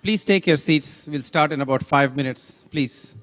Please take your seats. We'll start in about 5 minutes, please.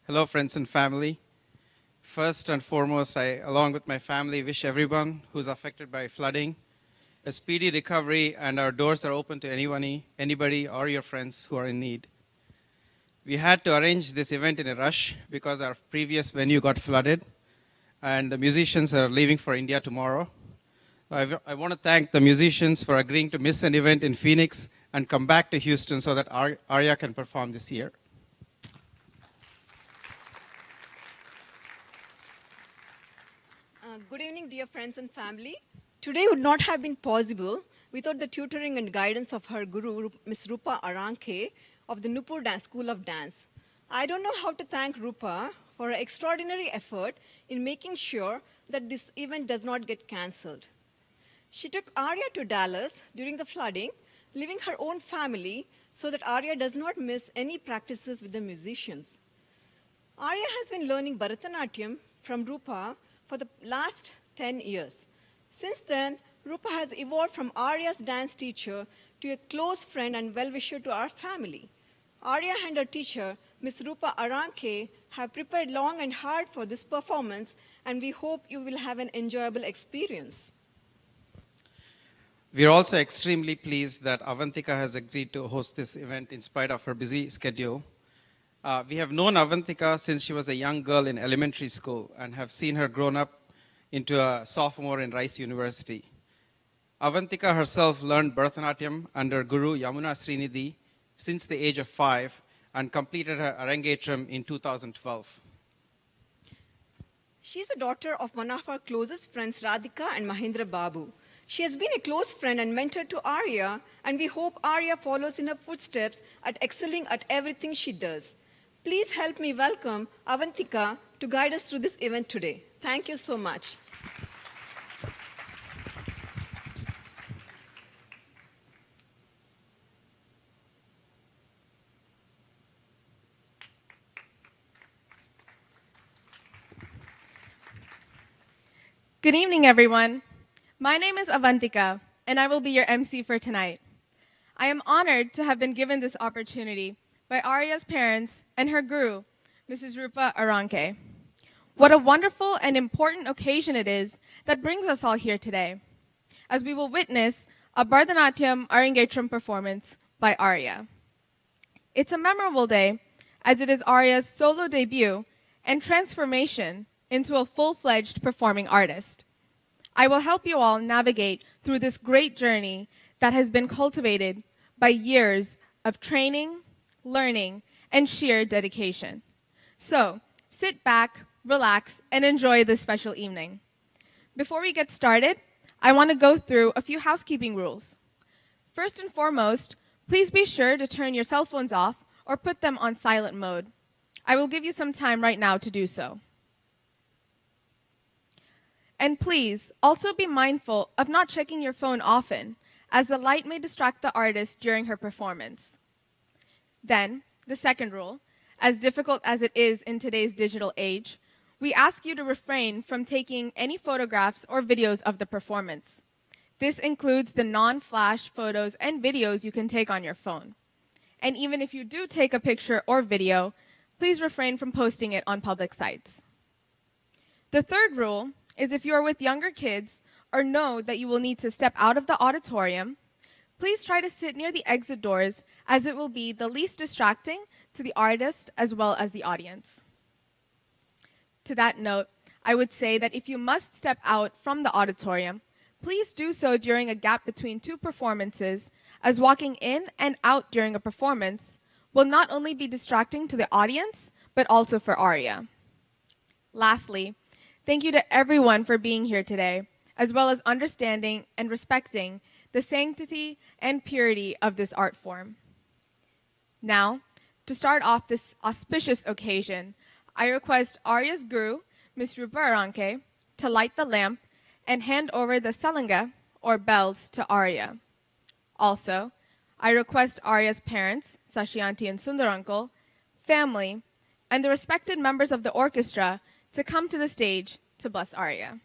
Hello, friends and family. First and foremost, I, along with my family, wish everyone who's affected by flooding a speedy recovery, and our doors are open to anybody or your friends who are in need. We had to arrange this event in a rush because our previous venue got flooded, and the musicians are leaving for India tomorrow. I want to thank the musicians for agreeing to miss an event in Phoenix and come back to Houston so that Aria can perform this year. Good evening, dear friends and family. Today would not have been possible without the tutoring and guidance of her guru, Ms. Rupa Aranke of the Nupur School of Dance. I don't know how to thank Rupa for her extraordinary effort in making sure that this event does not get cancelled. She took Aria to Dallas during the flooding, leaving her own family so that Aria does not miss any practices with the musicians. Aria has been learning Bharatnatyam from Rupa for the last 10 years. Since then, Rupa has evolved from Aria's dance teacher to a close friend and well-wisher to our family. Aria and her teacher, Ms. Rupa Aranke, have prepared long and hard for this performance, and we hope you will have an enjoyable experience. We are also extremely pleased that Avantika has agreed to host this event in spite of her busy schedule. We have known Avantika since she was a young girl in elementary school and have seen her grown up into a sophomore in Rice University. Avantika herself learned Bharatnatyam under Guru Yamuna Srinidhi since the age of 5 and completed her Arangetram in 2012. She's a daughter of one of our closest friends, Radhika and Mahendra Babu. She has been a close friend and mentor to Aria, and we hope Aria follows in her footsteps at excelling at everything she does. Please help me welcome Avantika to guide us through this event today. Thank you so much. Good evening, everyone. My name is Avantika, and I will be your MC for tonight. I am honored to have been given this opportunity by Aria's parents and her guru, Mrs. Rupa Aranke. What a wonderful and important occasion it is that brings us all here today, as we will witness a Bharatnatyam Arangetram performance by Aria. It's a memorable day, as it is Aria's solo debut and transformation into a full-fledged performing artist. I will help you all navigate through this great journey that has been cultivated by years of training, learning, and sheer dedication. So, sit back, relax, and enjoy this special evening. Before we get started, I want to go through a few housekeeping rules. First and foremost, please be sure to turn your cell phones off or put them on silent mode. I will give you some time right now to do so. And please, also be mindful of not checking your phone often, as the light may distract the artist during her performance. Then, the second rule, as difficult as it is in today's digital age, we ask you to refrain from taking any photographs or videos of the performance. This includes the non-flash photos and videos you can take on your phone. And even if you do take a picture or video, please refrain from posting it on public sites. The third rule is if you are with younger kids or know that you will need to step out of the auditorium, please try to sit near the exit doors, as it will be the least distracting to the artist as well as the audience. To that note, I would say that if you must step out from the auditorium, please do so during a gap between two performances, as walking in and out during a performance will not only be distracting to the audience, but also for Aria. Lastly, thank you to everyone for being here today, as well as understanding and respecting the sanctity and purity of this art form. Now, to start off this auspicious occasion, I request Aria's guru, Ms. Rupa Aranke, to light the lamp and hand over the salanga, or bells, to Aria. Also, I request Aria's parents, Sashyanti and Sundarankel, family, and the respected members of the orchestra to come to the stage to bless Aria.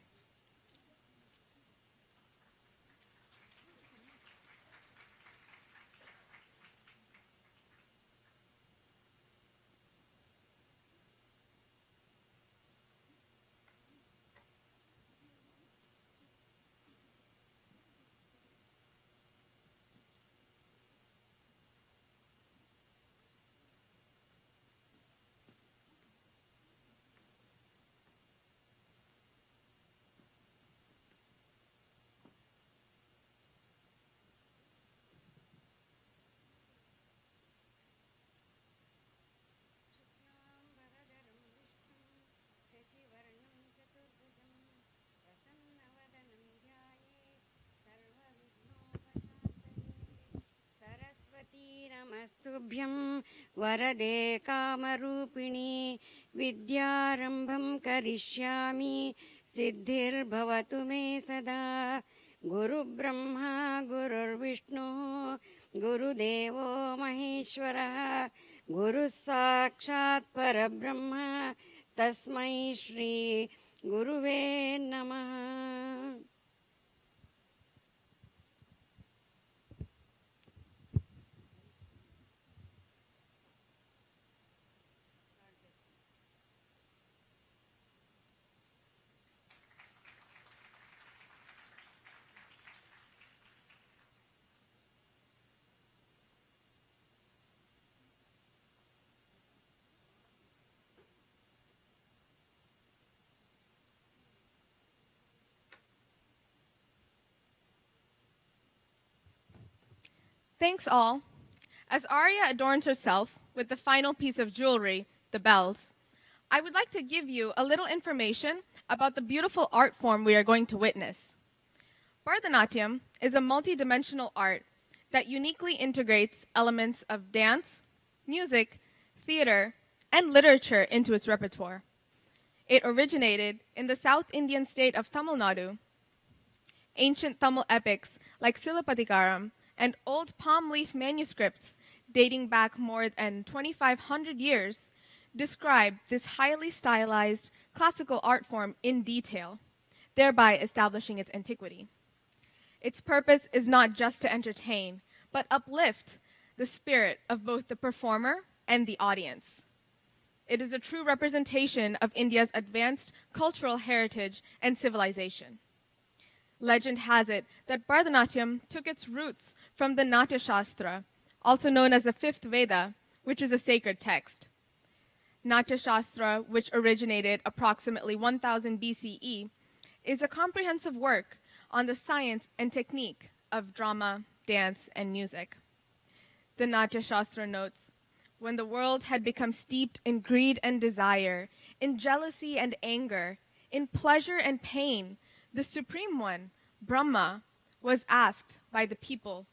नमस्तुभ्यं वरदे कामरूपिणी विद्यारम्भं करिष्यामि सिद्धिर्भवतु मे सदा गुरुब्रह्मा गुरुर्विष्णुः गुरुदेवो महेश्वरः गुरुः साक्षात् परब्रह्म तस्मै श्री गुरुवे नमः. Thanks all. As Aria adorns herself with the final piece of jewelry, the bells, I would like to give you a little information about the beautiful art form we are going to witness. Bharatnatyam is a multidimensional art that uniquely integrates elements of dance, music, theater, and literature into its repertoire. It originated in the South Indian state of Tamil Nadu. Ancient Tamil epics like Silappatikaram and old palm leaf manuscripts dating back more than 2,500 years describe this highly stylized classical art form in detail, thereby establishing its antiquity. Its purpose is not just to entertain, but uplift the spirit of both the performer and the audience. It is a true representation of India's advanced cultural heritage and civilization. Legend has it that Bharatanatyam took its roots from the Natya Shastra, also known as the fifth Veda, which is a sacred text. Natya Shastra, which originated approximately 1000 BCE, is a comprehensive work on the science and technique of drama, dance, and music. The Natya Shastra notes, when the world had become steeped in greed and desire, in jealousy and anger, in pleasure and pain, the Supreme One, Brahma, was asked by the people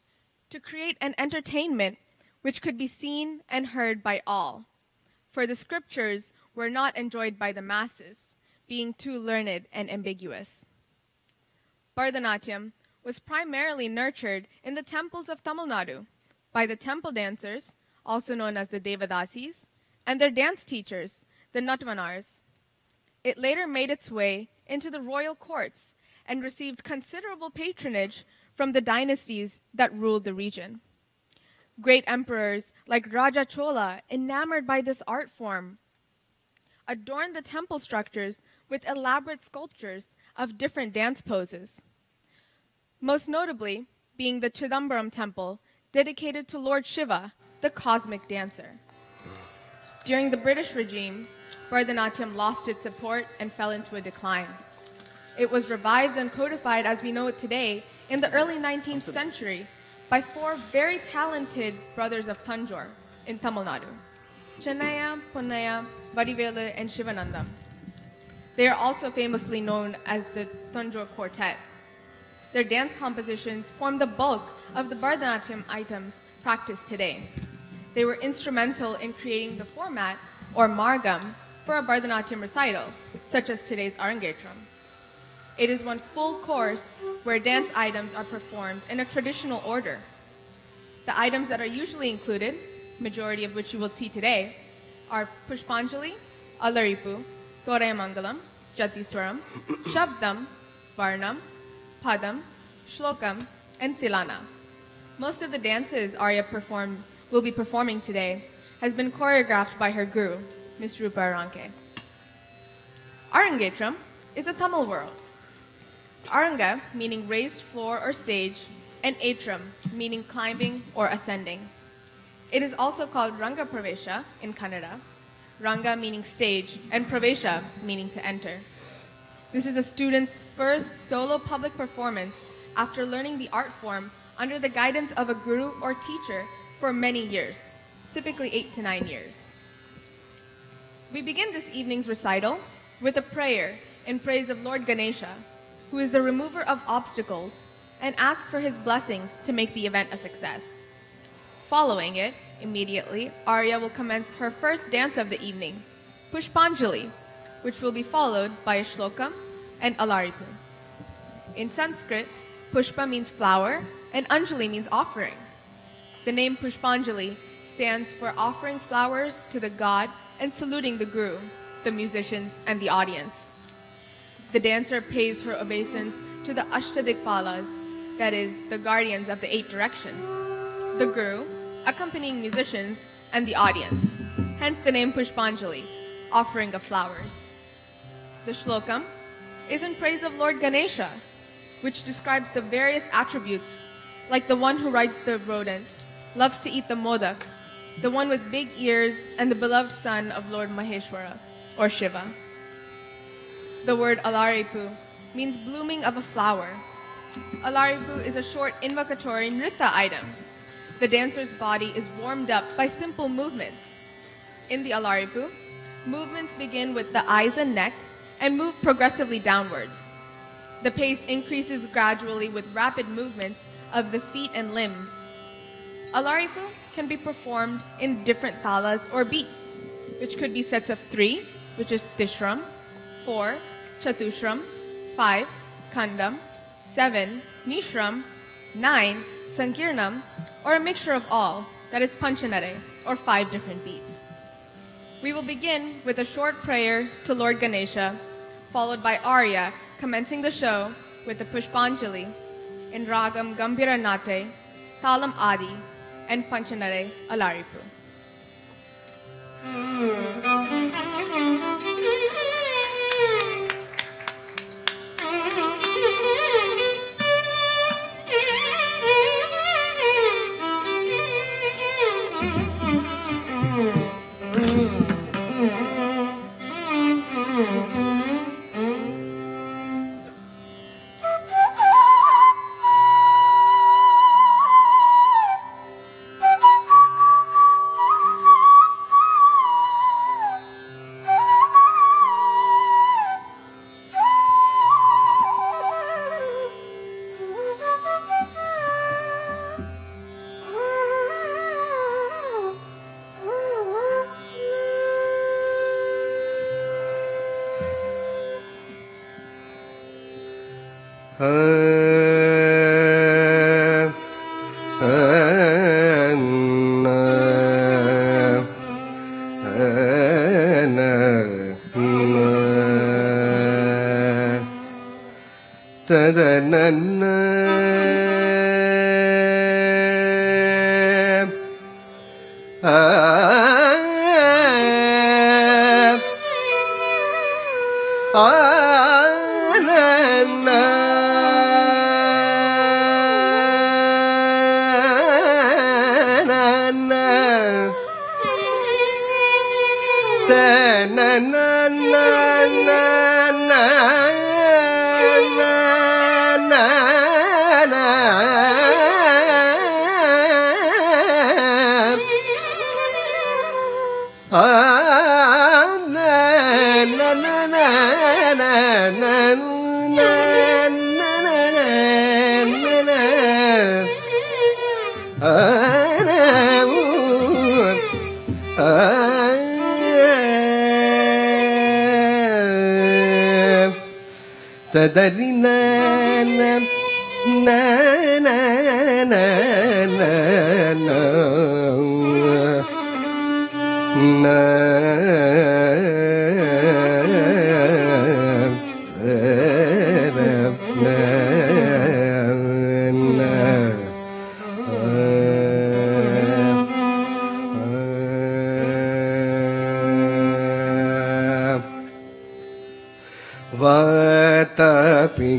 to create an entertainment which could be seen and heard by all, for the scriptures were not enjoyed by the masses, being too learned and ambiguous. Bharatanatyam was primarily nurtured in the temples of Tamil Nadu by the temple dancers, also known as the Devadasis, and their dance teachers, the Natvanars. It later made its way into the royal courts and received considerable patronage from the dynasties that ruled the region. Great emperors like Raja Chola, enamored by this art form, adorned the temple structures with elaborate sculptures of different dance poses. Most notably being the Chidambaram temple, dedicated to Lord Shiva, the cosmic dancer. During the British regime, Bharatanatyam lost its support and fell into a decline. It was revived and codified as we know it today in the early 19th century by four very talented brothers of Tanjore in Tamil Nadu, Chennaya, Ponnaya, Vadivelu, and Shivanandam. They are also famously known as the Tanjore Quartet. Their dance compositions form the bulk of the Bharatanatyam items practiced today. They were instrumental in creating the format, or margam, for a Bharatanatyam recital, such as today's Arangetram. It is one full course where dance items are performed in a traditional order. The items that are usually included, majority of which you will see today, are Pushpanjali, Alaripu, Torayamangalam, Jatiswaram, Shabdam, Varnam, Padam, Shlokam, and Tilana. Most of the dances Aria will be performing today has been choreographed by her guru, Ms. Rupa Aranke. Arangetram is a Tamil word. Aranga, meaning raised floor or stage, and Atram, meaning climbing or ascending. It is also called Ranga Pravesha in Kannada, Ranga meaning stage, and Pravesha meaning to enter. This is a student's first solo public performance after learning the art form under the guidance of a guru or teacher for many years, typically 8 to 9 years. We begin this evening's recital with a prayer in praise of Lord Ganesha, who is the remover of obstacles, and ask for his blessings to make the event a success. Following it, immediately, Aria will commence her first dance of the evening, Pushpanjali, which will be followed by a Shlokam and Alaripu. In Sanskrit, Pushpa means flower and Anjali means offering. The name Pushpanjali stands for offering flowers to the god and saluting the guru, the musicians, and the audience. The dancer pays her obeisance to the Ashtadikpalas, that is, the guardians of the 8 directions, the guru, accompanying musicians, and the audience, hence the name Pushpanjali, offering of flowers. The Shlokam is in praise of Lord Ganesha, which describes the various attributes, like the one who rides the rodent, loves to eat the modak, the one with big ears, and the beloved son of Lord Maheshwara, or Shiva. The word Alaripu means blooming of a flower. Alaripu is a short invocatory nritta item. the dancer's body is warmed up by simple movements. In the Alaripu, movements begin with the eyes and neck and move progressively downwards. The pace increases gradually with rapid movements of the feet and limbs. Alaripu can be performed in different talas or beats, which could be sets of 3, which is Tishram, 4, Chatushram, 5, Kandam, 7, Mishram, 9, Sankirnam, or a mixture of all, that is Panchanare, or 5 different beats. We will begin with a short prayer to Lord Ganesha, followed by Aria, commencing the show with the Pushpanjali in Ragam Gambhira Nate, Talam Adi, and Panchanare Alaripu.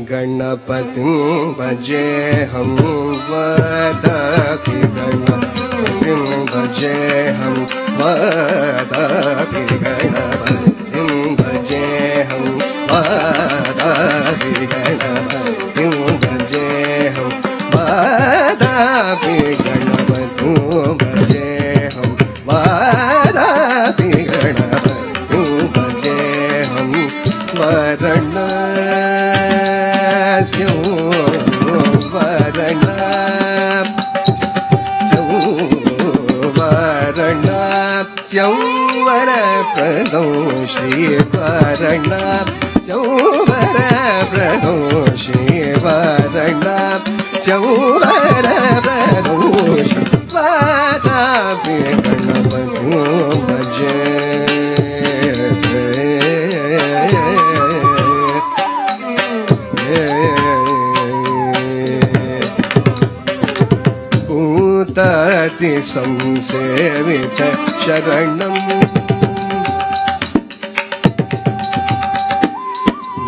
गणपतिं भजेऽहं वदापि गणपतिं भजेऽहं वदापि गणपतिं भजेऽहं वदापि गणपतिं भजेऽहं वदापि गणपतिं भजेऽहं वदापि गणपतिं भजेऽहं वरण संवरप्रदो श्रीवरणा संवरप्रदो श्रीवरणा संवरप्रदो श्रीवादापि गणपतिं भजे भूताति संसेवित शरणं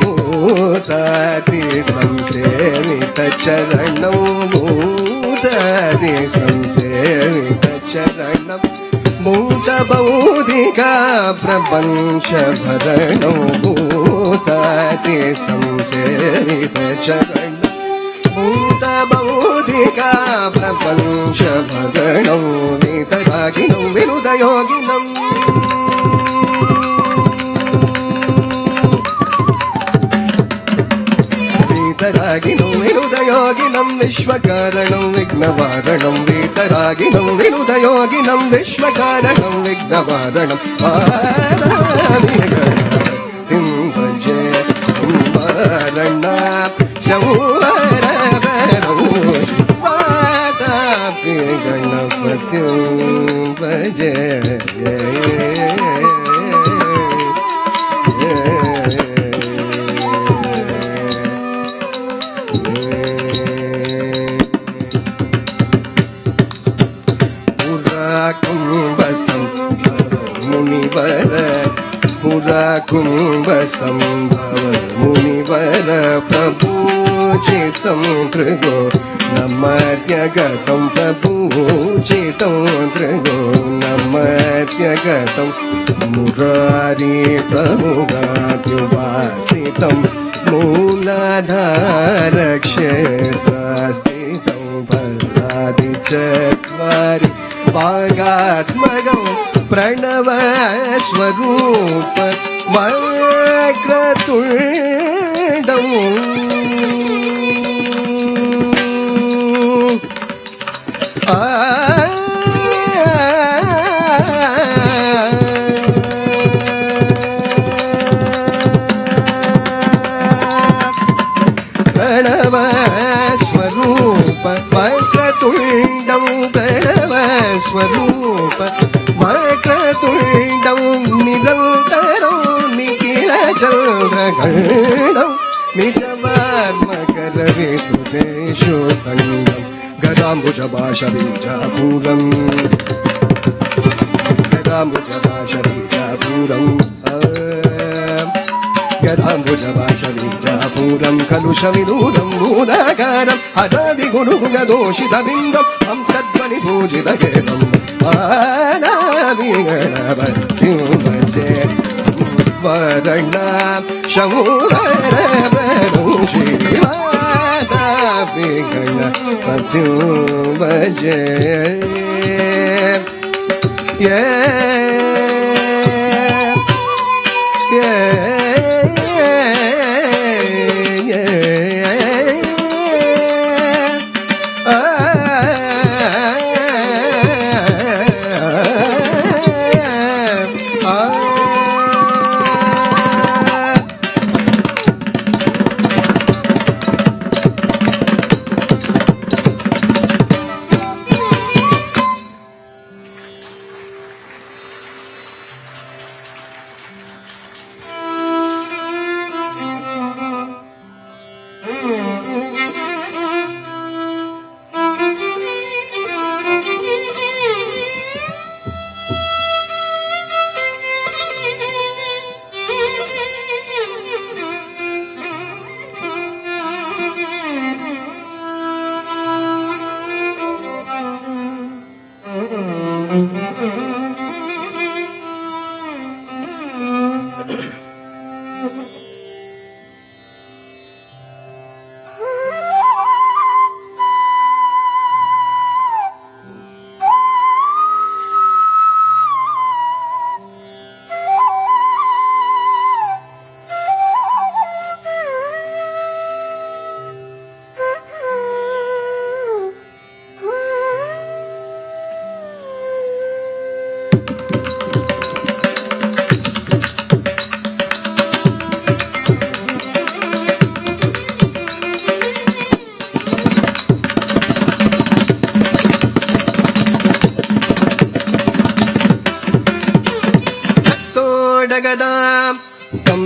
भूताति संसेवित चरणं भूताति संसेवित चरणं भूतबौधिका प्रपञ्च भरणं भूताति संसेवित चरणं भूतबौधिका ನಾನಾವಿಕಾ ಪ್ರಪಂಚ ಭಗಣಂ ವಿತರಾಗಿಣಂ ವಿನುದಯೋಗಿನಂ वीतरागिणं विनुदयोगिनं विश्वकारणं विघ्नवारणं वीतरागिणं विनुदयोगिनं विश्वकारणं विघ्नवारणं पादाभिगणपतिं भजे वारणा संवरणं पादाभिगणपतिं भजे कुम्भसम्भव मुनिवर प्रपूजितं भृगो नमत्यगतं प्रपूजितं भृगो नमत्यगतं मुरारी प्रमुगाद्युवासितं मूलाधारक्षेत्रस्थितं फलादिचत्वारि भागात्मकं प्रणव स्वरूप वक्रतुण्डम् प्रणव स्वरूप वक्रतुण्डं प्रणव स्वरूप वक्रतुण्डं निरन्तरं निखिलचन्द्रगणं निजवात्मकरवितुदेशो खण्डं गदाम्बुजभाषबीजापूरं गदाम्बुजभाषबीजापूरं गदाम्बुजभाषबीजापूरं कलुषविदूरं मूलाकारं हठादिगुरुगदोषितबिम्बं हंसध्वनिपूजितकेतं पादाभिगणपतिं भजे वरणं शंवरणं श्रीपादाभिगणपतिं भजे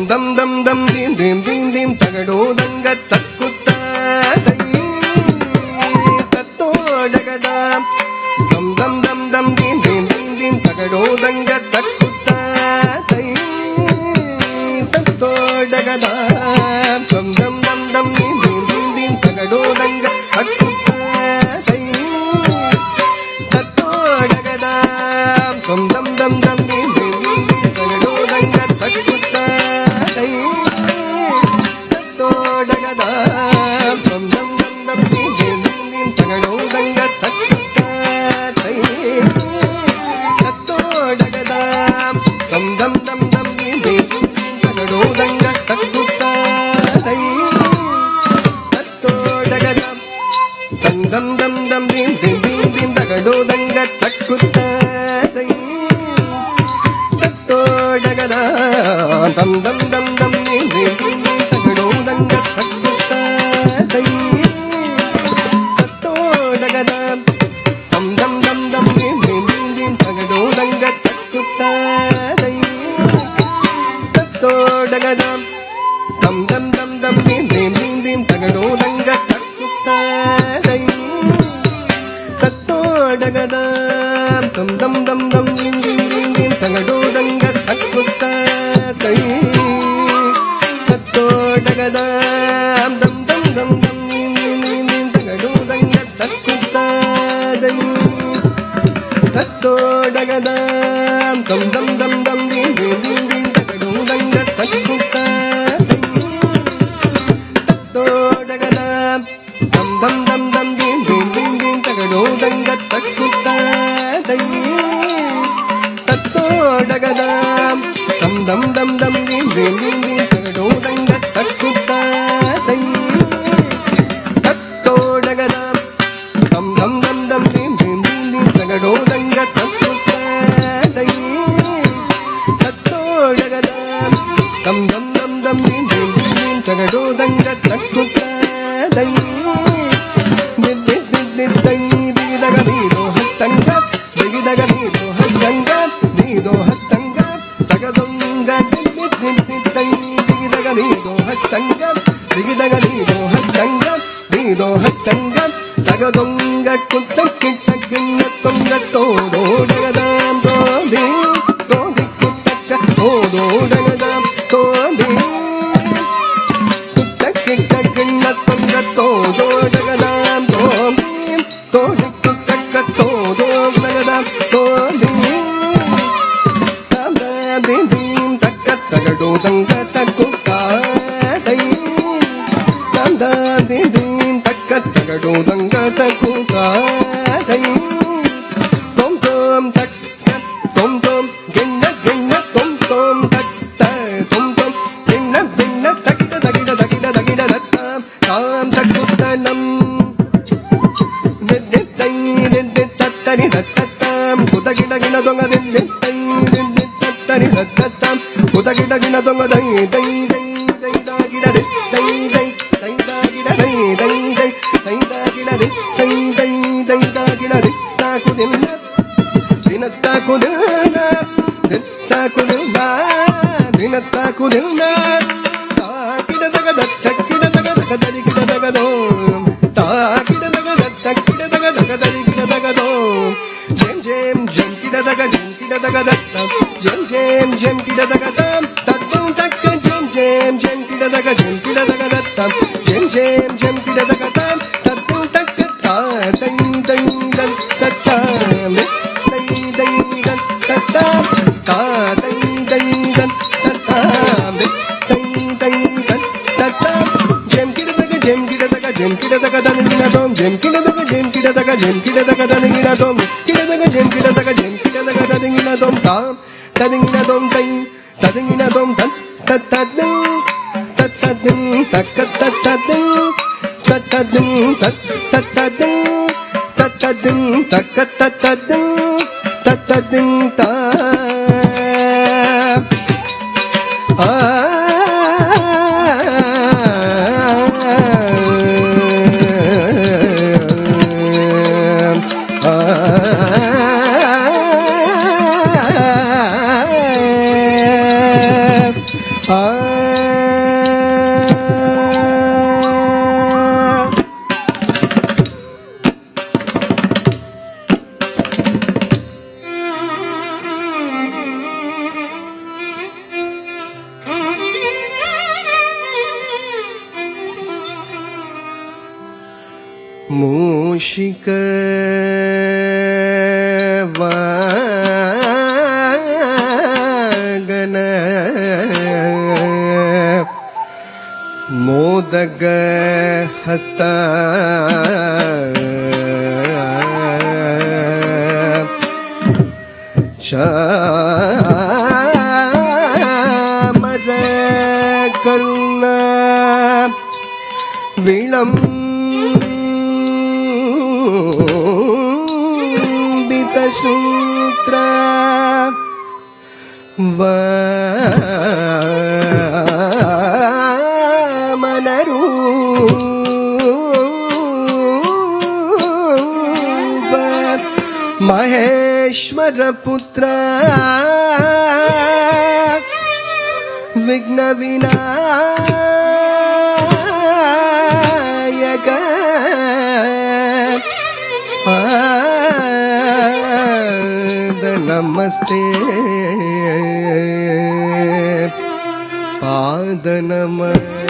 दम दम दम दीम दीम दीम दीम तगड़ो दंग तक्कुत्ता तत्तो डगदा दम दम दम दम दीम दीम दीम दीम तगड़ो दंग तक्कुत्ता तत्तो डगदा दम दम दम दम दीम दीम दीम दीम तगड़ो दंग तक्कुत्ता तत्तो डगदा दम दम दम दम दीम दीम दीम दीम तगड़ो दंग तक्कुत्ता तत्तो डगदा दम दम दम दम दीम दीम दीम दीम तगड़ो dam dam dam dam dim dim dim dim tagado danga takutta dai tatto dagadam dam dam dam dam dim dim dim dim tagado danga takutta dai tatto dagadam dam dam dam dam dim dim dim dim tagado danga takutta dai tatto dagadam dam dam dam dam dim dim dim dim tagado danga takutta dai tatto dagadam dam dam dam dam dim dim dim dim tagado danga takutta dai tatto dagadam dam dam dam dam dim dim dim dim tagado danga takutta dai tatto dagadam dam dam dam dam dim dim dim dim tagado danga takutta dai tatto dagadam dam dam dam dam dim dim dim dim tagado danga takutta dai tatto dagadam dam dam dam dam dim dim dim dim tagado danga takutta dai tatto dagadam dam dam dam dam dim dim dim dim tagado danga takutta dai did did did did dai digidaga nido hastanga digidaga nido hastanga nido hastanga tagadonga did did did did dai digidaga nido hastanga digidaga nido hastanga nido hastanga tagadonga kuntakkitta kinna tonga todo dagadam todi todi kuttakka todo dagadam todi kuttakkitta kinna tonga todo dagadam todi todi kuttakka todo dagadam todi dam dam dim dim takka tagado danga takutta dai dam dam dim dim takka tagado danga takutta dai tom tom takka tom tom ginna ginna tom tom takka tom tom ginna ginna takka dagida dagida dagida dattam tam takutta nam did did dai did did tattani dattam kudagida gina donga did did dai did did tattani dattam kudagida gina donga dai dai dai dai dagida dai dai dai dai dagida dai dai dai dai dagida dai dai dai dai dagida dai takudinna dinata kudinna ditta kudinna dinata kudinna takida daga takida daga daga daga daga do takida daga takida daga daga daga daga do jem jem jem kida daga daga jem jem jem kida daga dam tatum takka jem jem jem kida daga dam jem jem jem kida daga dam tatum takka ta dai dai dan tatta dai dai dan tatta ta dai dai dan tatta dai dai dan tatta jem kida daga jem kida daga dan gina dom jem kida daga jem kida daga dan gina dom kida daga jem kida daga dan gina dom tam tadingina dom tai tadingina dom tat tat tading tat tading tak tat tading tat tading tat tat tading tat tading tak tat tading tat tading ta மூஷிக வாகன மோதக ஹஸ்த சாமர கருண விளம் சூத்ர விக்ன விநாயக பாத நமஸ்தே பாத நமஸ்தே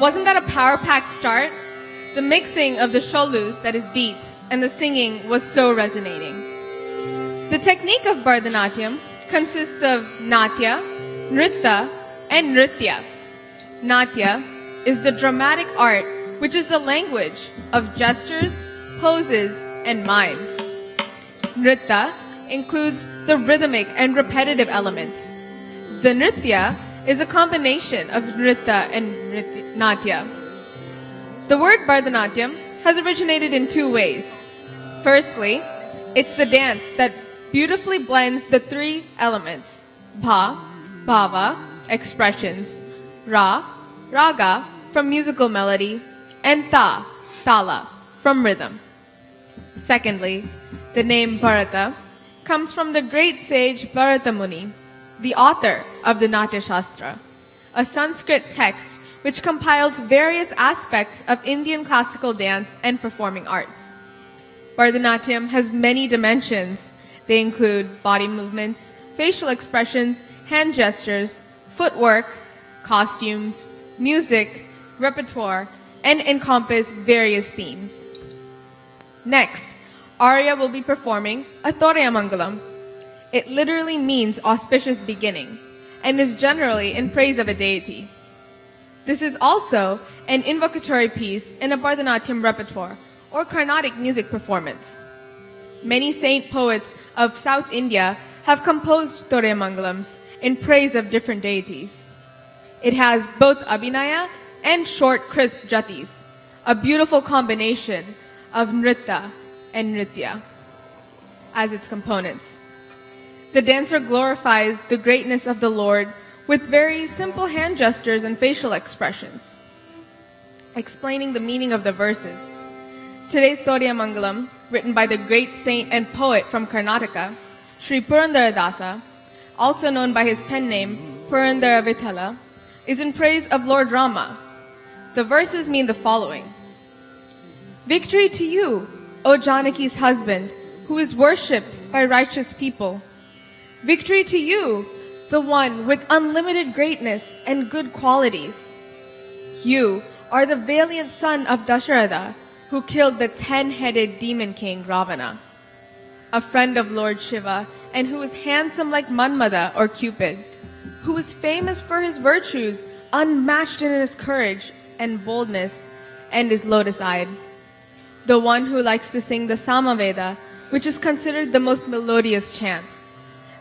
Wasn't that a power-packed start? The mixing of the sholus, that is beats, and the singing was so resonating. The technique of Bharatnatyam consists of natya, nritta, and nritya. Natya is the dramatic art, which is the language of gestures, poses, and mimes. Nritta includes the rhythmic and repetitive elements. The nritya is a combination of nritta and natya. The word Bharatnatyam has originated in two ways. Firstly, it's the dance that beautifully blends the three elements: bha, bhava, expressions, raga, from musical melody, and tala, from rhythm. Secondly, the name Bharata comes from the great sage Bharata Muni, the author of the Natya Shastra, a Sanskrit text which compiles various aspects of Indian classical dance and performing arts. Bharatanatyam has many dimensions. They include body movements, facial expressions, hand gestures, footwork, costumes, music, repertoire, and encompass various themes. Next, Aria will be performing a Mangalam. It literally means auspicious beginning and is generally in praise of a deity. This is also an invocatory piece in a Bharatanatyam repertoire or Carnatic music performance. Many saint poets of South India have composed Mangalams in praise of different deities. It has both abhinaya and short, crisp jatis, a beautiful combination of nritta and nritya as its components. The dancer glorifies the greatness of the Lord with very simple hand gestures and facial expressions, explaining the meaning of the verses. Today's Mangalam, written by the great saint and poet from Karnataka, Sri Purandaradasa, also known by his pen name Purandara Vithala, is in praise of Lord Rama. The verses mean the following: Victory to you, O Janaki's husband, who is worshipped by righteous people. Victory to you, the one with unlimited greatness and good qualities. You are the valiant son of Dasharatha, who killed the 10-headed demon king Ravana, a friend of Lord Shiva, and who is handsome like Manmada or Cupid, who is famous for his virtues, unmatched in his courage and boldness, and is lotus-eyed. The one who likes to sing the Samaveda, which is considered the most melodious chant.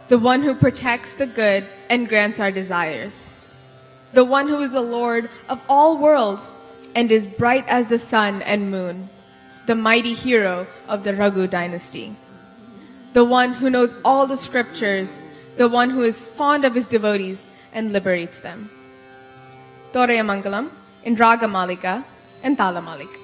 The one who protects the good and grants our desires. The one who is the Lord of all worlds and is bright as the sun and moon. The mighty hero of the Raghu dynasty. The one who knows all the scriptures. The one who is fond of his devotees and liberates them. Toraya Mangalam in Raga Malika and Tala Malika.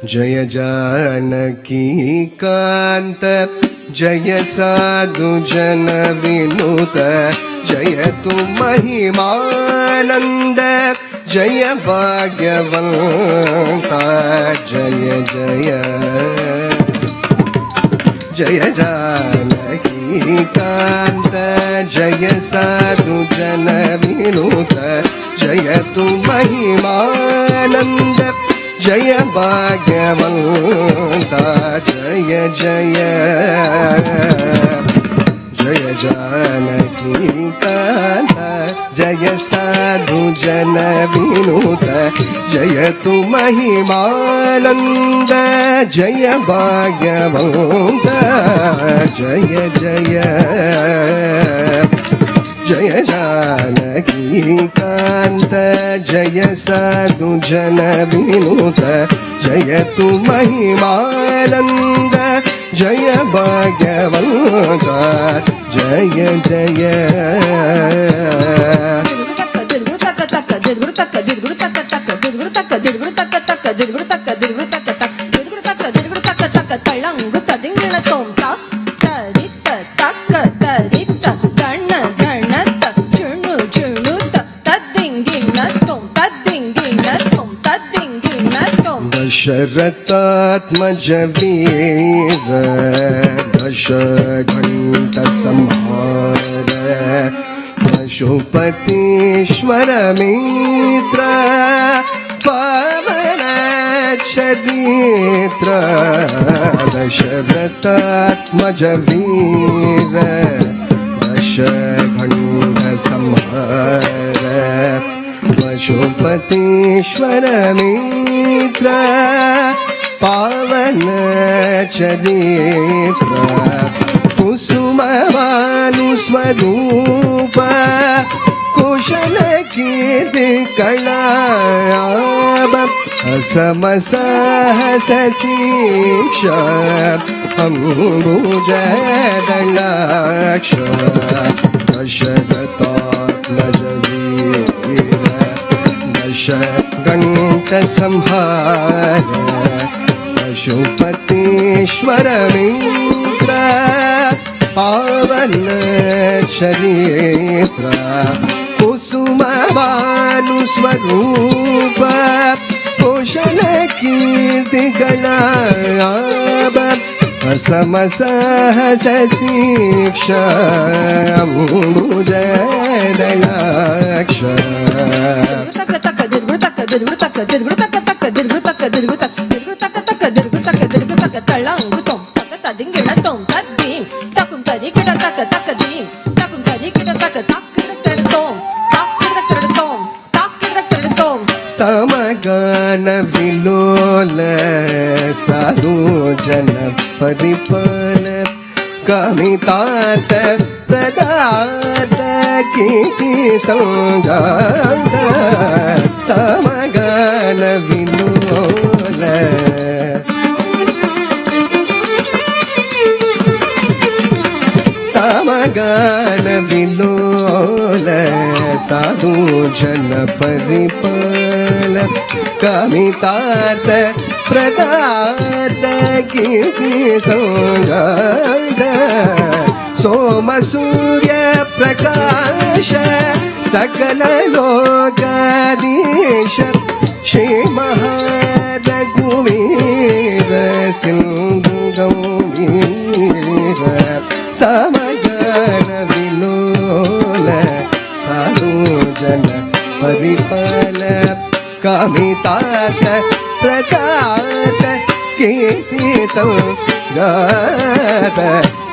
जय जानकी कांत जय साधु जन विनुत जय तु महिमानंद जय भाग्यवंत जय जय जय जानकी कांत जय साधु जन विनुत जय तु महिमानंद जय भाग्यवंत जय जय जय जानकी कांत जय साधु जन विनुत जय तु महिमानंद जय भाग्यवंत जय जय जय जानकी कांत जय साधु जन विनुत जय तु महिमानंद जय भाग्यवंत जय जय दशरथात्मज वीर दश घंट संहार पशुपतीश्वर मित्र पावन चरित्र दशरथात्मज वीर दश घंट संहार पशुपतीश्वर मित्र पावन चरित्र कुसुमभानुस्वरूप कुशल कीर्ति कलाब असम सहस शिक्षा अम्बुजदलाक्ष दशरथात्मज वीर दश घंट संहार पशुपतीश्वर मित्र पावन चरित्र कुसुमभानुस्वरूप कुशल कीर्ति कलाब असम सहस शिक्षा अम्बुजदलाक्ष समगान विलोल साधु जन परिपाल कमितात प्रदात कीर्ति संगात समगान विलोल समगान विलोल साधु जन परिपाल कमितात प्रदात कीर्ति संगात सोम सूर्य प्रकाश सकल लोकाधीश श्री महारघुवीर सिंधु गौरीर समगान विलोल साधु जन परिपाल कमितात प्रदात कीर्ति संगात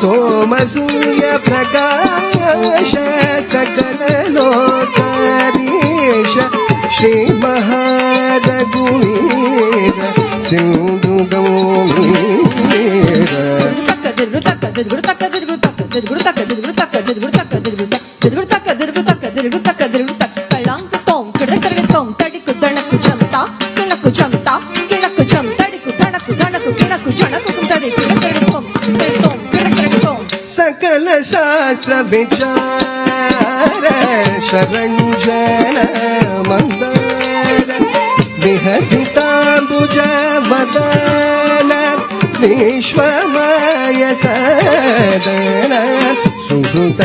सोम सूर्य प्रकाश सकल लोकाधीश श्री महारघुवीर सिंधु गौरीर सकल शास्त्र विचार शरणजन मंदार विह विहसिताम्बुजवदन विश्वमय सदन सुहृतमोक्षदीश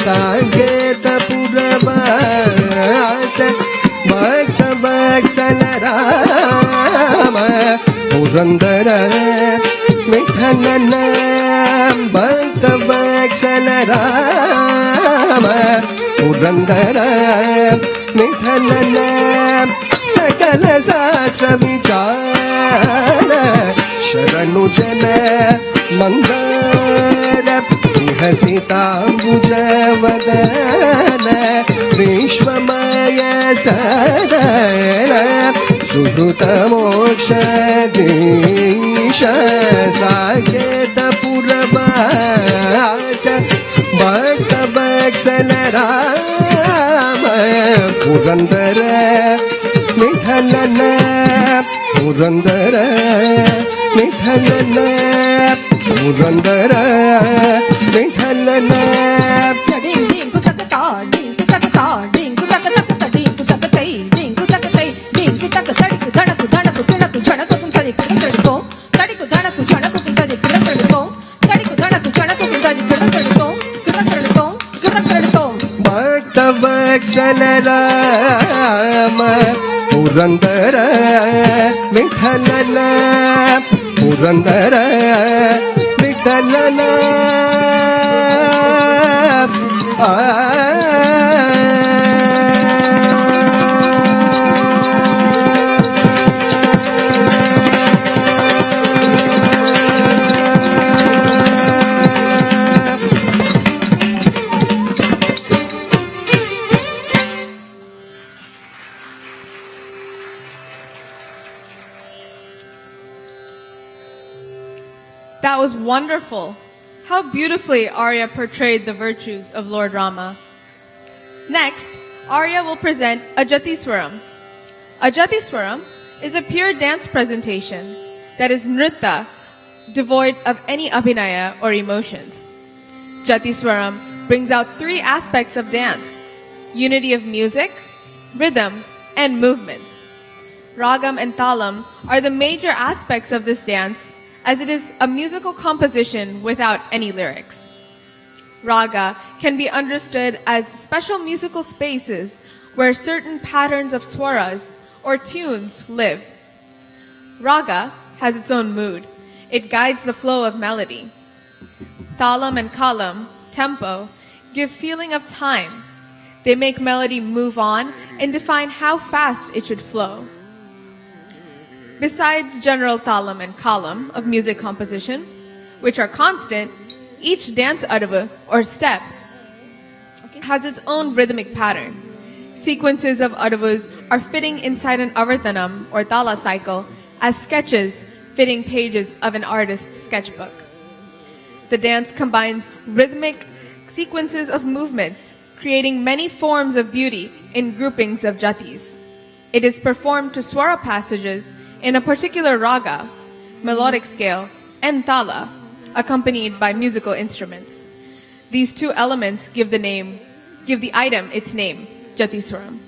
साकेतपुरवास भक्तवत्सल राम पुरन्दर विठ्ठलन भक्तवत्सल राम पुरन्दर विठ्ठलन सकल शास्त्र विचार शरणु जन मंदार विहसिताम्बुजवदन विश्वमय सदन सुहृतमोक्षदीश साकेतपुरवास भक्तवत्सल राम पुरन्दर विठ्ठलन पुरन्दर विठ्ठलन पुरन्दर विठ्ठलन भक्तवत्सल Ram Purandar विठ्ठलन Purandar विठ्ठलन That was wonderful. How beautifully Aria portrayed the virtues of Lord Rama. Next, Aria will present a Jatiswaram. A Jatiswaram is a pure dance presentation that is nritta, devoid of any abhinaya or emotions. Jatiswaram brings out three aspects of dance: unity of music, rhythm, and movements. Ragam and talam are the major aspects of this dance, as it is a musical composition without any lyrics. Raga can be understood as special musical spaces where certain patterns of swaras or tunes live. Raga has its own mood. It guides the flow of melody. Talam and kalam, tempo, give feeling of time. They make melody move on and define how fast it should flow. Besides general talam and kalam of music composition, which are constant, each dance adava or step has its own rhythmic pattern. Sequences of adavas are fitting inside an avartanam or tala cycle as sketches fitting pages of an artist's sketchbook. The dance combines rhythmic sequences of movements, creating many forms of beauty in groupings of jatis. It is performed to swara passages in a particular raga, melodic scale, and tala, accompanied by musical instruments. These two elements give the item its name, Jatiswaram.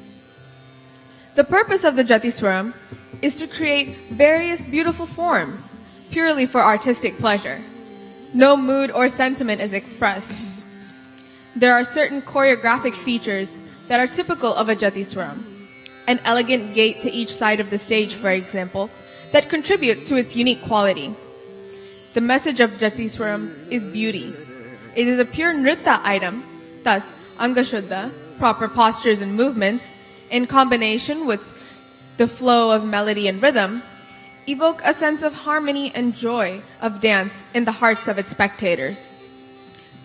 The purpose of the Jatiswaram is to create various beautiful forms, purely for artistic pleasure. No mood or sentiment is expressed. There are certain choreographic features that are typical of a Jatiswaram. An elegant gait to each side of the stage, for example, that contribute to its unique quality. The message of Jatiswaram is beauty. It is a pure nritta item, thus angashuddha, proper postures and movements, in combination with the flow of melody and rhythm, evoke a sense of harmony and joy of dance in the hearts of its spectators.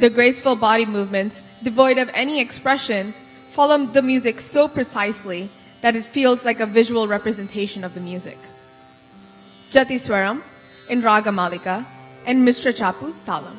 The graceful body movements, devoid of any expression, follow the music so precisely that it feels like a visual representation of the music. Jatiswaram in Raga Malika and Mishra Chapu Talam.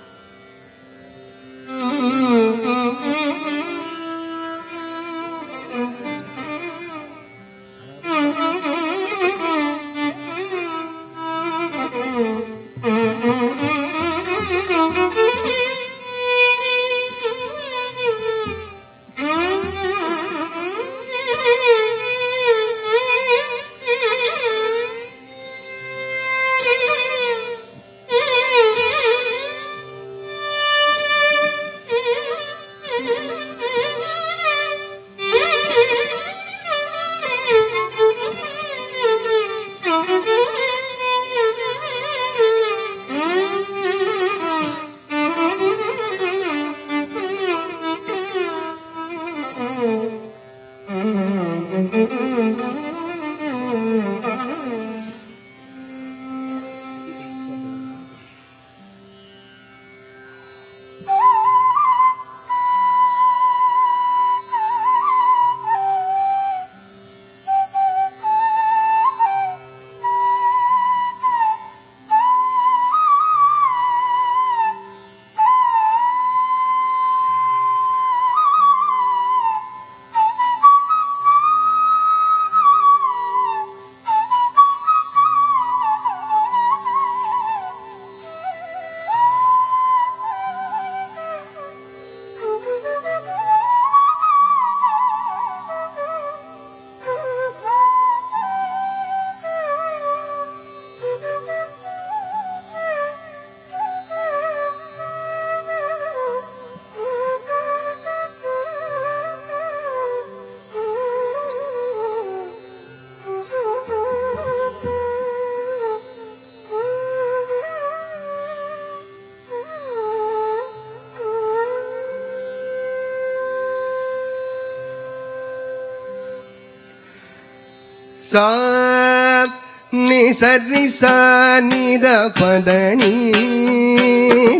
sa ni sari sa ni da pa da ni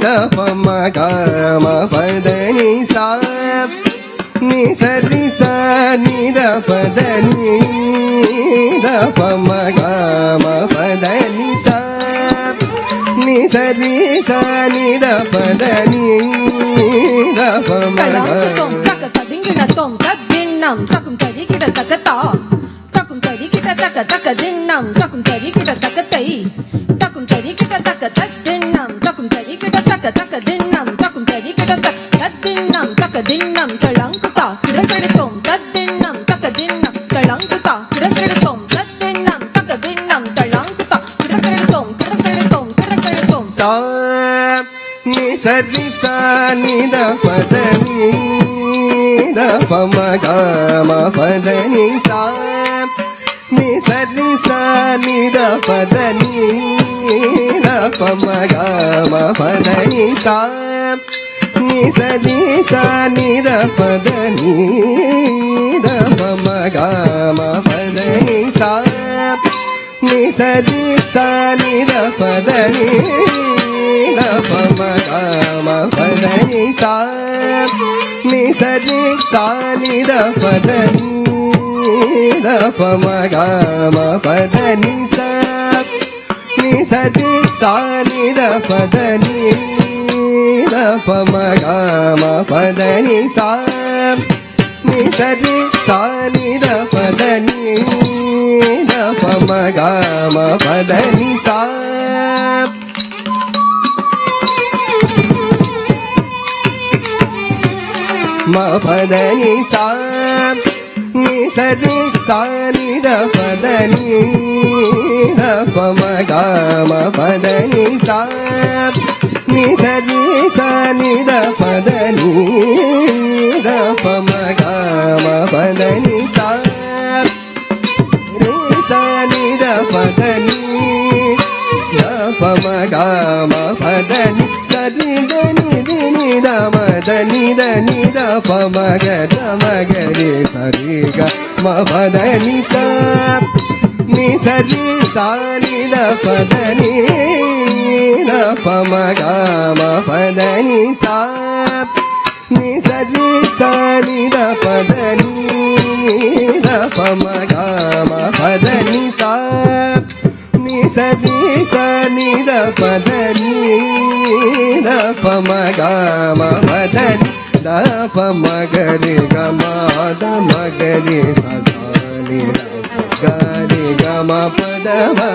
da pa ma ga ma pa da ni sa ni sari sa ni da pa da ni da pa ma ga ma pa da ni sa ni sari sa ni da pa da ni da pa ma ga tom taka tadingina tom tadinnam takum tadikida takata takum tadikida taka dinnam takum tadikida takatai takum tadikida takadinnam takum tadikida takadinnam takum tadikida takadinnam takadinnam talankuta kidakaditom tadinnam takadinnam talankuta kidakaditom tadinnam takadinnam talankuta kidakaditom sa ni sari sa ni da pa da ni da pa ma ga ma pa da ni sa ni sari sa ni da pa da ni da pa ma ga ma pa da ni sa ni sari sa ni da pa da ni da pa ma ga ma pa da ni sa ni sari sa ni da pa da ni da pa ma ga ma pa da ni sa ni sari sa ni da pa da ni da pa ma ga ma pa da ni sa ni sari sa ni da pa da ni da pa ma ga ma pa da ni sa ni sari sa ni da pa da ni da pa ma ga ma pa da ni sa ma pa da ni sa ni sari sa ni da pa da ni da pa ma ga ma pa da ni sa ni sari sa ni da pa da ni da pa ma ga ma pa da ni sa re sa ni da pa da ni da pa ma ga ma pa da ni sa ni da ni da ma da ni da pa ma ga re sa re ga ma pa da ni sa ni sa ri sa ni da pa da ni da pa ma ga ma pa da ni sa ni sa ri sa ni da pa da ni da pa ma ga ma pa da ni sa ni sa ri sa ni da pa da ni da pa ma ga ma pa da ni da pa ma ga re ga ma da ma ga re sa sa ni da ga re ga ma pa da ma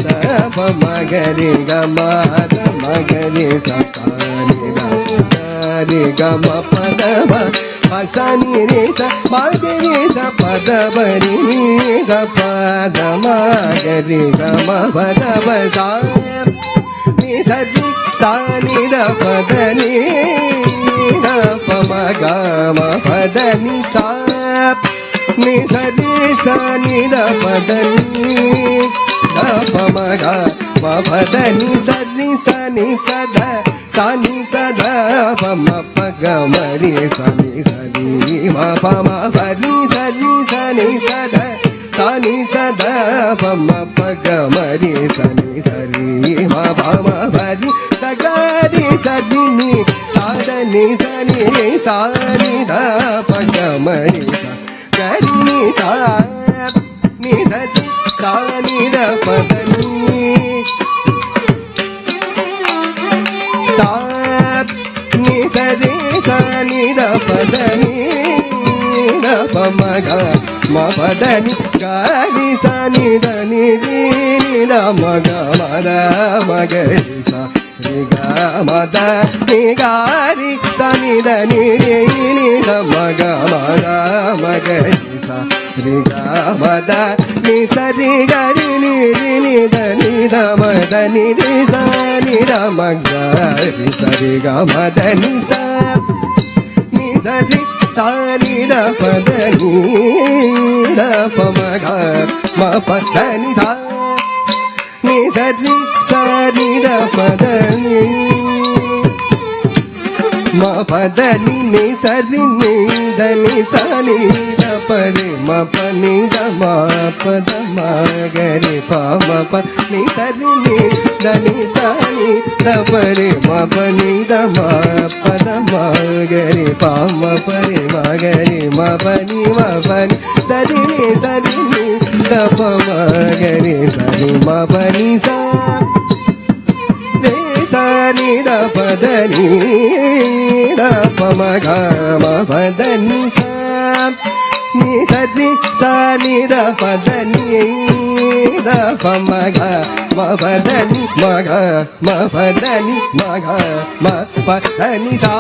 da pa ma ga re ga ma da ma ga re sa sa ni da ga re ga ma pa da ma pa sa ni re sa ma ga re sa pa da ba ri ni da pa da ma ga re ga ma pa da ba sa ni sa ri sa ni da pa da ni da pa ma ga ma pa da ni sa ni sa ri sa ni da pa da ni da pa ma ga ma pa da ni sa ni sa ni sa da sa ni sa da pa ma pa ga ma ri sa ni sa ni ma pa ma pa ni sa ni sa da sa ni sa da pa ma pa ga ma ri sa ni sa ri ma pa ma pa ri sa ga ri sa ni sa da ni sa ni da pa ga ma ri sa ga ni sa ni sa ni da pa da ni sa ni sa ri sa ni da pa da ni da pa ma ga ma pa da ni ga ri sa ni da ni ri ni da ma ga ma da ma ga ri sa ri ga ma da ni ga ri sa ni da ni ri ni da ma ga ma da ma ga ri sa ri ga ma da ni sa ri ga ri ni da ma da ni ri sa ni da ma ga ri sa ri ga ma da ni sa ni sa ri sa ni da pa da ni da pa ma ga ma pa da ni sa ni sa ri sa ni da pa da ni ma pa da ni sa ri ni da ni sa ni da pari ma pa ni da ma pa da ma ga re pa ma pa ni sa ni da ni sa ni da pari ma pa ni da ma pa da ma ga re pa ma pa re ma ga re ma pa ni sa ni da pa ma ga re sa ni ma pa ni sa sa ni da pa da ni da pa ma ga ma pa da ni sa ni sa ni da pa da ni da pa ma ga ma pa da ni ma ga ma pa da ni ma ga ma pa da ni sa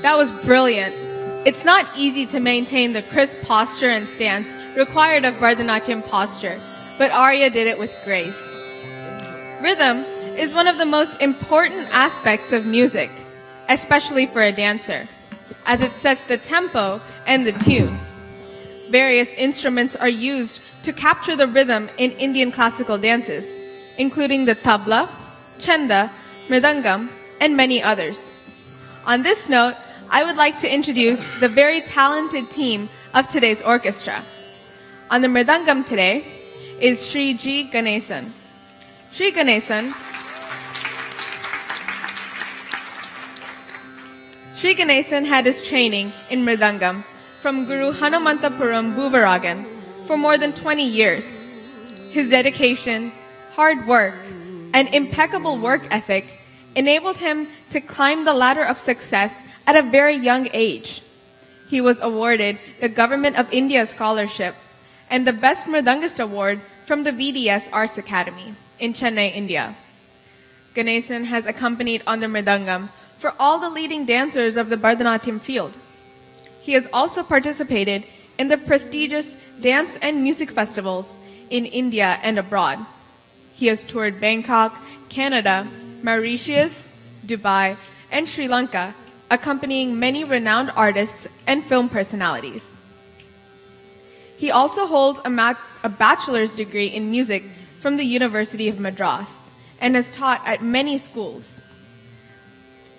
That was brilliant. It's not easy to maintain the crisp posture and stance required of Bharatnatyam posture, but Aria did it with grace. Rhythm is one of the most important aspects of music, especially for a dancer, as it sets the tempo and the tune. Various instruments are used to capture the rhythm in Indian classical dances, including the tabla, chanda, mridangam, and many others. On this note, I would like to introduce the very talented team of today's orchestra. On the mridangam today is Sri G. Ganesan. Sri Ganesan had his training in mridangam from Guru Hanumantapuram Bhuvaragan for more than 20 years. His dedication, hard work, and impeccable work ethic enabled him to climb the ladder of success at a very young age. He was awarded the Government of India Scholarship and the Best Mridangist Award from the VDS Arts Academy in Chennai, India. Ganesan has accompanied on the mridangam for all the leading dancers of the Bharatnatyam field. He has also participated in the prestigious dance and music festivals in India and abroad. He has toured Bangkok, Canada, Mauritius, Dubai, and Sri Lanka, accompanying many renowned artists and film personalities. He also holds a bachelor's degree in music from the University of Madras and has taught at many schools.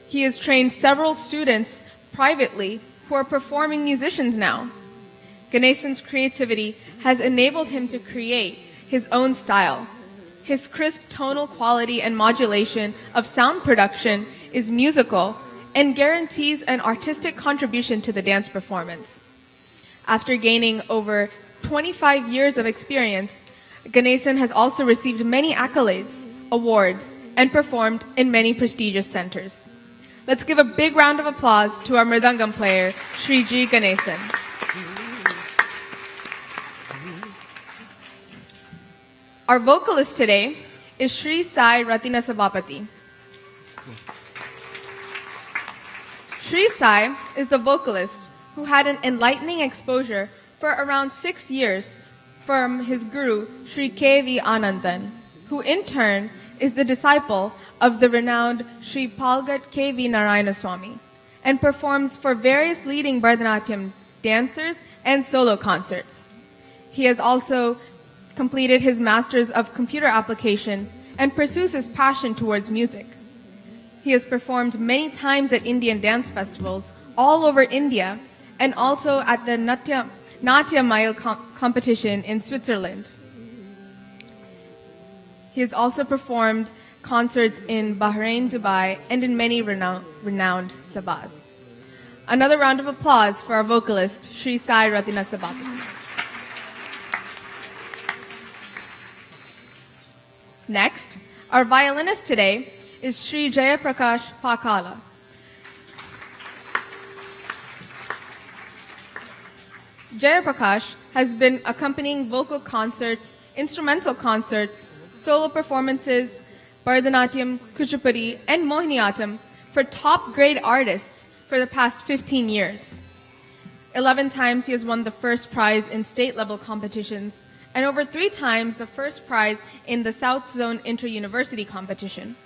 He has trained several students privately who are performing musicians now. Ganesan's creativity has enabled him to create his own style. His crisp tonal quality and modulation of sound production is musical and guarantees an artistic contribution to the dance performance. After gaining over 25 years of experience, Ganesan has also received many accolades, awards, and performed in many prestigious centers. Let's give a big round of applause to our mridangam player, Sri G. Ganesan. Our vocalist today is Sri Sai Ratina Sabapati. Sri Sai is the vocalist who had an enlightening exposure for around 6 years from his guru, Sri K.V. Anandan, who in turn is the disciple of the renowned Sri Palgat K.V. Narayanaswamy, and performs for various leading Bharatnatyam dancers and solo concerts. He has also completed his Masters of Computer Application and pursues his passion towards music. He has performed many times at Indian dance festivals all over India and also at the Natya Mile competition in Switzerland. He has also performed concerts in Bahrain, Dubai, and in many renowned sabhas. Another round of applause for our vocalist, Sri Sai Ratina Sabapati. Next, our violinist today is Sri Jayaprakash Pakala. Jayaprakash has been accompanying vocal concerts, instrumental concerts, solo performances, Bharatanatyam, Kuchipudi, and Mohiniyattam for top-grade artists for the past 15 years. 11 times he has won the first prize in state-level competitions, and over 3 times the first prize in the South Zone Inter-University competition.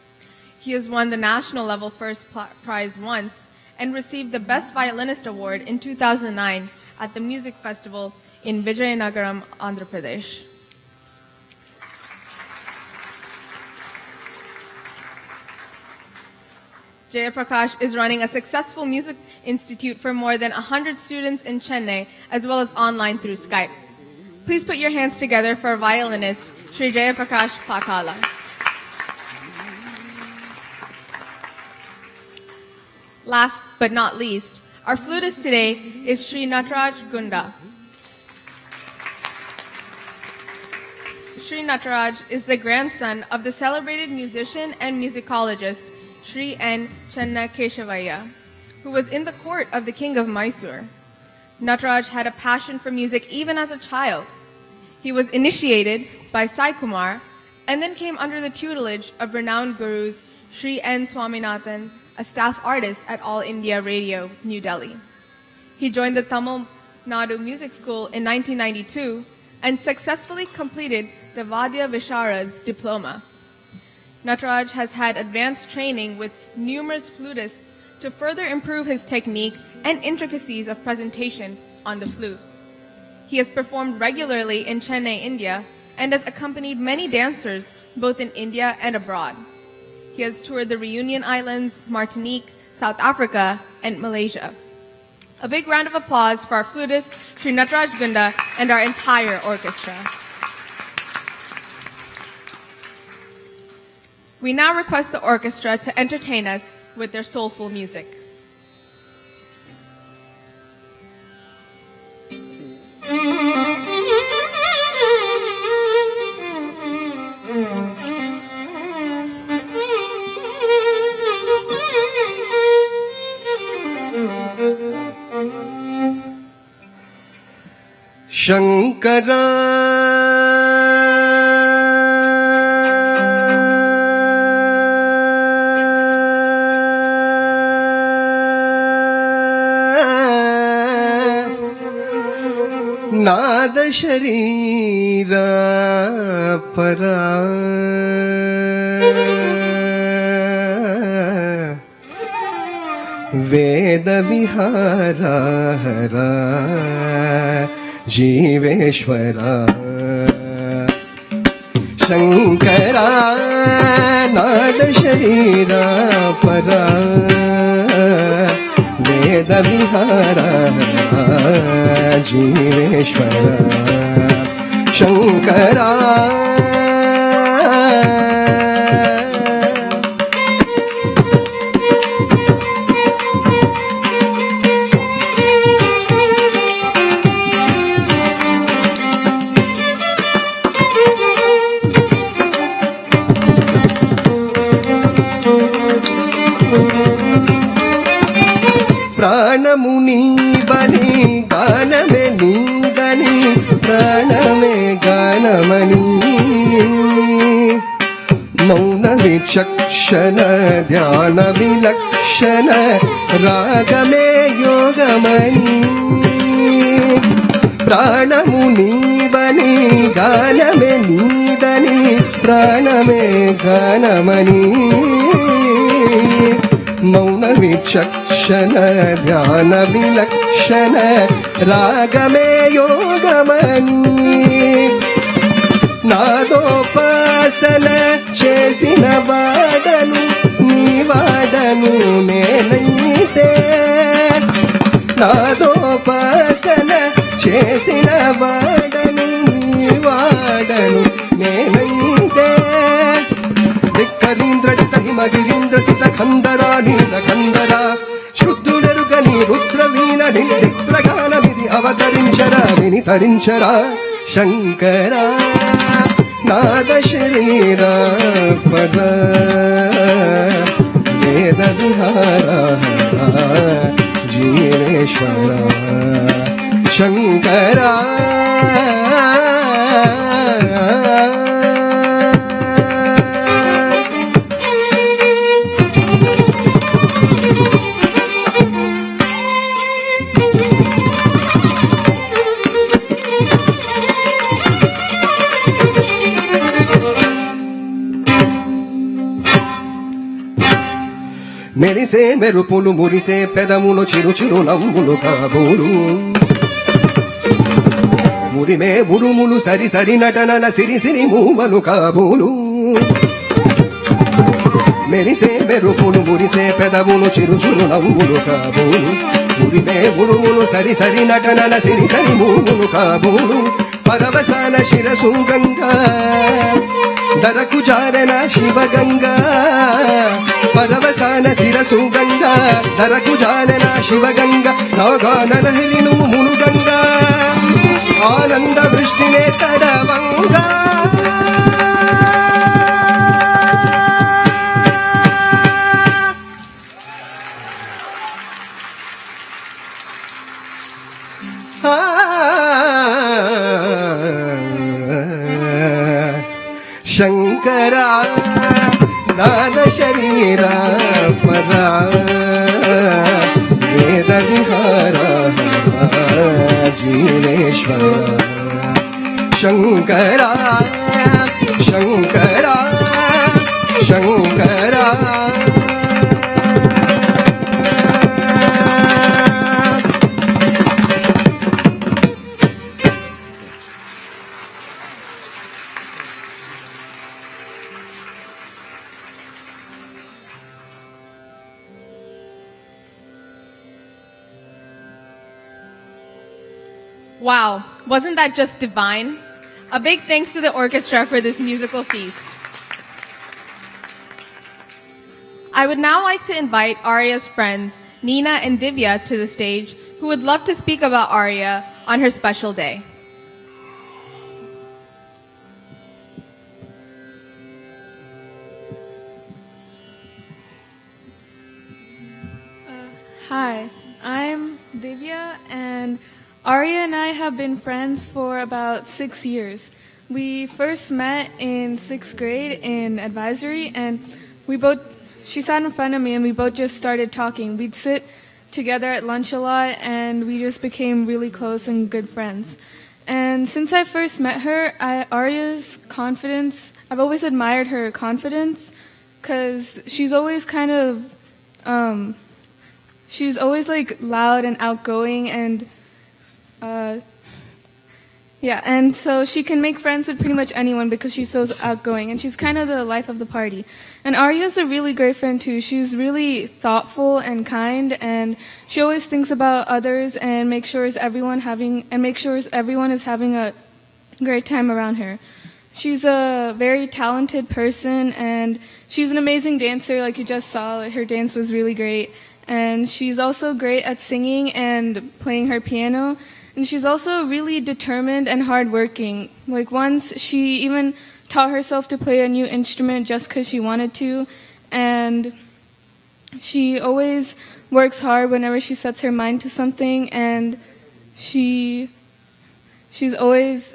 He has won the national-level first prize once and received the Best Violinist Award in 2009 at the Music Festival in Vijayanagaram, Andhra Pradesh. Jayaprakash is running a successful music institute for more than 100 students in Chennai, as well as online through Skype. Please put your hands together for violinist Sri Jayaprakash Pakala. Last but not least, our flutist today is Sri Nataraj Gunda. Sri Nataraj is the grandson of the celebrated musician and musicologist Sri N. Chenna Keshavaya, who was in the court of the king of Mysore. Nataraj had a passion for music even as a child. He was initiated by Sai Kumar and then came under the tutelage of renowned gurus Sri N. Swaminathan, a staff artist at All India Radio, New Delhi. He joined the Tamil Nadu Music School in 1992 and successfully completed the Vadya Visharad diploma. Nataraj has had advanced training with numerous flutists to further improve his technique and intricacies of presentation on the flute. He has performed regularly in Chennai, India, and has accompanied many dancers both in India and abroad. He has toured the Reunion Islands, Martinique, South Africa, and Malaysia. A big round of applause for our flutist, Sri Nataraj Gunda, and our entire orchestra. We now request the orchestra to entertain us with their soulful music. Shankara नाद शरीर परा वेद विहारा हरा जीवेश्वरा शंकरा नाद शरीर परा वेद विहारा जीवेश्वरा शंकरा प्राणमुनि बनी गान में नीदनी प्राण में गानमणि मौन विचक्षण ध्यान विलक्षण राग में योगमणि प्राणमुनि बनी गान में नीदनी प्राण में गानमणि मौन विचक्षण ध्यान विलक्षण राग में योगमणि नादोपासन చేసిన వాడను నీ వాడను నేనైతే నాదోపాసన చేసిన వాడను నీ వాడను నేనైతే ధిక్కరీంద్రజిత హిమగిరీంద్ర సిత ఖందరా నీల ఖందరా శుద్ధుడెరుగని రుద్రవీణ నిత్రగానమిది అవతరించరా వినితరించరా శంకరా నాద శరీర పద వేద విహార జీవేశ్వర శంకరా మెరిసే మెరుపులు మురిసే పెదములు చిరు చిరు నవ్వులు కాబోలు మురిమే ఉరుములు సరి సరి నటనల సిరి సిరి మూవలు కాబోలు మెరిసే మెరుపులు మురిసే పెదవులు చిరు చిరు నవ్వులు కాబోలు మురిమే ఉరుములు సరి సరి నటనల సిరి సరి మూవలు కాబోలు పరవసాన శిరసు గంగా దరకు జారన శివగంగా పరవసాన శిరసు గంగా దరకు జారన శివగంగా నాగానలహిలి నువ్వు మునుగంగా ఆనంద వృష్టినే తడవంగా శంకరా నాద శరీరా పరా వేద విహార జీవేశ్వర శంకరా శంకరా శంకరా Wow, wasn't that just divine? A big thanks to the orchestra for this musical feast. I would now like to invite Aria's friends, Nina and Divya, to the stage, who would love to speak about Aria on her special day. Hi, I'm Divya, and Aria and I have been friends for about 6 years. We first met in 6th grade in advisory, and she sat in front of me, and we both just started talking. We'd sit together at lunch a lot, and we just became really close and good friends. And since I first met her, Aria's confidence, I've always admired her confidence, because she's always she's always like loud and outgoing, and and so she can make friends with pretty much anyone because she's so outgoing, and she's kind of the life of the party. And Aria's a really great friend too. She's really thoughtful and kind, and she always thinks about others and makes sure everyone is having a great time around her. She's a very talented person, and she's an amazing dancer. Like you just saw, her dance was really great. And she's also great at singing and playing her piano. And she's also really determined and hardworking. Like once she even taught herself to play a new instrument just because she wanted to. And she always works hard whenever she sets her mind to something. And she's always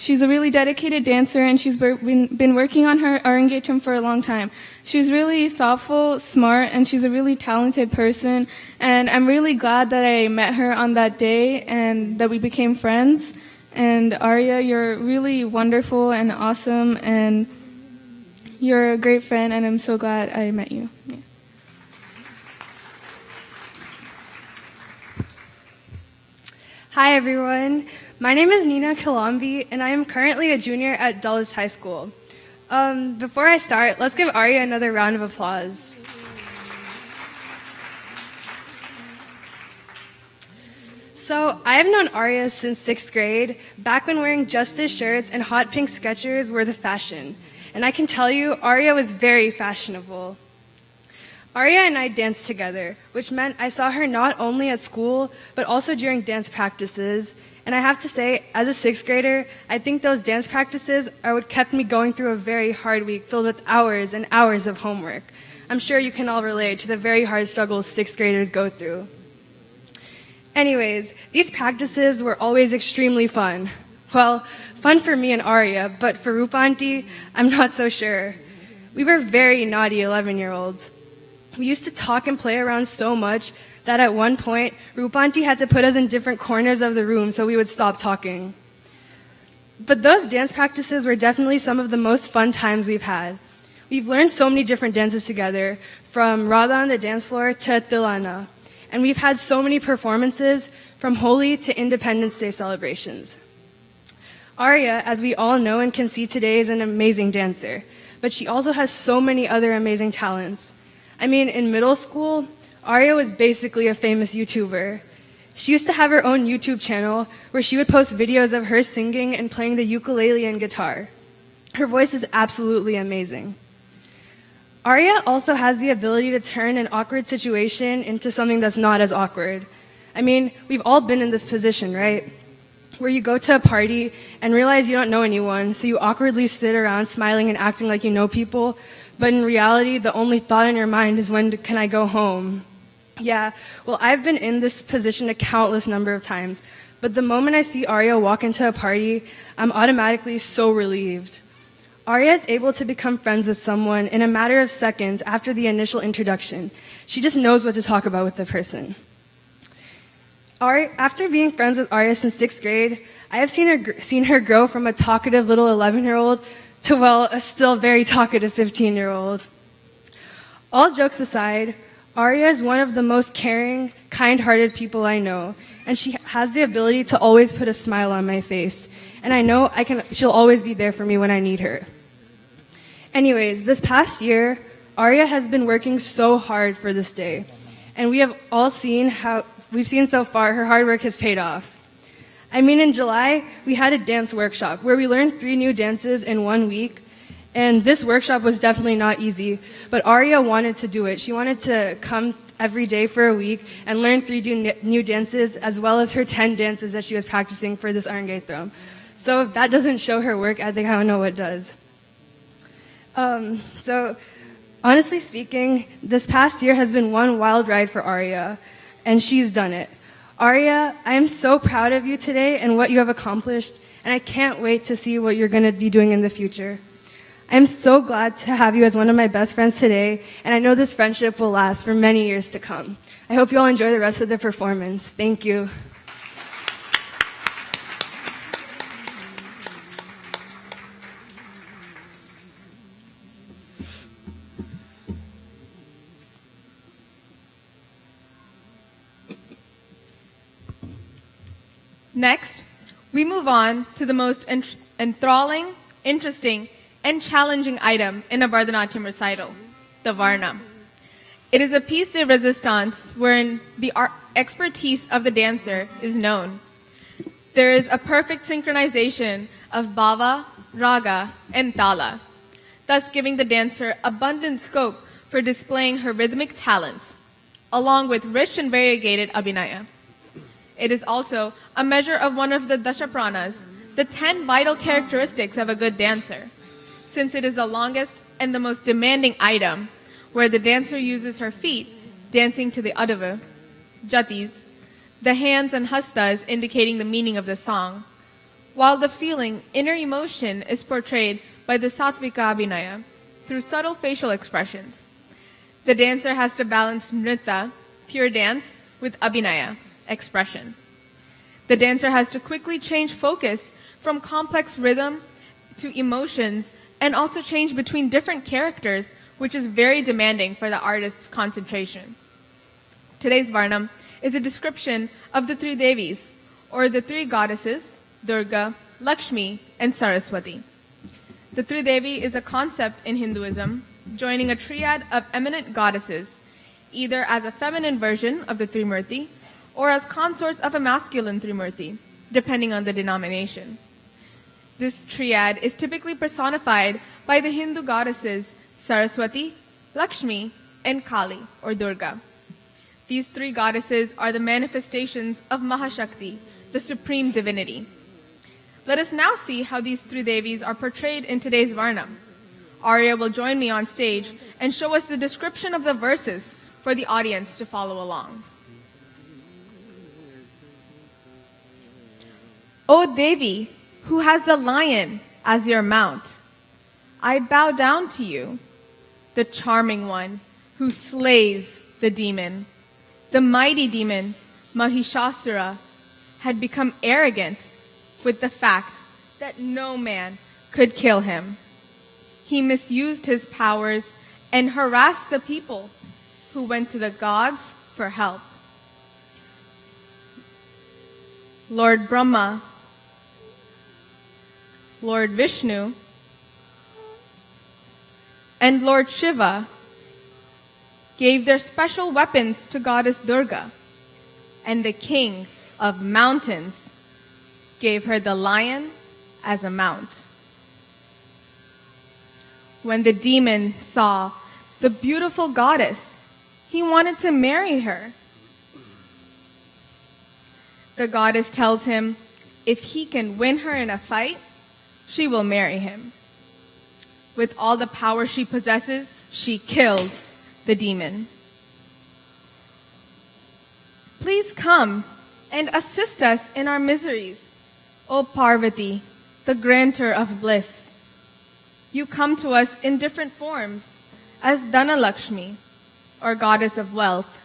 she's a really dedicated dancer, and she's been working on her Arangetram for a long time. She's really thoughtful, smart, and she's a really talented person. And I'm really glad that I met her on that day and that we became friends. And Aria, you're really wonderful and awesome, and you're a great friend, and I'm so glad I met you. Yeah. Hi everyone, my name is Nina Kilambi, and I am currently a junior at Dulles High School. Before I start, let's give Aria another round of applause. So, I have known Aria since 6th grade, back when wearing Justice shirts and hot pink Skechers were the fashion. And I can tell you, Aria was very fashionable. Aria and I danced together, which meant I saw her not only at school, but also during dance practices. And I have to say, as a 6th grader, I think those dance practices are what kept me going through a very hard week filled with hours and hours of homework. I'm sure you can all relate to the very hard struggles 6th graders go through. Anyways, these practices were always extremely fun. Well, fun for me and Aria, but for Rupa Auntie, I'm not so sure. We were very naughty 11-year-olds. We used to talk and play around so much that at one point, Rupa Auntie had to put us in different corners of the room so we would stop talking. But those dance practices were definitely some of the most fun times we've had. We've learned so many different dances together, from Radha on the dance floor to Tilana. And we've had so many performances, from Holi to Independence Day celebrations. Aria, as we all know and can see today, is an amazing dancer, but she also has so many other amazing talents. I mean, in middle school, Aria was basically a famous YouTuber. She used to have her own YouTube channel where she would post videos of her singing and playing the ukulele and guitar. Her voice is absolutely amazing. Aria also has the ability to turn an awkward situation into something that's not as awkward. I mean, we've all been in this position, right? Where you go to a party and realize you don't know anyone, so you awkwardly sit around smiling and acting like you know people, but in reality, the only thought in your mind is, when can I go home? Yeah, well, I've been in this position a countless number of times, but the moment I see Aria walk into a party, I'm automatically so relieved. Aria is able to become friends with someone in a matter of seconds after the initial introduction. She just knows what to talk about with the person. After being friends with Aria since 6th grade, I have seen her grow from a talkative little 11-year-old to, well, a still very talkative 15-year-old. All jokes aside, Aria is one of the most caring, kind-hearted people I know, and she has the ability to always put a smile on my face, and I know she'll always be there for me when I need her. Anyways, this past year, Aria has been working so hard for this day, and we have all seen so far her hard work has paid off. I mean, in July, we had a dance workshop where we learned 3 new dances in 1 week. And this workshop was definitely not easy, but Aria wanted to do it. She wanted to come every day for a week and learn 3 new dances, as well as her 10 dances that she was practicing for this Arangetram. So if that doesn't show her work, I think I don't know what does. So honestly speaking, this past year has been one wild ride for Aria, and she's done it. Aria, I am so proud of you today and what you have accomplished, and I can't wait to see what you're going to be doing in the future. I'm so glad to have you as one of my best friends today, and I know this friendship will last for many years to come. I hope you all enjoy the rest of the performance. Thank you. Next, we move on to the most enthralling, interesting, and challenging item in a Bharatnatyam recital, the Varna. It is a piece de resistance wherein the expertise of the dancer is known. There is a perfect synchronization of bhava, raga, and tala, thus giving the dancer abundant scope for displaying her rhythmic talents, along with rich and variegated abhinaya. It is also a measure of one of the dashapranas, the 10 vital characteristics of a good dancer, since it is the longest and the most demanding item, where the dancer uses her feet, dancing to the adava, jatis, the hands and hastas indicating the meaning of the song, while the feeling, inner emotion, is portrayed by the sattvika abhinaya through subtle facial expressions. The dancer has to balance nritta, pure dance, with abhinaya, expression. The dancer has to quickly change focus from complex rhythm to emotions, and also change between different characters, which is very demanding for the artist's concentration. Today's Varnam is a description of the 3 Devis, or the 3 goddesses, Durga, Lakshmi, and Saraswati. The 3 Devi is a concept in Hinduism, joining a triad of eminent goddesses, either as a feminine version of the Trimurti, or as consorts of a masculine Trimurti, depending on the denomination. This triad is typically personified by the Hindu goddesses Saraswati, Lakshmi, and Kali, or Durga. These 3 goddesses are the manifestations of Mahashakti, the supreme divinity. Let us now see how these 3 Devis are portrayed in today's Varnam. Aria will join me on stage and show us the description of the verses for the audience to follow along. O Devi, who has the lion as your mount, I bow down to you, the charming one who slays the demon. The mighty demon, Mahishasura, had become arrogant with the fact that no man could kill him. he misused his powers and harassed the people who went to the gods for help. Lord Brahma, Lord Vishnu, and Lord Shiva gave their special weapons to Goddess Durga, and the king of mountains gave her the lion as a mount. When the demon saw the beautiful goddess, he wanted to marry her. The goddess tells him if he can win her in a fight, she will marry him. With all the power she possesses, she kills the demon. Please come and assist us in our miseries, O Parvati, the grantor of bliss. You come to us in different forms, as Dhanalakshmi, or goddess of wealth,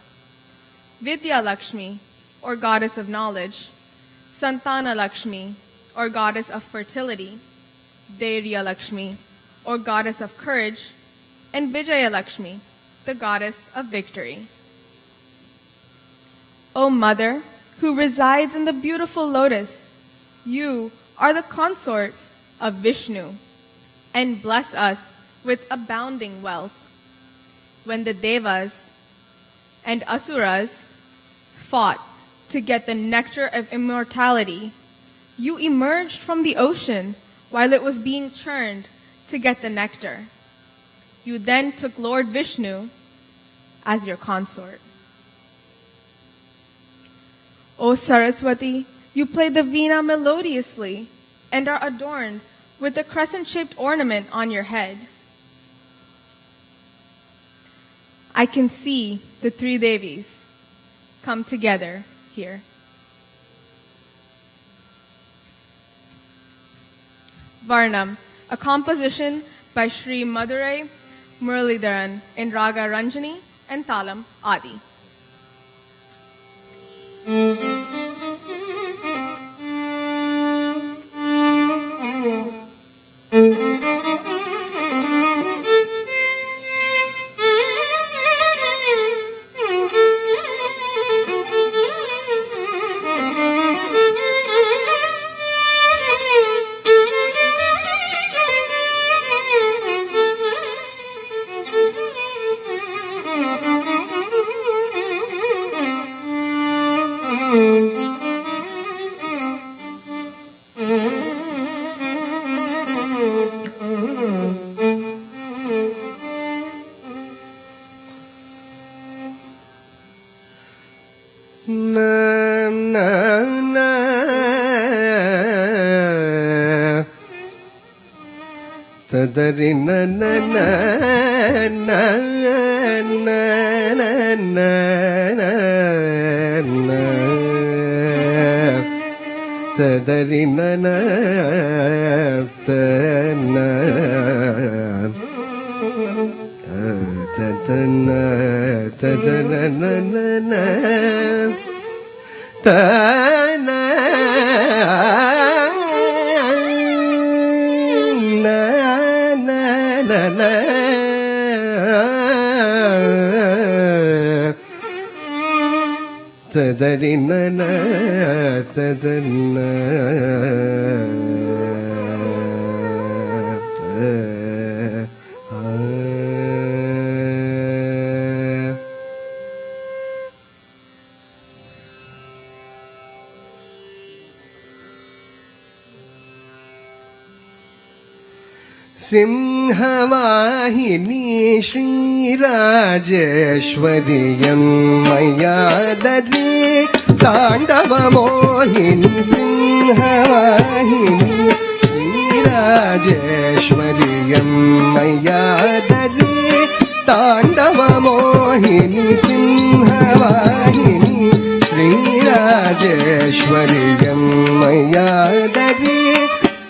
Vidya Lakshmi, or goddess of knowledge, Santana Lakshmi, or goddess of fertility, Dhairya Lakshmi, or goddess of courage, and Vijaya Lakshmi, the goddess of victory. O Mother, who resides in the beautiful lotus, you are the consort of Vishnu, and bless us with abounding wealth. When the Devas and Asuras fought to get the nectar of immortality, you emerged from the ocean while it was being churned to get the nectar. You then took Lord Vishnu as your consort. O Saraswati, you play the veena melodiously and are adorned with a crescent-shaped ornament on your head. I can see the three Devis come together here. Varnam, a composition by Sri Madurai Muralidharan in Raga Ranjani and Talam Adi. Tadari na na na na na na na na Tadari na na na tadana tadana na na na tana tadari na na tadana Simhavahini Shri Rajeswariyam Mayadari Tandava Mohini Simhavahini Shri Rajeswariyam Mayadari Tandava Mohini Simhavahini Shri Rajeswariyam Mayadari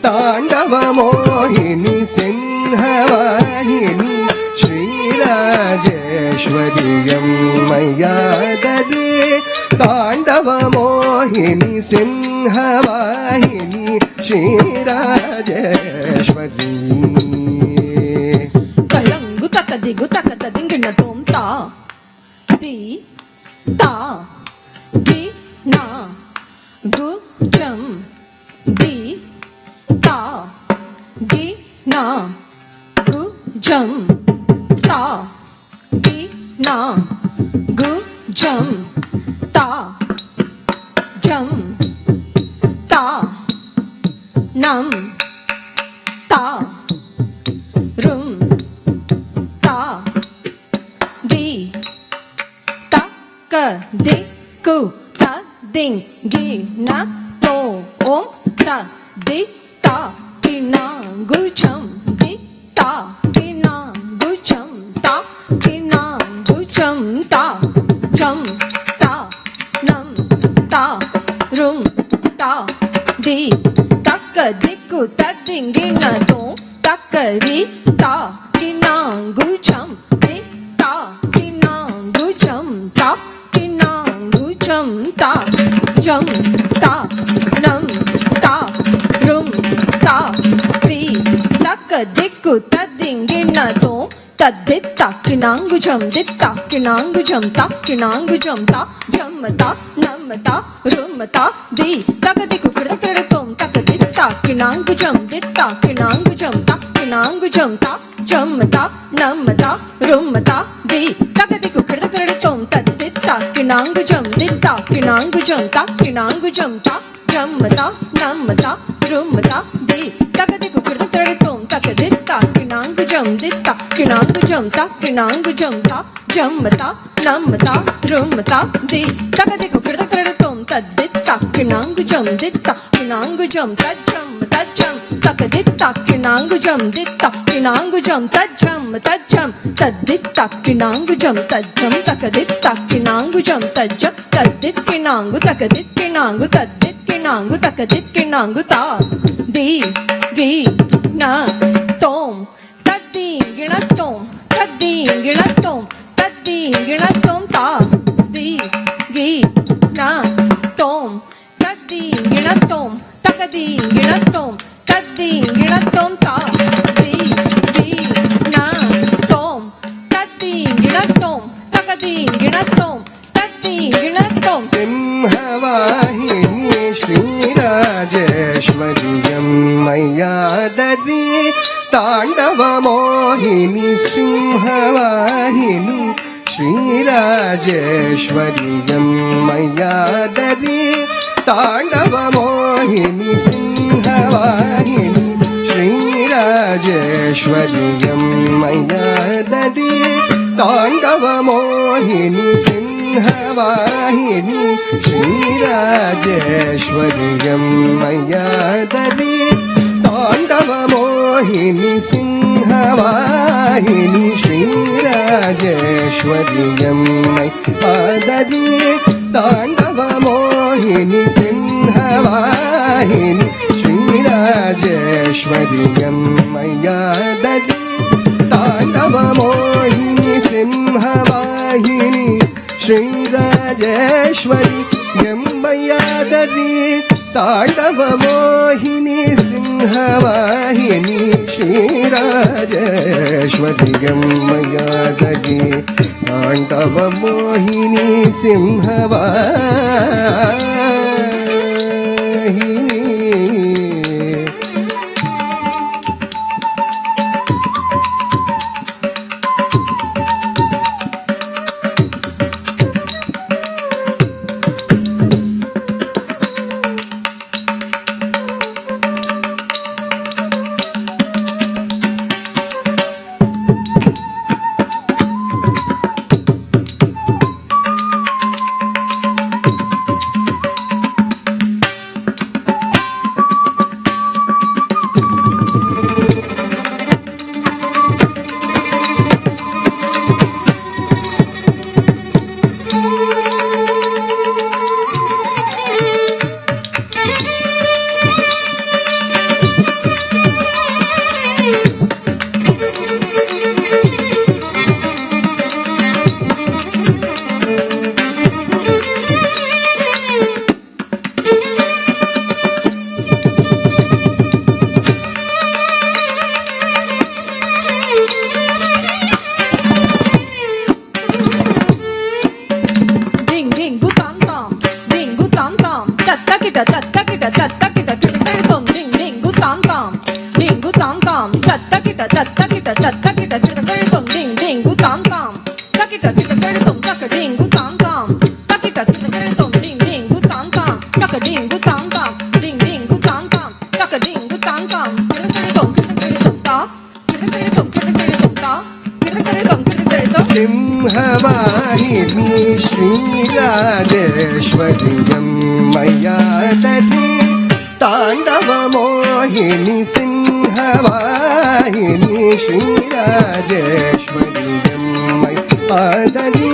Tandava Mohini Simhavahini Shri Rajeswariyam Mayadari Tandava Mohini Simhavahini Shri Rajeswariyam digu taka ta dingina tom ta di ta di na gu jam di ta di na gu jam ta di na gu jam ta jam ta nam ta rum ta di ta ka di ku ta ding gi na to om ta di ta ki na gu cham di ta ki na gu cham ta ki na gu cham ta cham ta nam ta rum ta di ta ka di ku ta ding gi na to ta ka ri ta ki na gu cham di ta ki na gu cham ta ki na gu cham ta cham ta nam ta rum ta di ta ka di ku ta ding gi na to ta di ta ki na gu cham di ta ki na gu cham ta ki na gu cham ta cham ta nam ta rum ta di ta ka di ku kra kra tom ta ka di ta ki na gu cham di ta ki na gu cham ta ki na gu cham ta cham ta nam ta rum ta di ta ka di ku kra kra tom ta di ta ki na gu cham di ta ki na gu cham ta ki na gu cham ta cham ta nam ta rum ta di ta ka di ku kra kra tom ta ka di ta ki na gu cham di ta ki na gu cham ta ki na gu cham ta cham ta nam ta rum ta di ta ka di ku kra kra tom ta di ta ki na gu cham di ta ki na gu cham ta cham ta ka di ta ki na gu cham di ta ki na gu cham ta cham ta di ta ki na gu cham ta cham ta ka di ta ki na gu cham ta cham ta di ki na gu ta ka di ki na gu ta di ki na gu ta ka di ki na gu ta di gi na tom ta di gi na tom ta di gi na tom ta di gi na tom ta di gi na tom ta di gi na tom ta ka di gi na tom ta di gi na tom ta di gi na tom ta di gi na tom ta ka di gi na tom ta di gi na tom Singhvahini श्रीराजेश्वर्यं मय्यादरी ताण्डवमोहिनी Singhvahini श्रीराजेश्वर्यं मय्यादरी ताण्डवमोहिनी Singhvahini श्रीराजेश्वर्यं मय्यादरी ताण्डवमोहिनी Singhvahini श्रीराजेश्वर्यं मय्यादरी ताण्डवमोहिनी Singhvahini श्रीराजेश्वर्यं मय्यादरी ताण्डवमोहिनी Singhvahini श्रीराजेश्वर्यं मय्यादरी ताण्डवमोहिनी Singhvahini श्रीराजेश्वरी यम्मयादरी ताण्डवमोहिनी Singhvahini श्रीराजेश्वरी यम्मयादरी ताण्डवमोहिनी Singhvahini kita tatta kita tom ding ding gu tam tam ding gu tam tam tatta kita tom ding ding gu tam tam takita tom taka ding gu tam tam takita tom ding ding gu tam tam taka ding gu tam tam ding ding gu tam tam taka ding gu tam tam tom ta tom ta tom Singhvahini श्रीराजेश्वरीयं मया दधि ताण्डवमोहिनी सिंहवाहिनी श्रीराजेश्वरीयं मया दधि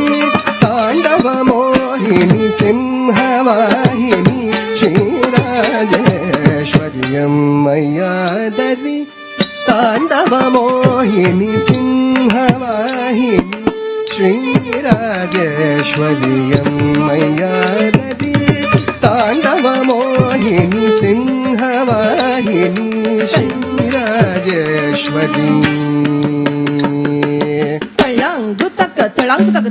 ताण्डवमोहिनी सिंहवाहिनी श्रीराजेश्वरीयं मया दधि ताण्डवमोहिनी सिंहवाहिनी श्रीराजेश्वरीयं मया दधि ताण्डवमोहिनी सिंहवाहिनी श्रीराजेश्वरी तळंगु तक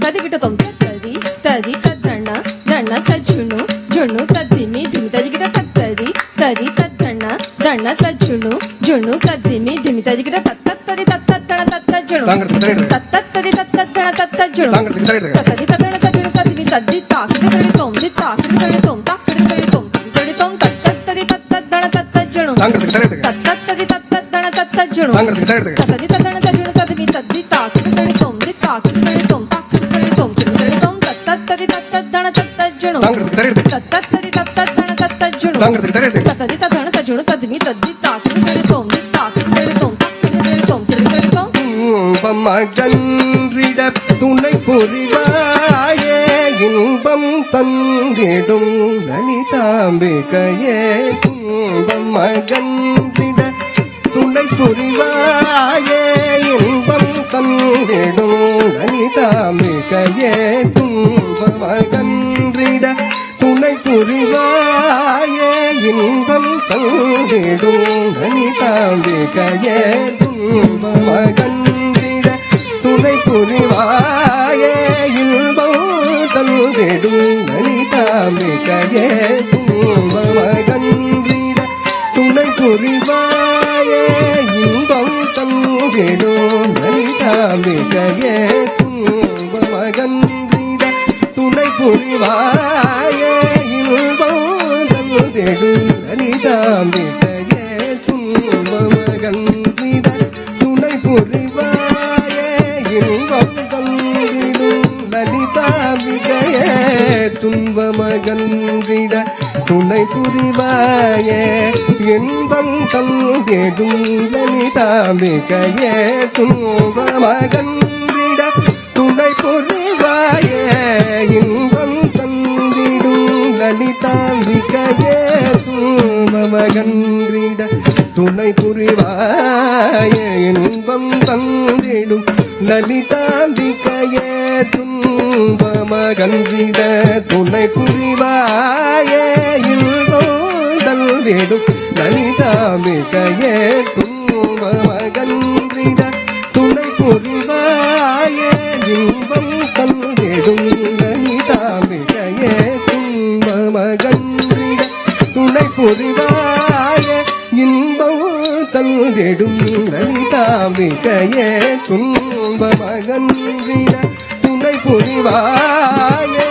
तदिगिट तोम तदी तदी तदण्ण दण्ण तज्जुनु जुनु तदिमि दिमि तदिगिट तदी तदी तदण्ण दण्ण तज्जुनु जुनु तदिमि दिमि तदिगिट तत्तरि तत्तण तत्तज्जुनु तत्तरि तत्तण तत्तज्जुनु तत्तरि तदण्ण तज्जुनु तदिमि तद्दि ताकिदि तोम दि ताकिदि तोम ताकिदि तोम तत्तरि तत्तण तत्तज्जुनु तत्तरि तत्तण तत्तज्जुनु तत्तरि तदण्ण तज्जुनु तदिमि तद्दि ताकिदि तोम दि ताकिदि तोम ताकिदि तोम तत्तरि तत्तण तत्तज्जुनु तत्तरि तत्तण तत्तज्जुनु तत्तरि तदण्ण तज्जुनु तदिमि तद्दि ताकिदि तोम दि ताकिदि तोम ताकिदि तोम பமகன்றிட துணை புரிவாயே இன்பம் தந்திடும் லலிதாம்பிகையே பமகன்றிட துணை புரிவாயே இன்பம் தந்திடும் லலிதாம்பிகையே பமகன்றிட துணை புரிவாயே இன்பம் தந்திடும் லலிதாம்பிகையே மகன்றிட துணை புரிவாயே இன்பம் தந்திடும் லலிதாம்பிகையே மகன்றிட துணை புரிவாயே இன்பம் தந்திடும் லலிதாம்பிகையே மகன்றிட துணை புரிவாயே இன்பம் தந்திடும் லலிதாம்பிகையே மகன்றிட துணை புரிவாயே இன்பம் தந்திடும் லலிதாம்பிகையே துன்பமகன்றிட துணை புரிவாயே இன்பம் தந்திடும் லலிதாம்பிகையே துன்பமகன்றிட துணை புரிவாயே இன்பம் தந்திடும் லலிதாம்பிகையே துன்பமகன்றிட துணை புரிவாயே இன்பம் தந்திடும் லலிதாம்பிகையே துன்பமகன்றிட துணை புரிவாயே இன்பம் தந்திடும் லலிதாம்பிகையே துன்பமகன்றிட துணை புரிவாயே இன்பம் தந்திடும் லலிதாம்பிகையே துன்பமகன்றிட துணை புரிவாயே இன்பம் தந்திடும் லலிதாம்பிகையே துன்பமகன்றிட துணை புரிவாயே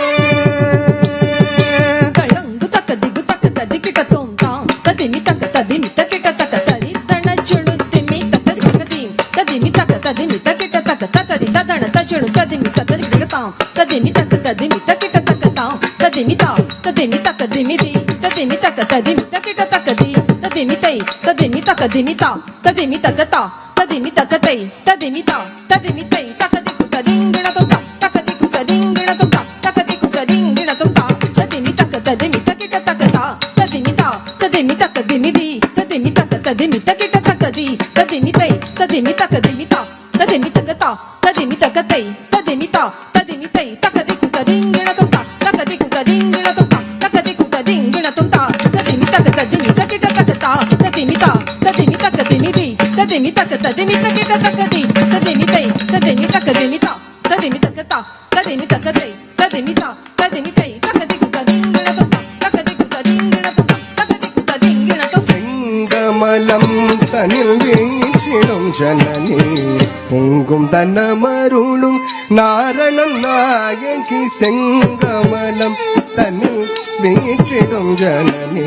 கழங்கு தக்க திகு தக்க ததிகிட்ட தோம் தாம் ததிமி தக்க ததிமி தக்கிட்ட தக்க தரி தண சுணு திமி தக்கதி தகதி ததிமி தக்க ததிமி தக்கிட்ட தக்க தகதி ததண தச்சுணு ததிமி தக்கதி தகதாம் ததிமி தக்க ததிமி தக்கிட்ட தக்கதாம் ததிமி தா ததிமி தக்க திமிதி ததிமி தக்க ததிமி தக்கிட்ட தக்கதி ததிமி தை ததிமி தக்க திமிதா ததிமி தக்கதா ததிமி தக்கதை ததிமி தா ததிமி தை தக்கதி குக்கதிங்கிட தொந்தா தக்கதி குக்கதிங்கிட தொந்தா தக்கதி குக்கதிங்கிட தொந்தா ததிமி தக்க ததிமி தக்கிட்ட தக்கதா ததிமி தா ததிமி தக்க திமிதி ததிமி தக்க ததிமி தக்கிட்ட தக்கதி ததிமி தை ததிமி தக்க திமிதா ததிமி தக்கதா ததிமி தக்கதை ததிமி தா ததிமி தை தக்கதி குக்கதிங்கிட தொந்தா தக்கதி குக்கதிங்கிட தொந்தா தக்கதி குக்கதிங்கிட தொந்தா ததிமி தக்க ததிமி தக்கிட்ட தக்கதா ததிமி தா ததிமி தக்க திமிதி ததிமி தக்க ததிமி தக்கிட்ட தக்கதி ததிமி தை ததிமி தக்க திமிதா ததிமி தக்கதா ததிமி தக்கதை ததிமி தா ததிமி தை தக்கதி குக்கதிங்கிட தொந்தா தக்கதி குக்கதிங்கிட தொந்தா செங்கமலம் தனில் வீற்றிடும் ஜனனி பொங்கும் தன்னமருளும் நாரணன் நாயகி செங்கமலம் தனில் வீற்றிடும் ஜனனி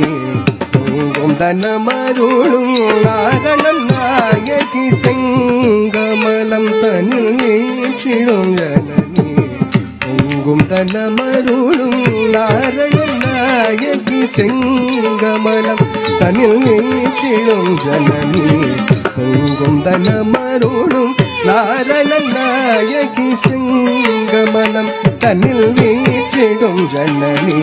பொங்கும் தன்னமருளும் நாரணன் நாயகி செங்கமலம் தனில் வீற்றிடும் ஜனனி பொங்கும் தன்னமருளும் நாரணன் நாயகி செங்கமலம் தனில் வீற்றிடும் ஜனனி பொங்கும் தனமருளும் நாரணன் நாயகி செங்கமலம் தனில் வீற்றிடும் ஜனனி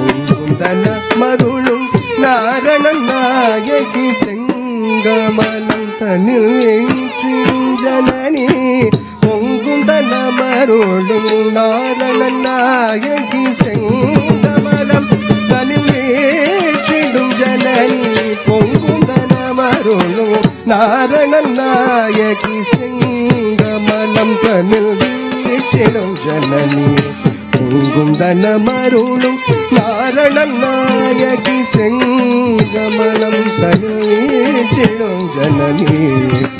பொங்கும் தனமருளும் நாரணன் நாயகி செங்கமலம் தனில் வீற்றிடும் ஜனனி பொங்கும் தனமருளும் நாரணன் நாயகி செங்கமலம் தனில் வீற்றிடும் ஜனனி பொங்கும் தனமருளும் நாரணன் நாயகி செங்கமலம் தனில் வீற்றிடும் ஜனனி பொங்கும் தனமருளும் நாரணன் நாயகி செங்கமலம் தனில் வீற்றிடும் ஜனனி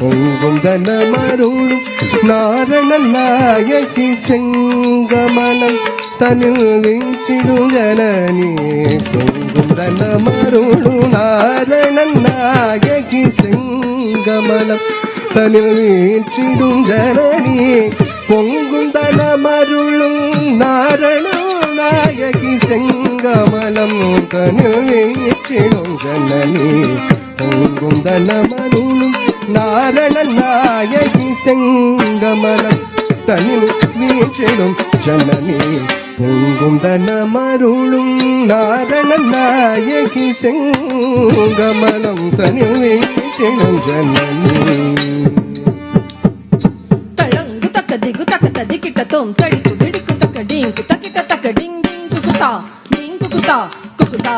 பொங்கும் தனமருளும் நாரணன் நாயகி செங்கமலம் தனில் வீற்றிடும் ஜனனி பொங்கும் தனமருளும் நாரணன் நாயகி செங்கமலம் தனில் வீற்றிடும் ஜனனி பொங்கும் தனமருளும் நாரணன் நாயகி செங்கமலம் தனில் வீற்றிடும் ஜனனி பொங்கும் தனமருளும் நாரணன் நாயகி செங்கமலம் தனில் வீற்றிடும் ஜனனி பொங்கும் தனமருளும் நாரணன் நாயகி செங்கமலம் தனில் வீற்றிடும் ஜனனி தளங்கு தக்க திகு தக்க ததிக்கிட்டதும் தடிக்கு திடிக்கு தக்க டிங்கு தக்கிட்ட தக்க டிங் டிங் குகுதா குகுதா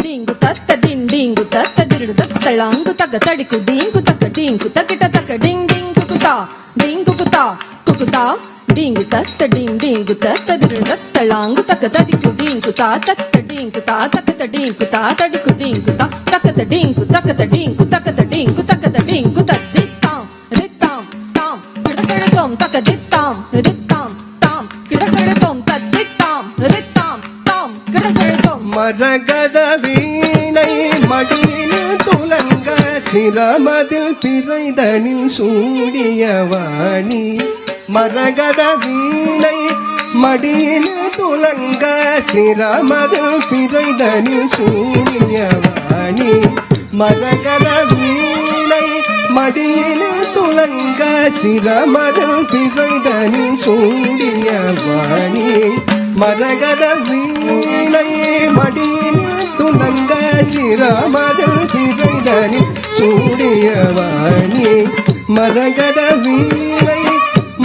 டிங்கு தத்த டிங் டிங்கு தத்த திரு தளங்கு தக்க தடிக்கு டிங்கு தக்க டிங்கு தக்கிட்ட தக்க டிங் டிங் குகுதா குகுதா டிங்கு தத்த டிங் டிங்கு தத்த திரு தளங்கு தக்க தடிக்கு டிங்கு தா தத்த டிங்கு தா தக்கத டிங்கு தா தடிக்கு டிங்கு தா தக்கத டிங்கு தக்கத டிங்கு தக்கத டிங்கு தக்கத டிங்கு தத்தித்தாம் ரித்தாம் தாம் கிடக்கழகம் தக்கதித்தாம் ரித்தாம் தாம் கிடக்கழகம் தத்தித்தாம் ரித்தாம் தாம் கிடக்கழகம் மரகத வீணை மடியில் துலங்க சிரமதில் பிறைதனில் சூடிய வாணி மரகத வீணை மடியில் துலங்க சிரமதில் பிறைதனில் சூடிய வாணி மரகத வீணை மடியில் துலங்க சிரமதில் பிறைதனில் சூடிய வாணி மரகத வீணை மடியில் துலங்க சிரமதில் பிறைதனில் சூடிய வாணி மரகத வீணை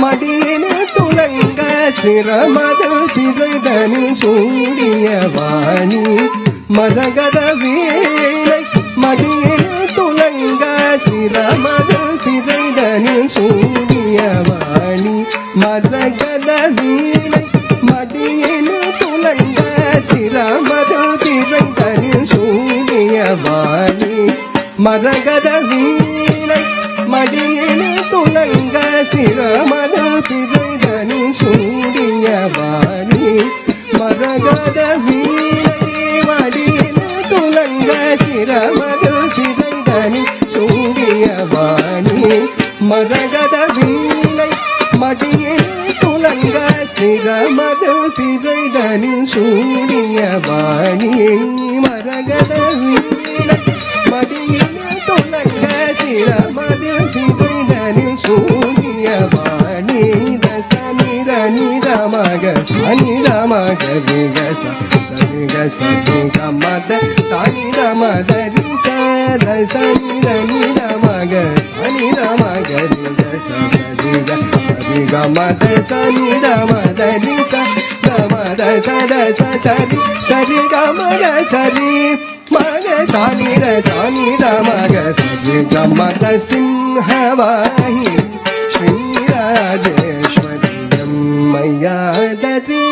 மடியில் துலங்க சிரமதில் பிறைதனில் சூடிய வாணி மரகத வீணை மடியில் துலங்க சிரமதில் பிறைதனில் சூடிய வாணி மரகத வீணை மடியில் துலங்க சிரமதில் பிறைதனில் சூடிய வாணி மரகத வீணை மடியில் துலங்க சிரமதில் பிறைதனில் சூடிய வாணி மரகத வீணை மடியில் துலங்க சிரமதில் பிறைதனில் சூடிய வாணி மரகத வீணை மடியில் துலங்க சிரமதில் பிறைதனில் சூடிய வாணி மரகத வீணை மடியில் துலங்க சிரமதில் பிறைதனில் சூடிய வாணி தசனி தனி ரமக சனி ரமக விகச சரிகச மத சனி ரமத ரிச தசனி தனி ரமக சனி ரமக விகச சரிக சரிக மத சனி ரமத ரிச ரமத சத சரி சரிக மக சரி மக சானி ர சானி ரமக சரி கமத சிம்ஹவாஹி ஸ்ரீராஜேஸ்வரி மய்யாதரி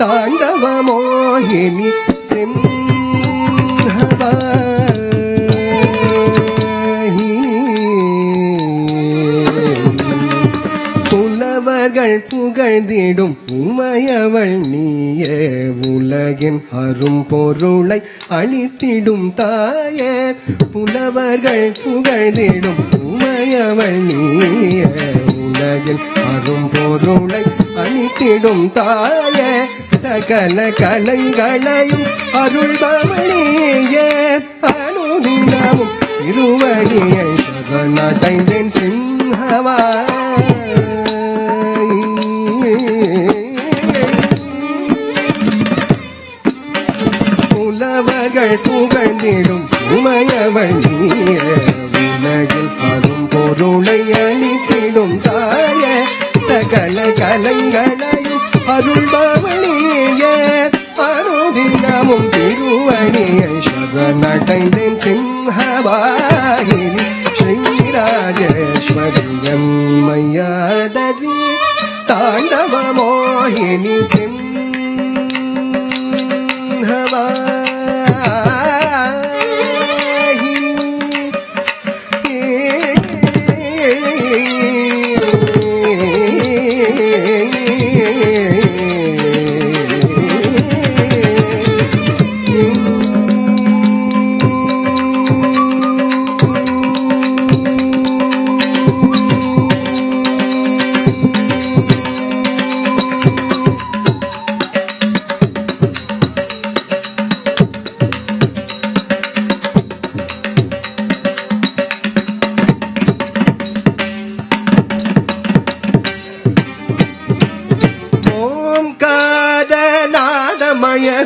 தாண்டவ மோகினி சிம்ஹவாஹி புலவர்கள் புகழ்ந்திடும் உமையவள் நீயே, உலகின் அரும் பொருளை அளித்திடும் தாயே. புலவர்கள் புகழ்ந்திடும் உமையவள் நீயே, உலகில் அரும் பொருளை அளித்திடும் தாயே. சகல கலைகளையும் அருள்பவளியே, அனுதினமும் திருவடியை சரணடைந்தேன் சிம்ஹவாய். புலவர்கள் புகழ்ந்திடும் உமையவள் நீயே, உலகில் அரும் பொருளை அளித்திடும் தாயே. சகல கலைகளையும் அருள்பவளியே, அனுதினமும் திருவடியை சரணடைந்தேன் சிம்ஹவாகினி. ஸ்ரீராஜேஸ்வரி எம்மையாதரி தாண்டவ மோகினி சிம்ஹவாகினி.